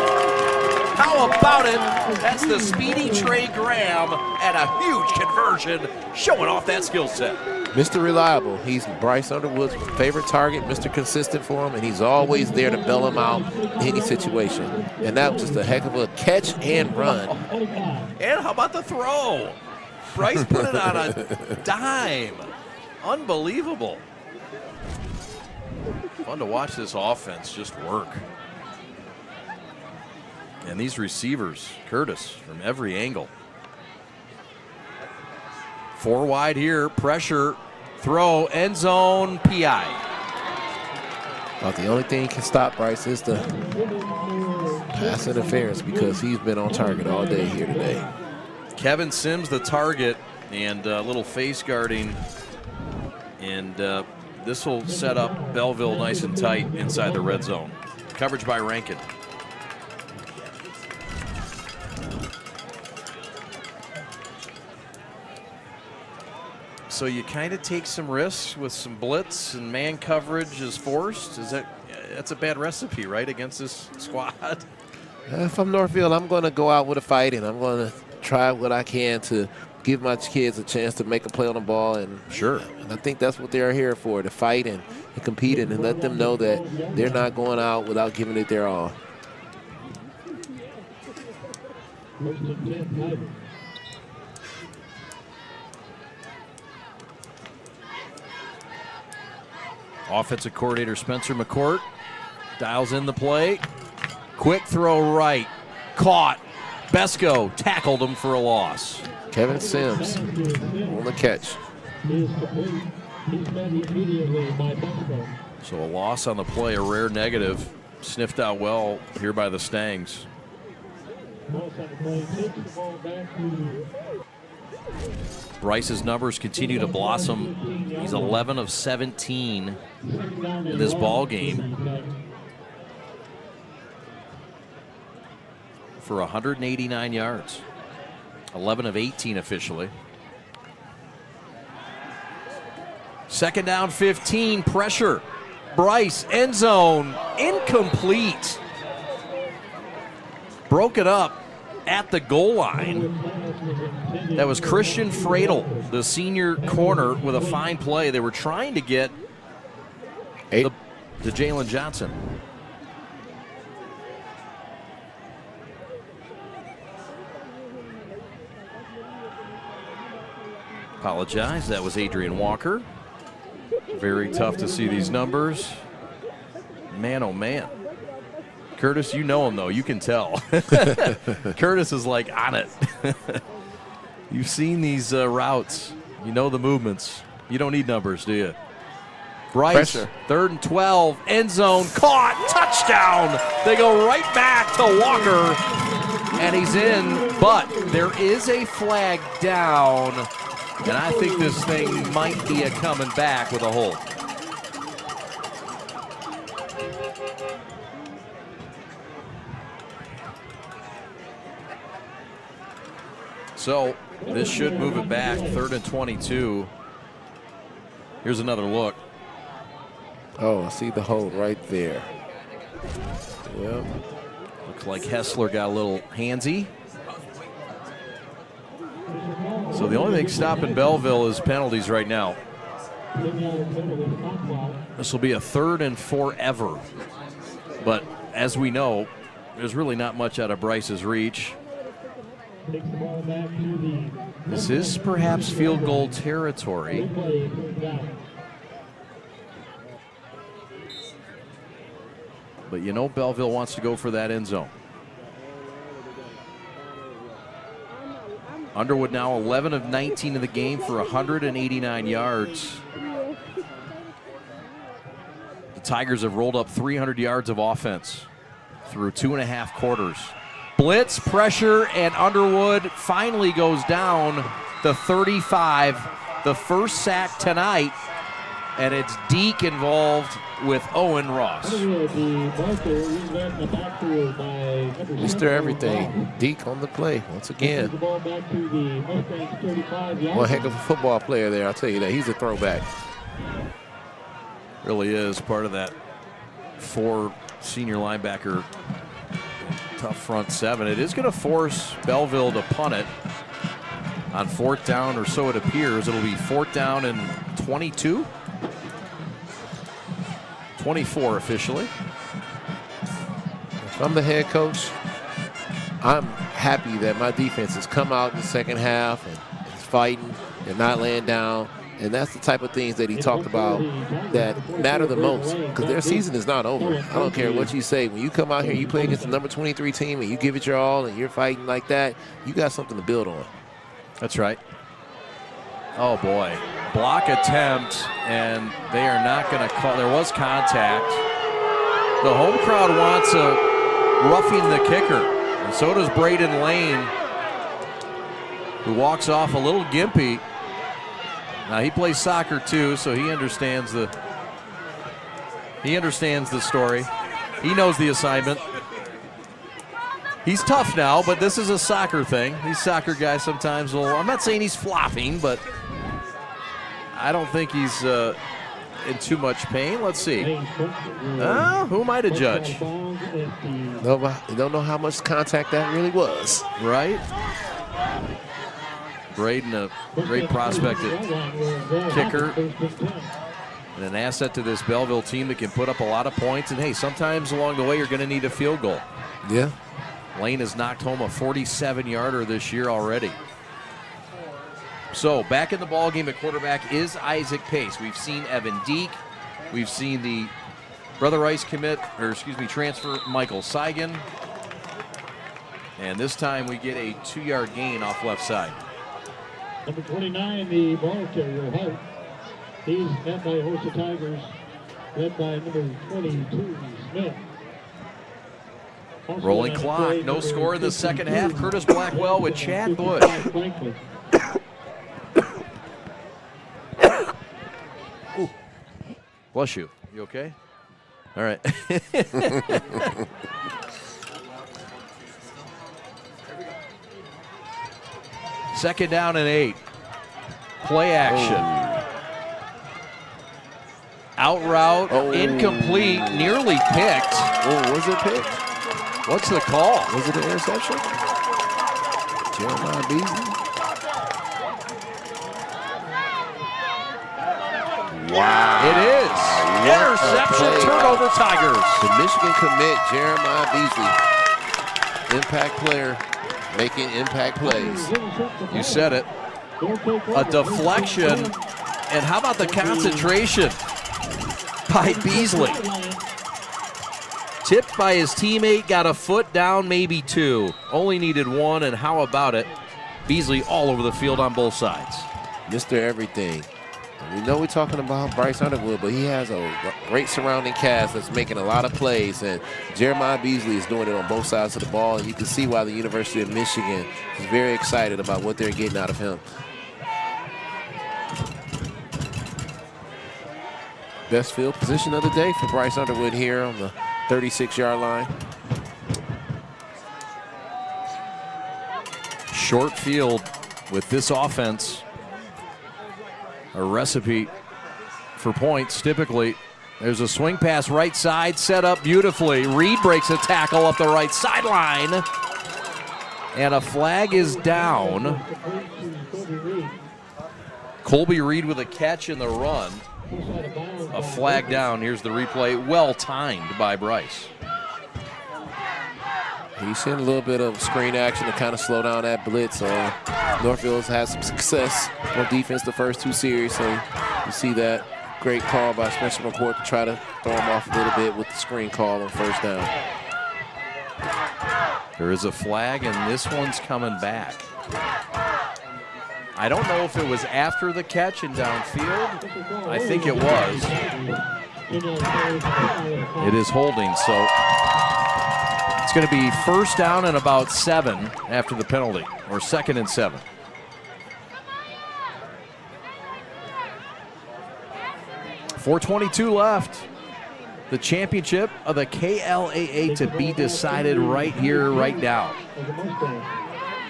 S4: How about it? That's the speedy Trey Graham and a huge conversion, showing off that skill set.
S3: Mr. Reliable. He's Bryce Underwood's favorite target, Mr. Consistent for him, and he's always there to bail him out in any situation. And that was just a heck of a catch and run.
S4: And how about the throw? Bryce put it on a dime. Unbelievable. Fun to watch this offense just work. And these receivers, Curtis, from every angle. 4 wide here, pressure, throw, end zone, PI.
S3: Well, the only thing can stop Bryce is the pass interference because he's been on target all day here today.
S4: Kevin Sims the target, and a little face guarding. And this will set up Belleville nice and tight inside the red zone. Coverage by Rankin. So you kind of take some risks with some blitz and man coverage is forced. That's a bad recipe, right, against this squad?
S3: If I'm Northville, I'm going to go out with a fight, and I'm going to try what I can to give my kids a chance to make a play on the ball. And
S4: sure.
S3: And I think that's what they're here for, to fight and compete and let them know that they're not going out without giving it their all.
S4: Offensive coordinator Spencer McCourt dials in the play. Quick throw right. Caught. Besco tackled him for a loss.
S3: Kevin Sims on the catch.
S4: So a loss on the play, a rare negative. Sniffed out well here by the Stangs. Bryce's numbers continue to blossom. He's 11 of 17 in this ball game for 189 yards. 11 of 18 officially. 2nd down, 15, pressure. Bryce, end zone, incomplete. Broke it up at the goal line. That was Christian Fradel, the senior corner, with a fine play. They were trying to get to Jalen Johnson. Apologize, that was Adrian Walker. Very tough to see these numbers. Man, oh man. Curtis, you know him though, you can tell. Curtis is like on it. You've seen these routes. You know the movements. You don't need numbers, do you? Bryce,
S3: Pressure.
S4: 3rd and 12, end zone, caught, touchdown. They go right back to Walker, and he's in, but there is a flag down, and I think this thing might be a coming back with a hold. So this should move it back, 3rd and 22. Here's another look.
S3: Oh, I see the hold right there. Well,
S4: looks like Hessler got a little handsy. So the only thing stopping Belleville is penalties right now. This will be a 3rd and forever. But as we know, there's really not much out of Bryce's reach. This is perhaps field goal territory. But you know Belleville wants to go for that end zone. Underwood now 11 of 19 in the game for 189 yards. The Tigers have rolled up 300 yards of offense through 2.5 quarters. Blitz, pressure, and Underwood finally goes down the 35. The first sack tonight, and it's Deke involved with Owen Ross.
S3: Mr. Everything, Deke on the play once again. One heck of a football player there, I'll tell you that. He's a throwback.
S4: Really is part of that 4 senior linebacker tough front 7. It is going to force Belleville to punt it on 4th down, or so it appears. It'll be 4th down and 22. 24 officially.
S3: If I'm the head coach, I'm happy that my defense has come out in the second half and is fighting and not laying down. And that's the type of things that he talked about that matter the most, because their season is not over. I don't care what you say. When you come out here, you play against the number 23 team and you give it your all and you're fighting like that, you got something to build on.
S4: That's right. Oh, boy. Block attempt, and they are not going to call. There was contact. The home crowd wants a roughing the kicker, and so does Braden Lane, who walks off a little gimpy. Now, he plays soccer, too, so he understands the story. He knows the assignment. He's tough now, but this is a soccer thing. These soccer guys sometimes will, I'm not saying he's flopping, but I don't think he's in too much pain. Let's see. Who am I to judge?
S3: Nobody, don't know how much contact that really was.
S4: Right? Braden, a great prospect at kicker, and an asset to this Belleville team that can put up a lot of points. And, hey, sometimes along the way you're going to need a field goal.
S3: Yeah.
S4: Lane has knocked home a 47-yarder this year already. So back in the ballgame at quarterback is Isaac Pace. We've seen Evan Deke. We've seen the Brother Rice transfer Michael Seigan. And this time we get a 2-yard gain off left side.
S8: Number 29, the ball carrier, Hout. He's met by a host of Tigers, led by number 22, Smith.
S4: Rolling clock, no score in the second half. Curtis Blackwell with Chad Bush. Ooh. Bless you. You okay? All right. Second down and 8. Play action. Out route, incomplete, nearly picked.
S3: Oh, was it picked?
S4: What's the call?
S3: Was it an interception? Jeremiah Beasley. Wow.
S4: It is. Interception, turnover, Tigers.
S3: The Michigan commit, Jeremiah Beasley. Impact player, making impact plays.
S4: You said it. A deflection. And how about the concentration by Beasley? Tipped by his teammate, got a foot down, maybe 2. Only needed 1, and how about it? Beasley all over the field on both sides.
S3: Mr. Everything. We know we're talking about Bryce Underwood, but he has a great surrounding cast that's making a lot of plays, and Jeremiah Beasley is doing it on both sides of the ball, and you can see why the University of Michigan is very excited about what they're getting out of him. Best field position of the day for Bryce Underwood here on the 36-yard line.
S4: Short field with this offense. A recipe for points typically. There's a swing pass right side, set up beautifully. Reed breaks a tackle up the right sideline. And a flag is down. Colby Reed with a catch in the run. A flag down. Here's the replay. Well timed by Bryce.
S3: He's seen a little bit of screen action to kind of slow down that blitz. Northville's had some success on defense the first 2 series, so you see that great call by Spencer McCourt to try to throw him off a little bit with the screen call on first down.
S4: There is a flag, and this one's coming back. I don't know if it was after the catch and downfield. I think it was. It is holding, so it's going to be first down and about 7 after the penalty, or 2nd and 7. .422 left. The championship of the KLAA to be decided right here, right now.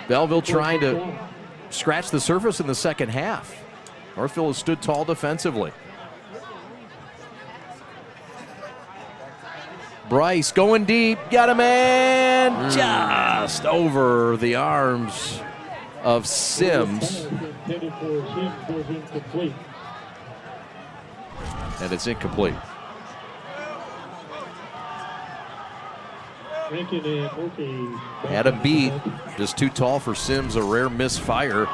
S4: Belleville trying to scratch the surface in the second half. Northville has stood tall defensively. Bryce going deep, got a man just over the arms of Sims. And it's incomplete. Had a beat, just too tall for Sims, a rare misfire.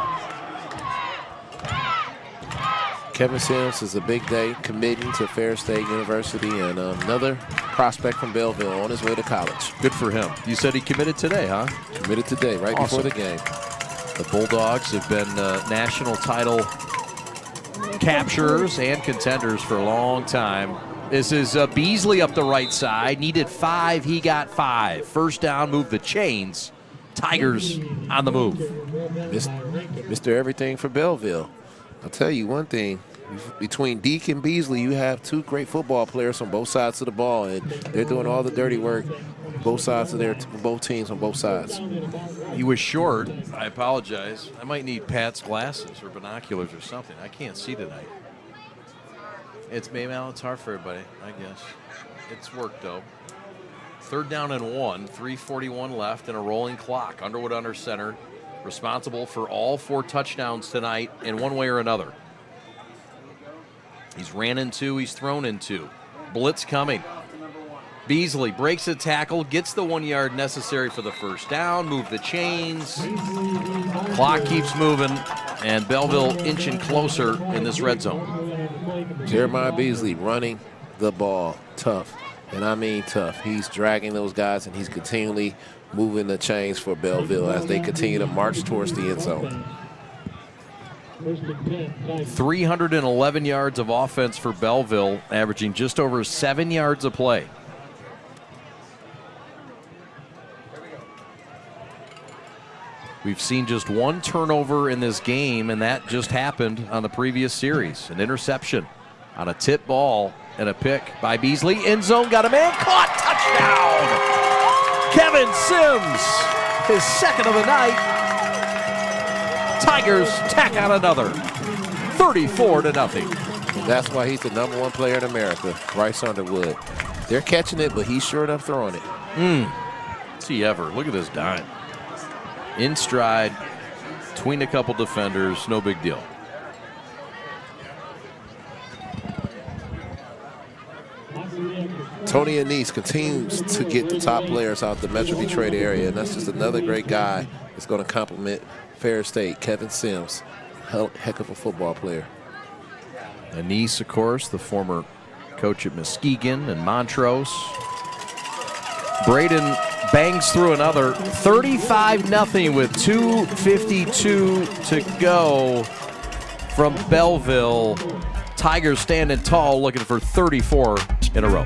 S3: Kevin Sims is a big day committing to Ferris State University, and another prospect from Belleville on his way to college.
S4: Good for him. You said he committed today, huh?
S3: Committed today, right before the game.
S4: The Bulldogs have been national title capturers and contenders for a long time. This is Beasley up the right side. Needed 5, he got 5. First down, move the chains. Tigers on the move.
S3: Mr. Everything for Belleville. I'll tell you one thing. Between Deke and Beasley, you have 2 great football players on both sides of the ball, and they're doing all the dirty work both sides of both teams on both sides.
S4: He was short. I apologize. I might need Pat's glasses or binoculars or something. I can't see tonight. It's hard for everybody, I guess. It's worked though. 3rd down and 1, 3:41 left, and a rolling clock. Underwood under center, responsible for all 4 touchdowns tonight in one way or another. He's ran in 2, he's thrown in 2. Blitz coming. Beasley breaks the tackle, gets the 1 yard necessary for the first down, move the chains. Clock keeps moving, and Belleville inching closer in this red zone.
S3: Jeremiah Beasley running the ball tough, and I mean tough. He's dragging those guys, and he's continually moving the chains for Belleville as they continue to march towards the end zone.
S4: 311 yards of offense for Belleville, averaging just over 7 yards a play. We've seen just 1 turnover in this game, and that just happened on the previous series. An interception on a tip ball and a pick by Beasley. End zone, got a man, caught, touchdown! Kevin Sims, his 2nd of the night. Tigers tack on another, 34-0.
S3: That's why he's the #1 player in America, Bryce Underwood. They're catching it, but he's sure enough throwing it.
S4: See ever. Look at this dime. In stride, between a couple defenders, no big deal.
S3: Tony Anise continues to get the top players out the Metro Detroit area, and that's just another great guy that's going to complement Ferris State. Kevin Sims, heck of a football player.
S4: Anise, of course, the former coach at Muskegon and Montrose. Braden bangs through another, 35-0 with 2:52 to go from Belleville. Tigers standing tall, looking for 34 in a row.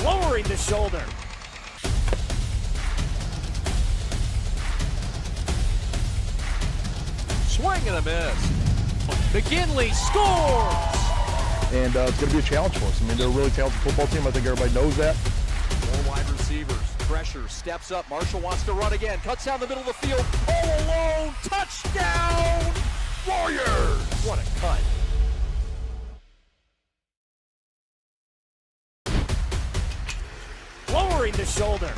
S1: Lowering the shoulder.
S4: Swing and a miss. McKinley scores!
S6: And it's going to be a challenge for us. I mean, they're a really talented football team. I think everybody knows that.
S2: 4 wide receivers. Pressure, steps up. Marshall wants to run again. Cuts down the middle of the field. All alone. Touchdown, Warriors! What a cut.
S1: Lowering the shoulder.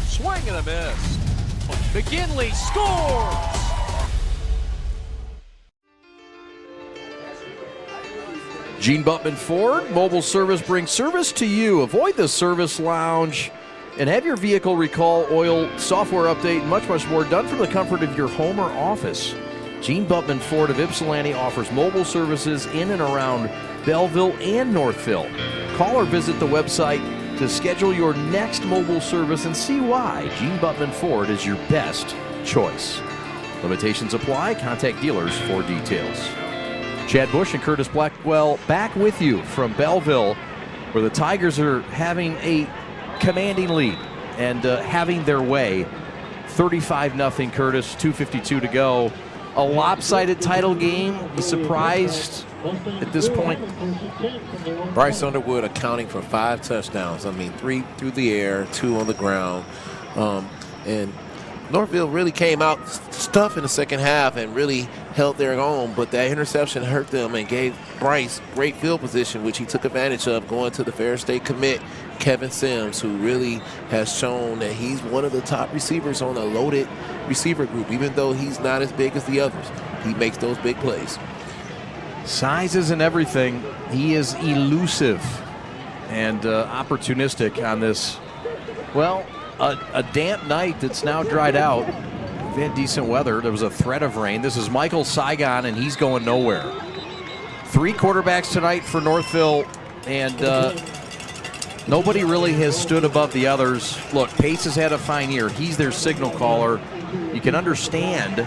S4: Swing and a miss.
S1: McKinley scores!
S2: Gene Buttman Ford, mobile service brings service to you. Avoid the service lounge and have your vehicle recall, oil, software update, and much, much more done from the comfort of your home or office. Gene Buttman Ford of Ypsilanti offers mobile services in and around Belleville and Northville. Call or visit the website to schedule your next mobile service and see why Gene Buttman Ford is your best choice. Limitations apply. Contact dealers for details. Chad Bush and Curtis Blackwell back with you from Belleville, where the Tigers are having a commanding lead and having their way. 35-0, Curtis, 2:52 to go. A lopsided title game. You surprised at this point?
S3: Bryce Underwood accounting for 5 touchdowns. I mean, 3 through the air, 2 on the ground. And Northville really came out tough in the second half and really held their own, but that interception hurt them and gave Bryce great field position, which he took advantage of going to the Fair State commit, Kevin Sims, who really has shown that he's one of the top receivers on a loaded receiver group. Even though he's not as big as the others, he makes those big plays.
S2: Size isn't everything. He is elusive and opportunistic on this, well, a damp night that's now dried out. We've had decent weather. There was a threat of rain. This is Michael Saigon, and he's going nowhere. 3 quarterbacks tonight for Northville, and nobody really has stood above the others. Look, Pace has had a fine year. He's their signal caller. You can understand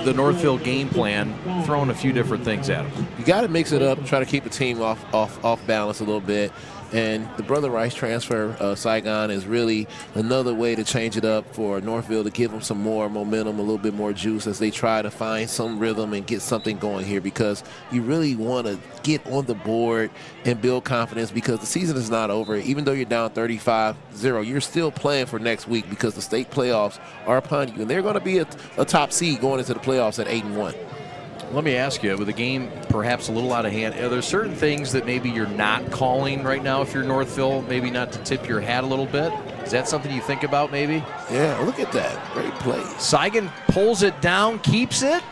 S2: the Northville game plan, throwing a few different things at him.
S3: You got to mix it up, try to keep the team off balance a little bit. And the Brother Rice transfer, Saigon, is really another way to change it up for Northville to give them some more momentum, a little bit more juice as they try to find some rhythm and get something going here, because you really want to get on the board and build confidence, because the season is not over. Even though you're down 35-0, you're still playing for next week because the state playoffs are upon you. And they're going to be a top seed going into the playoffs at 8-1.
S2: Let me ask you, with the game perhaps a little out of hand, are there certain things that maybe you're not calling right now if you're Northville, maybe not to tip your hat a little bit? Is that something you think about maybe?
S3: Yeah, look at that. Great play.
S2: Saigon pulls it down, keeps it,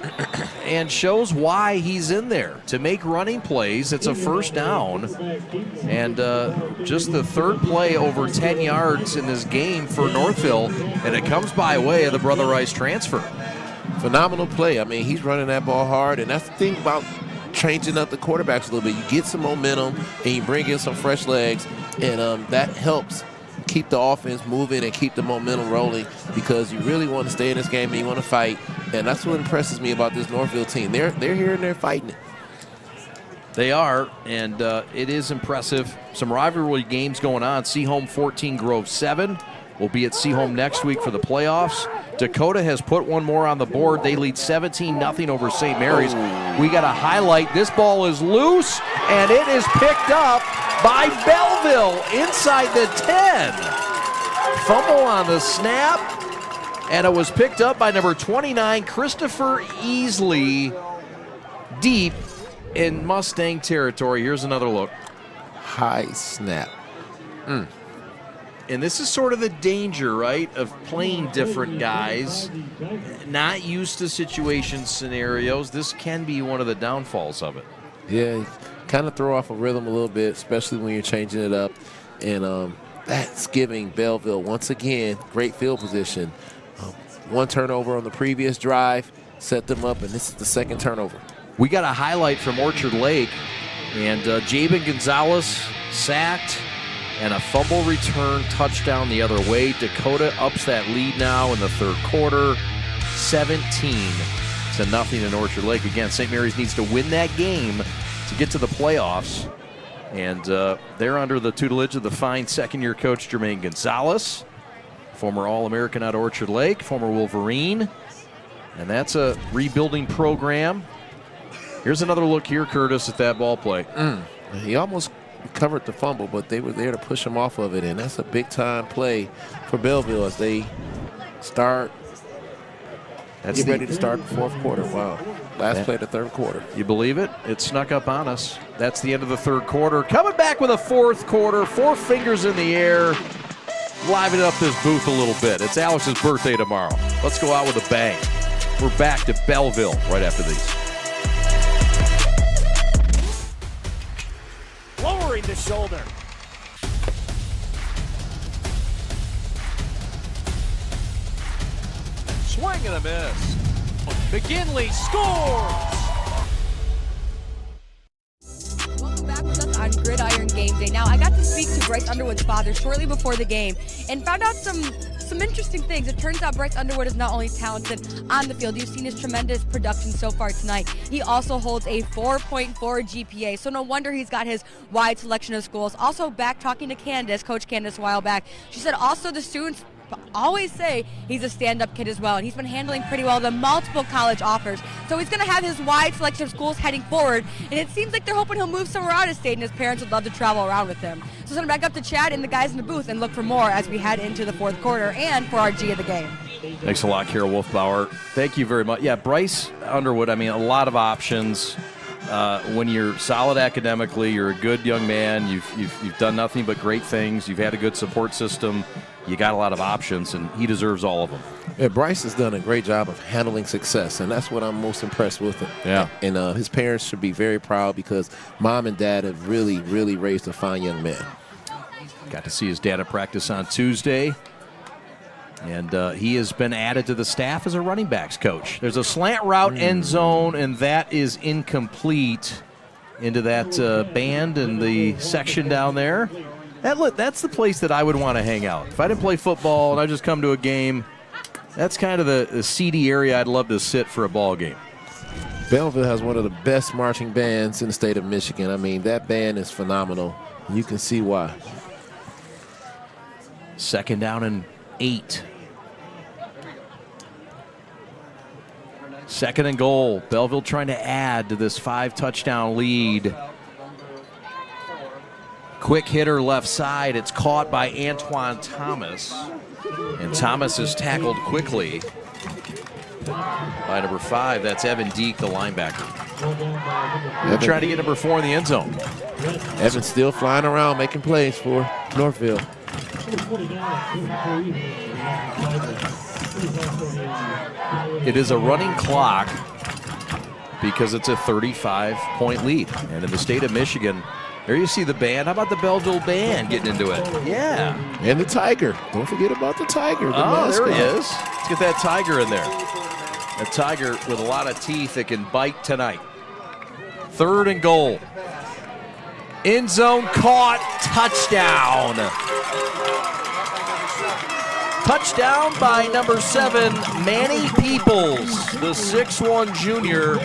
S2: and shows why he's in there. To make running plays, it's a first down. And just the third play over 10 yards in this game for Northville, and it comes by way of the Brother Rice transfer.
S3: Phenomenal play. I mean, he's running that ball hard, and that's the thing about changing up the quarterbacks a little bit. You get some momentum, and you bring in some fresh legs, and that helps keep the offense moving and keep the momentum rolling, because you really want to stay in this game and you want to fight, and that's what impresses me about this Northville team. They're here and they're fighting it.
S2: They are, and it is impressive. Some rivalry games going on. Seaholm 14, Grove 7. We'll be at Seaholm next week for the playoffs. Dakota has put one more on the board. They lead 17-0 over St. Mary's. We got a highlight. This ball is loose, and it is picked up by Belleville inside the 10. Fumble on the snap, and it was picked up by number 29, Christopher Easley, deep in Mustang territory. Here's another look.
S3: High snap.
S2: And this is sort of the danger, right, of playing different guys, not used to situation scenarios. This can be one of the downfalls of it.
S3: Yeah, kind of throw off a rhythm a little bit, especially when you're changing it up. And that's giving Belleville, once again, great field position. One turnover on the previous drive set them up, and this is the second turnover.
S2: We got a highlight from Orchard Lake, and Jabin Gonzalez sacked, and a fumble return touchdown the other way. Dakota ups that lead now in the third quarter, 17-0 in Orchard Lake. Again, St. Mary's needs to win that game to get to the playoffs, and they're under the tutelage of the fine second-year coach Jermaine Gonzalez, former All-American out of Orchard Lake, former Wolverine, and that's a rebuilding program. Here's another look here, Curtis, at that ball play.
S3: He almost covered the fumble, but they were there to push him off of it, and that's a big-time play for Belleville as they start. Get ready to start the fourth quarter. Wow. Last play of the third quarter.
S2: You believe it? It snuck up on us. That's the end of the third quarter. Coming back with a fourth quarter, 4 fingers in the air. Liven up this booth a little bit. It's Alex's birthday tomorrow. Let's go out with a bang. We're back to Belleville right after these.
S1: to shoulder.
S4: Swing and a miss.
S1: McGinley scores!
S11: Welcome back with us on Gridiron Game Day. Now, I got to speak to Bryce Underwood's father shortly before the game and found out some interesting things. It turns out Bryce Underwood is not only talented on the field, you've seen his tremendous production so far tonight. He also holds a 4.4 GPA, so no wonder he's got his wide selection of schools. Also, back talking to Candace, Coach Candace, a while back, she said also the students always say he's a stand-up kid as well, and he's been handling pretty well the multiple college offers. So he's going to have his wide selection of schools heading forward, and it seems like they're hoping he'll move somewhere out of state, and his parents would love to travel around with him. So send him back up to Chad and the guys in the booth and look for more as we head into the fourth quarter and for our G of the game.
S4: Thanks a lot, Kara Wolfbauer. Thank you very much. Yeah, Bryce Underwood, I mean, a lot of options. When you're solid academically, you're a good young man, you've done nothing but great things, you've had a good support system, you got a lot of options, and he deserves all of them.
S3: Yeah, Bryce has done a great job of handling success, and that's what I'm most impressed with him.
S4: Yeah.
S3: And his parents should be very proud because mom and dad have really, really raised a fine young man.
S4: Got to see his dad at practice on Tuesday, and he has been added to the staff as a running backs coach. There's a slant route end zone, and that is incomplete into that band in the section down there. That's the place that I would want to hang out. If I didn't play football and I just come to a game, that's kind of the seedy area I'd love to sit for a ball game.
S3: Belleville has one of the best marching bands in the state of Michigan. I mean, that band is phenomenal. You can see why.
S4: 2nd down and 8. 2nd and goal. Belleville trying to add to this 5-touchdown lead. Quick hitter left side. It's caught by Antoine Thomas. And Thomas is tackled quickly by number 5. That's Evan Deek, the linebacker. They're trying to get number 4 in the end zone.
S3: Evan's still flying around making plays for Northville.
S4: It is a running clock because it's a 35-point lead. And in the state of Michigan, there you see the band. How about the Belleville band getting into it? Yeah.
S3: And the Tiger. Don't forget about the Tiger.
S4: Oh, there he is. Let's get that Tiger in there. A Tiger with a lot of teeth that can bite tonight. 3rd and goal. End zone caught. Touchdown. Touchdown by number 7, Manny Peoples, the 6'1 junior.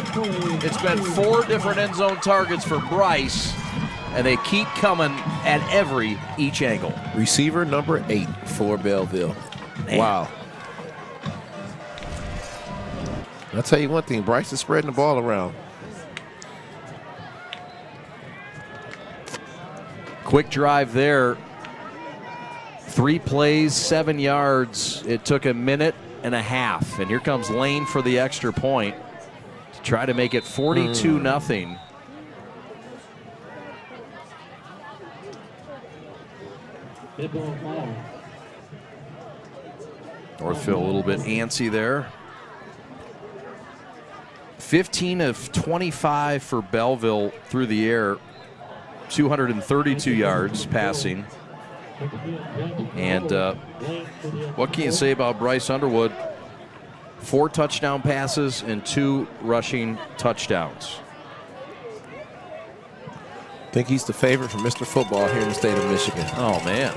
S4: It's been 4 different end zone targets for Bryce, and they keep coming at each angle.
S3: Receiver number 8 for Belleville.
S4: Man.
S3: Wow. I'll tell you one thing, Bryce is spreading the ball around.
S4: Quick drive there. 3 plays, 7 yards. It took a minute and a half. And here comes Lane for the extra point to try to make it 42-0. Northville a little bit antsy there. 15 of 25 for Belleville through the air. 232 yards passing. And what can you say about Bryce Underwood? 4 touchdown passes and 2 rushing touchdowns.
S3: I think he's the favorite for Mr. Football here in the state of Michigan.
S4: Oh, man.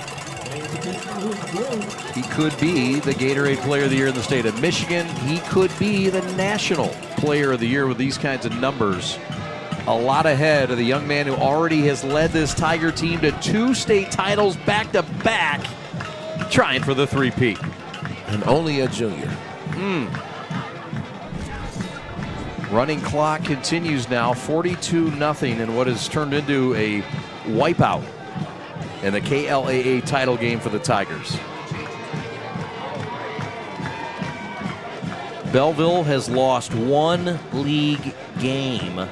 S4: He could be the Gatorade Player of the Year in the state of Michigan. He could be the National Player of the Year with these kinds of numbers. A lot ahead of the young man who already has led this Tiger team to 2 state titles back-to-back, trying for the 3-peat.
S3: And only a junior.
S4: Running clock continues now, 42-0 in what has turned into a wipeout in the KLAA title game for the Tigers. Belleville has lost 1 league game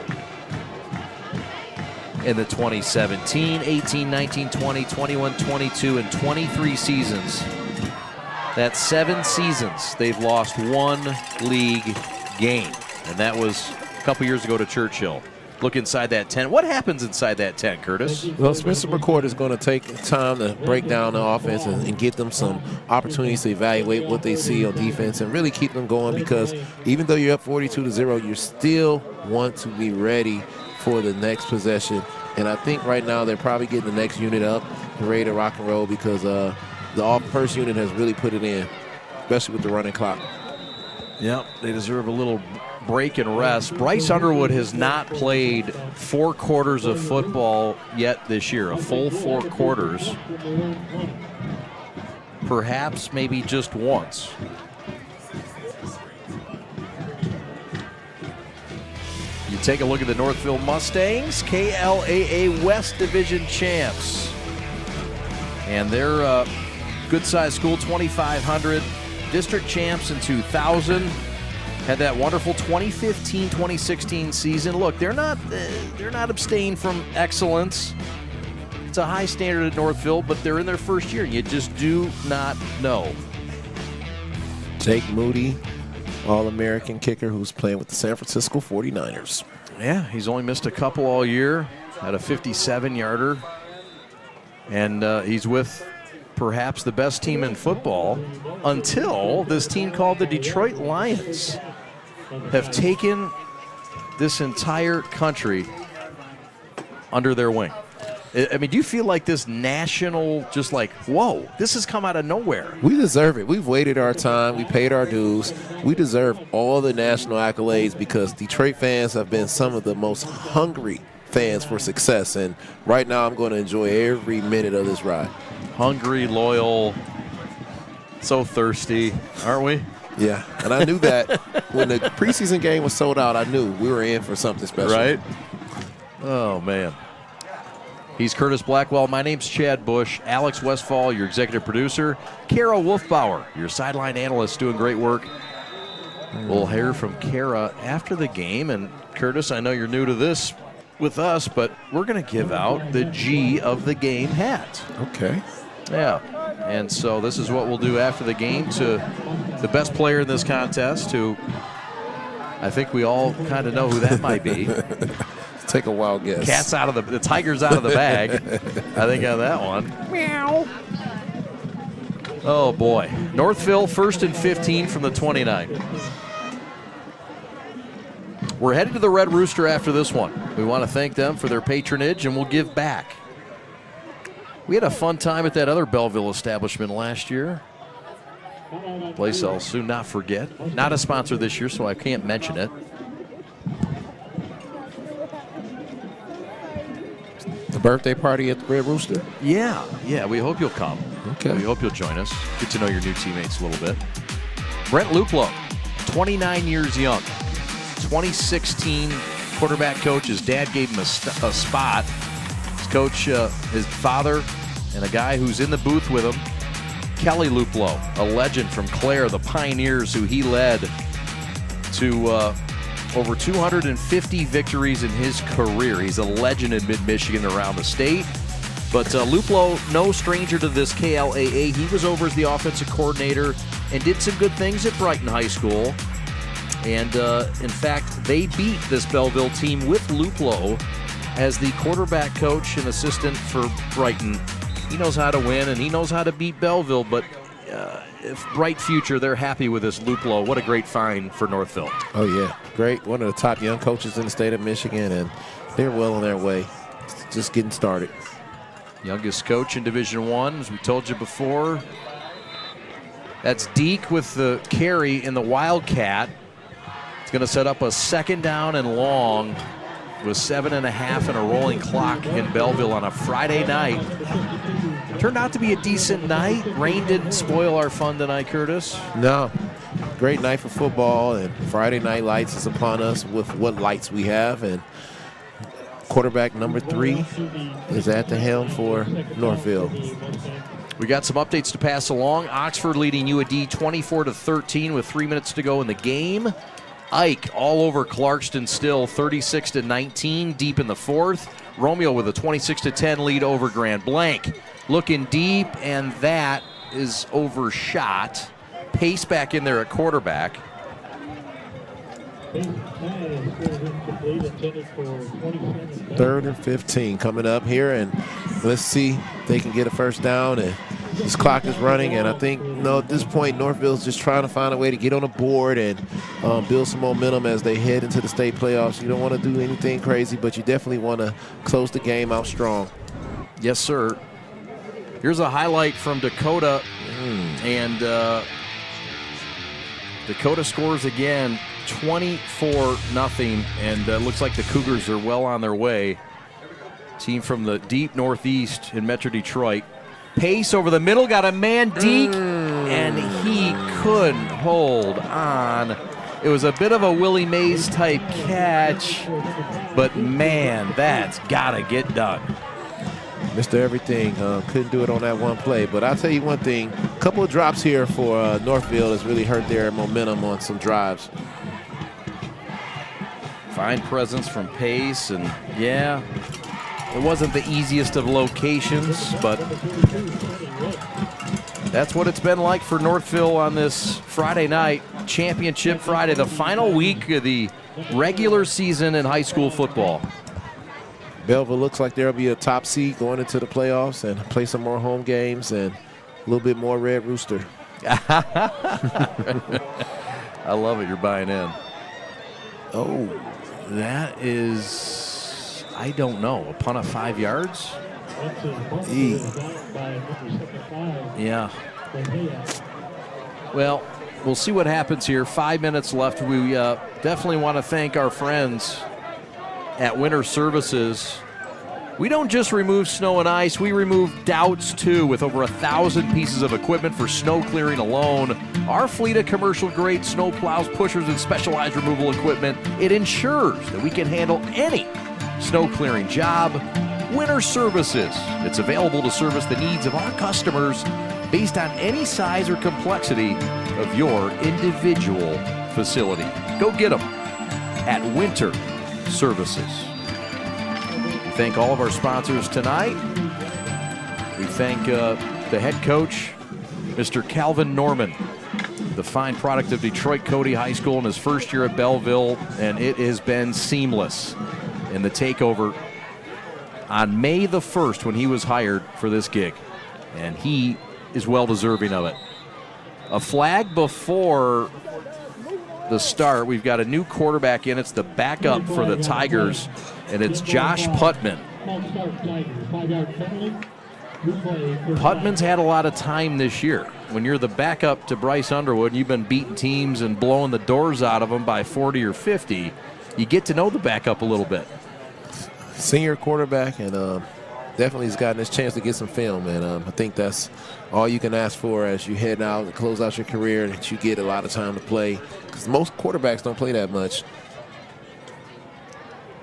S4: in the 2017, 18, 19, 20, 21, 22, and 23 seasons. That's 7 seasons they've lost 1 league game. And that was a couple years ago to Churchill. look inside that tent. What happens inside that tent, Curtis?
S3: Well, Spencer McCord is going to take time to break down the offense and get them some opportunities to evaluate what they see on defense and really keep them going, because even though you're up 42-0, you still want to be ready for the next possession. And I think right now they're probably getting the next unit up and ready to rock and roll, because the first unit has really put it in, especially with the running clock.
S4: Yep, they deserve a little break and rest. Bryce Underwood has not played 4 quarters of football yet this year, a full 4 quarters. Perhaps maybe just once. You take a look at the Northville Mustangs, KLAA West Division champs. And they're a good-sized school, 2,500. District champs in 2000. Had that wonderful 2015-2016 season. Look, they're not abstained from excellence. It's a high standard at Northville, but they're in their first year, and you just do not know.
S3: Jake Moody, All-American kicker who's playing with the San Francisco 49ers.
S4: Yeah, he's only missed a couple all year. Had a 57-yarder. And he's with perhaps the best team in football until this team called the Detroit Lions have taken this entire country under their wing. I mean, do you feel like this national, just like, whoa, this has come out of nowhere?
S3: We deserve it. We've waited our time. We paid our dues. We deserve all the national accolades, because Detroit fans have been some of the most hungry fans for success. And right now I'm going to enjoy every minute of this ride.
S4: Hungry, loyal, so thirsty, aren't we?
S3: Yeah, and I knew that when the preseason game was sold out, I knew we were in for something special.
S4: Right? Oh, man. He's Curtis Blackwell. My name's Chad Bush. Alex Westfall, your executive producer. Kara Wolfbauer, your sideline analyst, doing great work. We'll hear from Kara after the game. And Curtis, I know you're new to this with us, but we're going to give out the G of the game hat.
S3: Okay.
S4: Yeah. And so this is what we'll do after the game to the best player in this contest, who I think we all kind of know who that might be.
S3: Take a wild guess.
S4: Cat's out of the tiger's out of the bag. I think on that one. Meow. Oh boy. Northville 1st and 15 from the 29. We're headed to the Red Rooster after this one. We want to thank them for their patronage, and we'll give back. We had a fun time at that other Belleville establishment last year. Place I'll soon not forget. Not a sponsor this year, so I can't mention it.
S3: The birthday party at the Red Rooster?
S4: Yeah, we hope you'll come.
S3: Okay.
S4: We hope you'll join us. Get to know your new teammates a little bit. Brent Luplow, 29 years young. 2016 quarterback coach. His dad gave him a spot. His coach, his father, and a guy who's in the booth with him, Kelly Luplow, a legend from Clare, the Pioneers, who he led to over 250 victories in his career. He's a legend in mid-Michigan around the state. But Luplow, no stranger to this KLAA. He was over as the offensive coordinator and did some good things at Brighton High School. And, in fact, they beat this Belleville team with Luplow as the quarterback coach and assistant for Brighton. He knows how to win, and he knows how to beat Belleville, but if bright future, they're happy with this Luplow. What a great find for Northville.
S3: Oh, yeah. Great. One of the top young coaches in the state of Michigan, and they're well on their way. Just getting started.
S4: Youngest coach in Division I, as we told you before. That's Deke with the carry in the Wildcat. It's going to set up a 2nd down and long with 7.5 and a rolling clock in Belleville on a Friday night. Turned out to be a decent night. Rain didn't spoil our fun tonight, Curtis.
S3: No. Great night for football, and Friday night lights is upon us with what lights we have. And quarterback number 3 is at the helm for Northville.
S4: We got some updates to pass along. Oxford leading UAD 24-13 with 3 minutes to go in the game. Ike all over Clarkston still, 36-19, deep in the 4th. Romeo with a 26-10 lead over Grand Blanc. Looking deep, and that is overshot. Pace back in there at quarterback.
S3: Third and 15 coming up here, and let's see if they can get a first down. And this clock is running, and I think, at this point, Northville's just trying to find a way to get on the board and build some momentum as they head into the state playoffs. You don't want to do anything crazy, but you definitely want to close the game out strong.
S4: Yes, sir. Here's a highlight from Dakota, and Dakota scores again, 24-0, and looks like the Cougars are well on their way. Team from the deep northeast in Metro Detroit. Pace over the middle, got a man deep, and he couldn't hold on. It was a bit of a Willie Mays type catch, but man, that's got to get done.
S3: Mr. Everything couldn't do it on that one play, but I'll tell you one thing, a couple of drops here for Northville has really hurt their momentum on some drives.
S4: Fine presence from Pace, and yeah, it wasn't the easiest of locations, but that's what it's been like for Northville on this Friday night, Championship Friday, the final week of the regular season in high school football.
S3: Belleville looks like there'll be a top seed going into the playoffs and play some more home games and a little bit more Red Rooster.
S4: I love it. You're buying in. Oh, that is, I don't know, a punt of 5 yards? Yeah. Well, we'll see what happens here. 5 minutes left. We definitely want to thank our friends at Winter Services. We don't just remove snow and ice, we remove doubts too, with over 1,000 pieces of equipment for snow clearing alone. Our fleet of commercial grade snow plows, pushers, and specialized removal equipment, it ensures that we can handle any snow clearing job. Winter Services. It's available to service the needs of our customers based on any size or complexity of your individual facility. Go get them at Winter Services. We thank all of our sponsors tonight. We thank the head coach, Mr. Calvin Norman, the fine product of Detroit Cody High School in his first year at Belleville, and it has been seamless in the takeover on May the 1st when he was hired for this gig, and he is well deserving of it. A flag before the start. We've got a new quarterback in. It's the backup for the Tigers, and it's Josh Putman. Putman's had a lot of time this year. When you're the backup to Bryce Underwood and you've been beating teams and blowing the doors out of them by 40 or 50, you get to know the backup a little bit.
S3: Senior quarterback, and definitely has gotten his chance to get some film, and I think that's all you can ask for as you head out and close out your career, that you get a lot of time to play, because most quarterbacks don't play that much.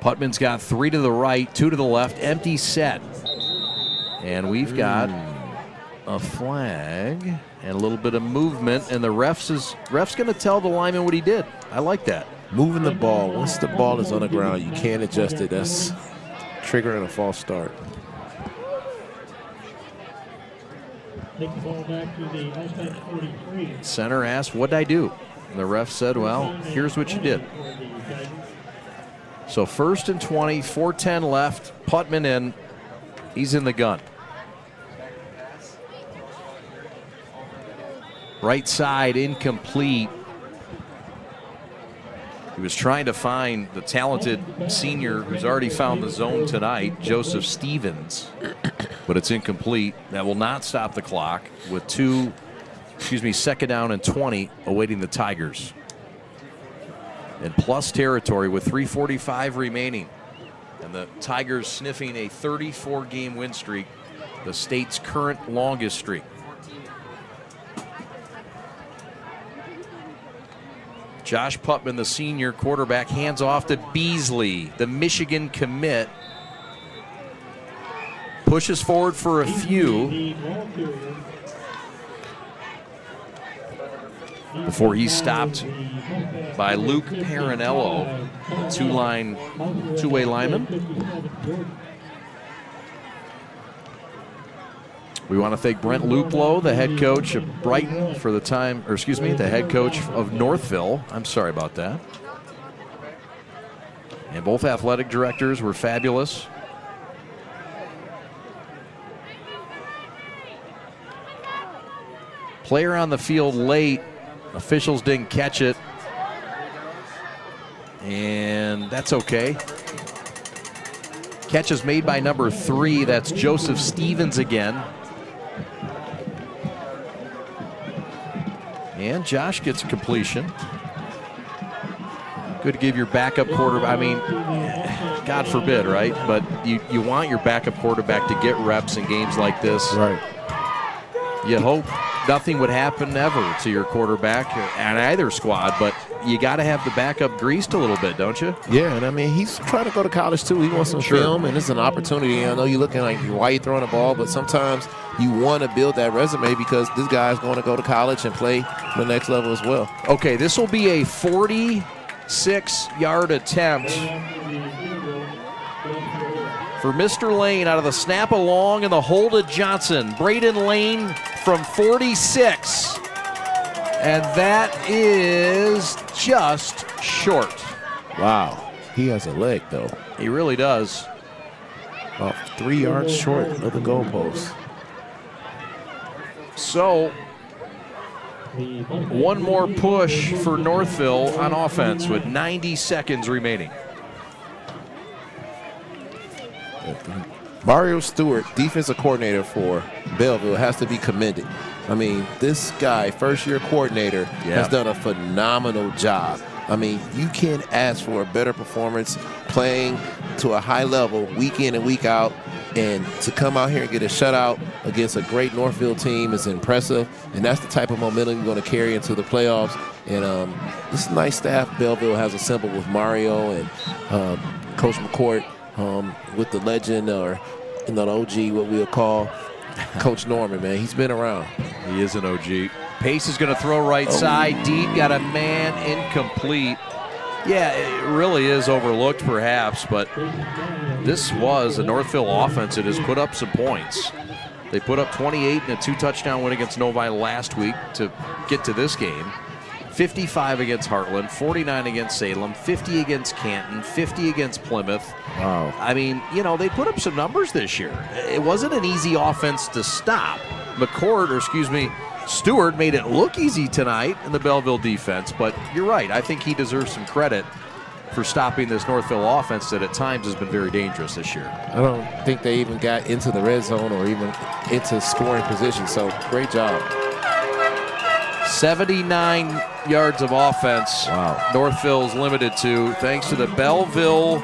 S4: Putman's got 3 to the right, 2 to the left, empty set. And we've got a flag and a little bit of movement, and the ref's going to tell the lineman what he did. I like that.
S3: Moving the ball. Once the ball is on the ground, you can't adjust it. That's triggering a false start.
S8: Take the ball back to the outside 43.
S4: Center asked, what'd I do? And the ref said, well, here's what you did. So 1st and 20, 4:10 left. Putman in. He's in the gun. Right side, incomplete. He was trying to find the talented senior who's already found the zone tonight, Joseph Stevens, but it's incomplete. That will not stop the clock with 2nd down and 20 awaiting the Tigers. In plus territory with 3:45 remaining. And the Tigers sniffing a 34-game win streak, the state's current longest streak. Josh Putman, the senior quarterback, hands off to Beasley, the Michigan commit. Pushes forward for a few before he's stopped by Luke Parinello, two-way lineman. We want to thank Brent Luplow, the head coach of Brighton, the head coach of Northville. I'm sorry about that. And both athletic directors were fabulous. Player on the field late. Officials didn't catch it. And that's okay. Catch is made by number 3. That's Joseph Stevens again. And Josh gets a completion. Good to give your backup quarterback. I mean, God forbid, right? But you want your backup quarterback to get reps in games like this.
S3: Right.
S4: You hope nothing would happen ever to your quarterback on either squad, but you got to have the backup greased a little bit, don't you?
S3: Yeah, and I mean, he's trying to go to college too. He wants some film, and it's an opportunity. I know you're looking like, why are you throwing the ball? But sometimes you want to build that resume because this guy's going to go to college and play the next level as well.
S4: Okay, this will be a 46-yard attempt for Mr. Lane out of the snap along and the hold of Johnson. Braden Lane from 46. And that is just short.
S3: Wow. He has a leg, though.
S4: He really does.
S3: About 3 yards short of the goalpost.
S4: So, one more push for Northville on offense with 90 seconds remaining.
S3: Mario Stewart, defensive coordinator for Belleville, has to be commended. I mean, this guy, first-year coordinator, has done a phenomenal job. I mean, you can't ask for a better performance playing to a high level week in and week out, and to come out here and get a shutout against a great Northville team is impressive, and that's the type of momentum you're going to carry into the playoffs. And this is a nice staff Belleville has assembled with Mario and Coach McCourt, with the legend, or the OG, what we'll call Coach Norman, man. He's been around.
S4: He is an OG. Pace is going to throw right side deep. Got a man incomplete. Yeah, it really is overlooked perhaps, but this was a Northville offense that has put up some points. They put up 28 in a 2-touchdown win against Novi last week to get to this game. 55 against Heartland, 49 against Salem, 50 against Canton, 50 against Plymouth.
S3: Wow.
S4: I mean, you know, they put up some numbers this year. It wasn't an easy offense to stop. Stewart made it look easy tonight in the Belleville defense, but you're right. I think he deserves some credit for stopping this Northville offense that at times has been very dangerous this year.
S3: I don't think they even got into the red zone or even into scoring position, so great job.
S4: 79 yards of offense.
S3: Wow.
S4: Northville's limited to, thanks to the Belleville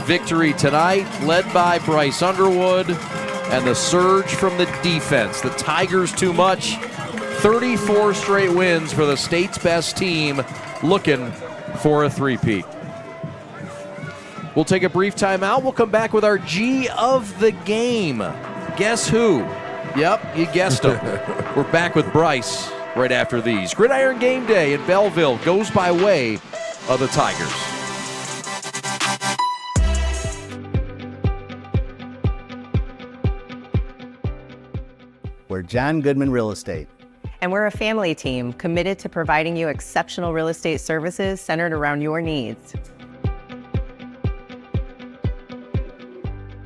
S4: victory tonight, led by Bryce Underwood, and the surge from the defense. The Tigers too much. 34 straight wins for the state's best team, looking for a three-peat. We'll take a brief timeout. We'll come back with our G of the game. Guess who? Yep, you guessed him. We're back with Bryce right after these. Gridiron Game Day in Belleville goes by way of the Tigers.
S14: We're John Goodman Real Estate.
S15: And we're a family team committed to providing you exceptional real estate services centered around your needs.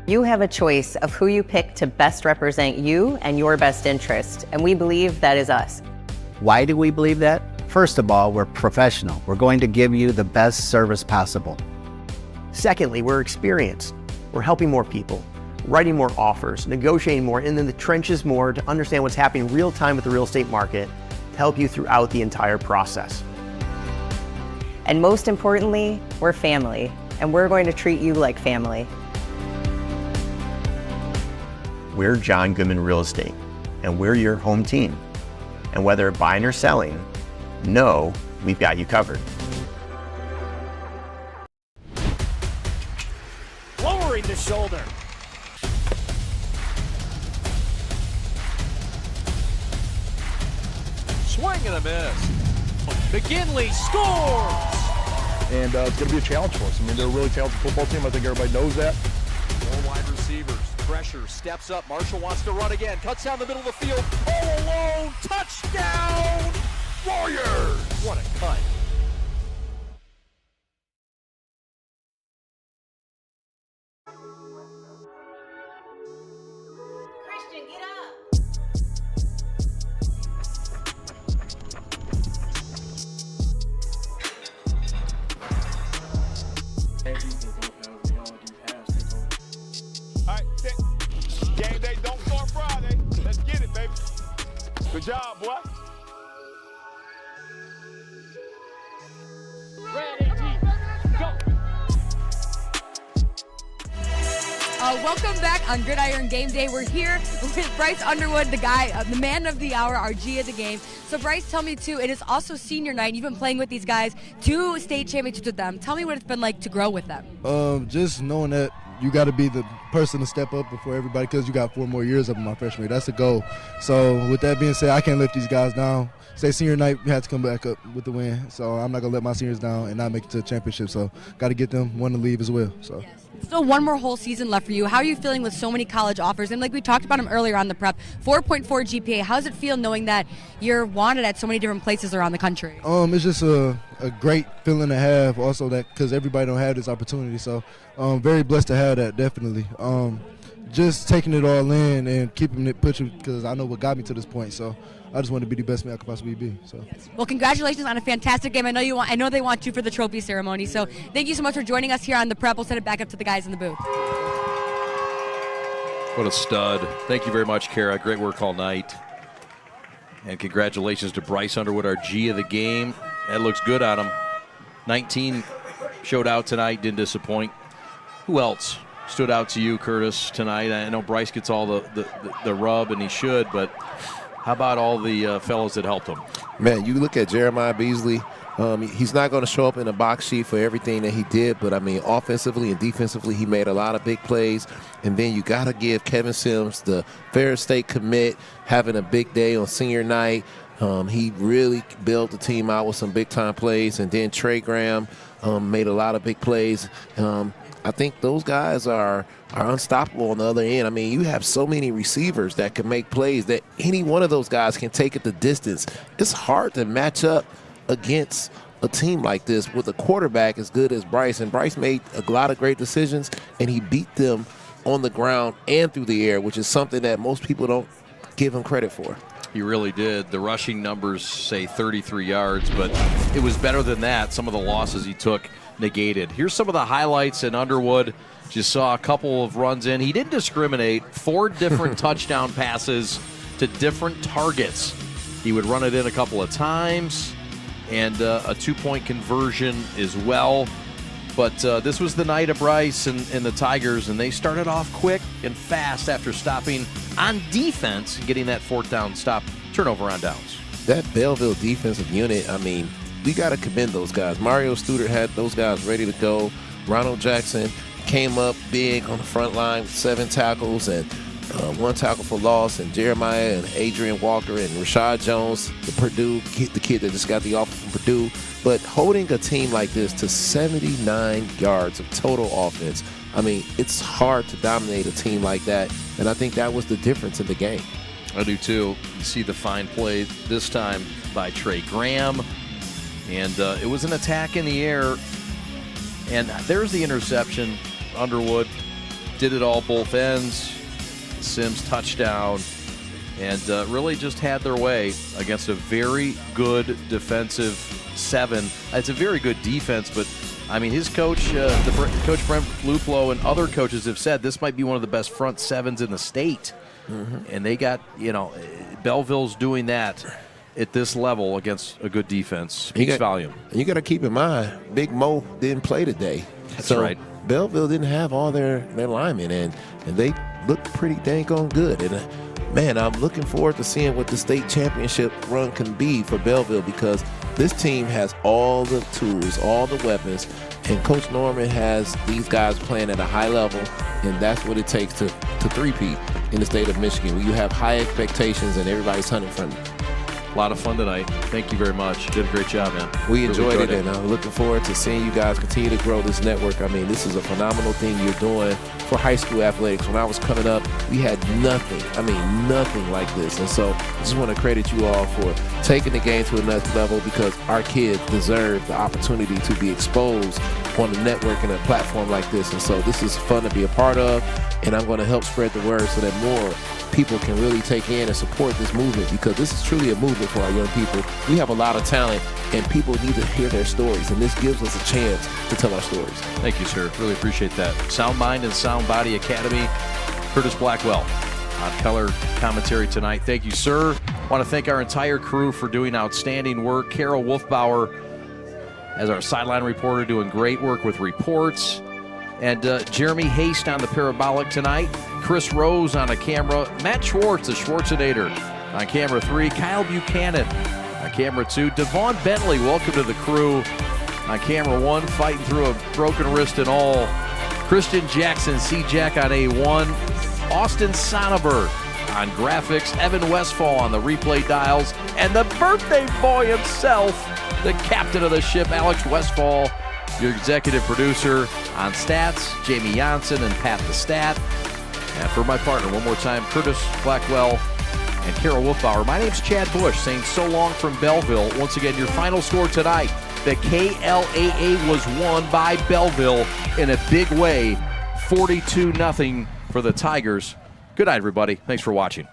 S15: You have a choice of who you pick to best represent you and your best interest, and we believe that is us.
S14: Why do we believe that? First of all, we're professional. We're going to give you the best service possible.
S16: Secondly, we're experienced. We're helping more people, writing more offers, negotiating more, and in the trenches more to understand what's happening real time with the real estate market to help you throughout the entire process.
S15: And most importantly, we're family, and we're going to treat you like family.
S16: We're John Goodman Real Estate, and we're your home team. And whether buying or selling, know we've got you covered.
S1: Lowering the shoulder. Swing and a miss. McGinley scores!
S6: And it's going to be a challenge for us. I mean, they're a really talented football team. I think everybody knows that.
S2: 4 wide receivers. Pressure, steps up. Marshall wants to run again. Cuts down the middle of the field. All alone. Touchdown! Warriors! What a cut.
S11: Welcome back on Gridiron Game Day. We're here with Bryce Underwood, the guy, the man of the hour, our G of the game. So Bryce, tell me too, it is also senior night. You've been playing with these guys, 2 state championships with them. Tell me what it's been like to grow with them.
S6: Just knowing that you got to be the person to step up before everybody because you got 4 more years of my freshman year. That's the goal. So with that being said, I can't let these guys down. Say senior night, we had to come back up with the win. So I'm not going to let my seniors down and not make it to the championship. So got to get them one to leave as well. So.
S11: Still 1 more whole season left for you. How are you feeling with so many college offers? And like we talked about them earlier on the prep, 4.4 GPA. How does it feel knowing that you're wanted at so many different places around the country?
S6: It's just a great feeling to have also that because everybody don't have this opportunity. So very blessed to have that, definitely. Just taking it all in and keeping it pushing because I know what got me to this point. So I just want to be the best man I could possibly be. So.
S11: Well, congratulations on a fantastic game. I know they want you for the trophy ceremony. So thank you so much for joining us here on the prep. We'll send it back up to the guys in the booth.
S4: What a stud. Thank you very much, Kara. Great work all night. And congratulations to Bryce Underwood, our G of the game. That looks good on him. 19 showed out tonight, didn't disappoint. Who else stood out to you, Curtis, tonight? I know Bryce gets all the rub, and he should, but how about all the fellows that helped him?
S3: Man, you look at Jeremiah Beasley. He's not going to show up in a box sheet for everything that he did, but, I mean, offensively and defensively, he made a lot of big plays. And then you got to give Kevin Sims, the Ferris State commit, having a big day on senior night. He really built the team out with some big-time plays. And then Trey Graham made a lot of big plays. I think those guys are unstoppable on the other end. I mean, you have so many receivers that can make plays that any one of those guys can take it the distance. It's hard to match up against a team like this with a quarterback as good as Bryce. And Bryce made a lot of great decisions, and he beat them on the ground and through the air, which is something that most people don't give him credit for.
S4: He really did. The rushing numbers say 33 yards, but it was better than that. Some of the losses he took negated. Here's some of the highlights in Underwood. Just saw a couple of runs in. He didn't discriminate. 4 different touchdown passes to different targets. He would run it in a couple of times, and a 2-point conversion as well. But this was the night of Bryce and the Tigers, and they started off quick and fast after stopping on defense, getting that 4th down stop, turnover on downs.
S3: That Belleville defensive unit, I mean, we got to commend those guys. Mario Studer had those guys ready to go. Ronald Jackson came up big on the front line with 7 tackles and 1 tackle for loss, and Jeremiah and Adrian Walker and Rashad Jones, the kid that just got the offer from Purdue. But holding a team like this to 79 yards of total offense, I mean, it's hard to dominate a team like that, and I think that was the difference in the game.
S4: I do too. You see the fine play this time by Trey Graham, and it was an attack in the air, and there's the interception. Underwood did it all both ends. Sims touchdown, and really just had their way against a very good defensive 7. It's a very good defense, but I mean, his coach, Coach Brent Luplow, and other coaches have said this might be one of the best front 7s in the state. And they got, Belleville's doing that at this level against a good defense. Speaks volume.
S3: You got to keep in mind, Big Mo didn't play today.
S4: That's right.
S3: Belleville didn't have all their linemen, and they looked pretty dang on good. And man, I'm looking forward to seeing what the state championship run can be for Belleville, because this team has all the tools, all the weapons, and Coach Norman has these guys playing at a high level, and that's what it takes to three-peat in the state of Michigan, where you have high expectations and everybody's hunting from you.
S4: A lot of fun tonight. Thank you very much. You did a great job, man.
S3: We enjoyed it, and I'm looking forward to seeing you guys continue to grow this network. I mean, this is a phenomenal thing you're doing for high school athletics. When I was coming up, we had nothing. I mean, nothing like this. And so I just want to credit you all for taking the game to another level, because our kids deserve the opportunity to be exposed on a network and a platform like this. And so this is fun to be a part of, and I'm going to help spread the word so that more people can really take in and support this movement, because this is truly a movement for our young people. We have a lot of talent, and people need to hear their stories, and this gives us a chance to tell our stories.
S4: Thank you, sir. Really appreciate that. Sound Mind and Sound Body Academy, Curtis Blackwell on color commentary tonight. Thank you, sir. I want to thank our entire crew for doing outstanding work. Carol Wolfbauer as our sideline reporter, doing great work with reports.
S2: And Jeremy Haste on the parabolic tonight. Chris Rose on a camera. Matt Schwartz, the Schwarzenator, on camera 3. Kyle Buchanan on camera 2. Devon Bentley, welcome to the crew, on camera 1, fighting through a broken wrist and all. Christian Jackson, C-Jack on A1. Austin Sonnenberg on graphics. Evan Westfall on the replay dials. And the birthday boy himself, the captain of the ship, Alex Westfall, your executive producer. On stats, Jamie Janssen and Pat the Stat. And for my partner, one more time, Curtis Blackwell and Carol Wolfbauer. My name's Chad Bush, saying so long from Belleville. Once again, your final score tonight, the KLAA was won by Belleville in a big way, 42-0 for the Tigers. Good night, everybody. Thanks for watching.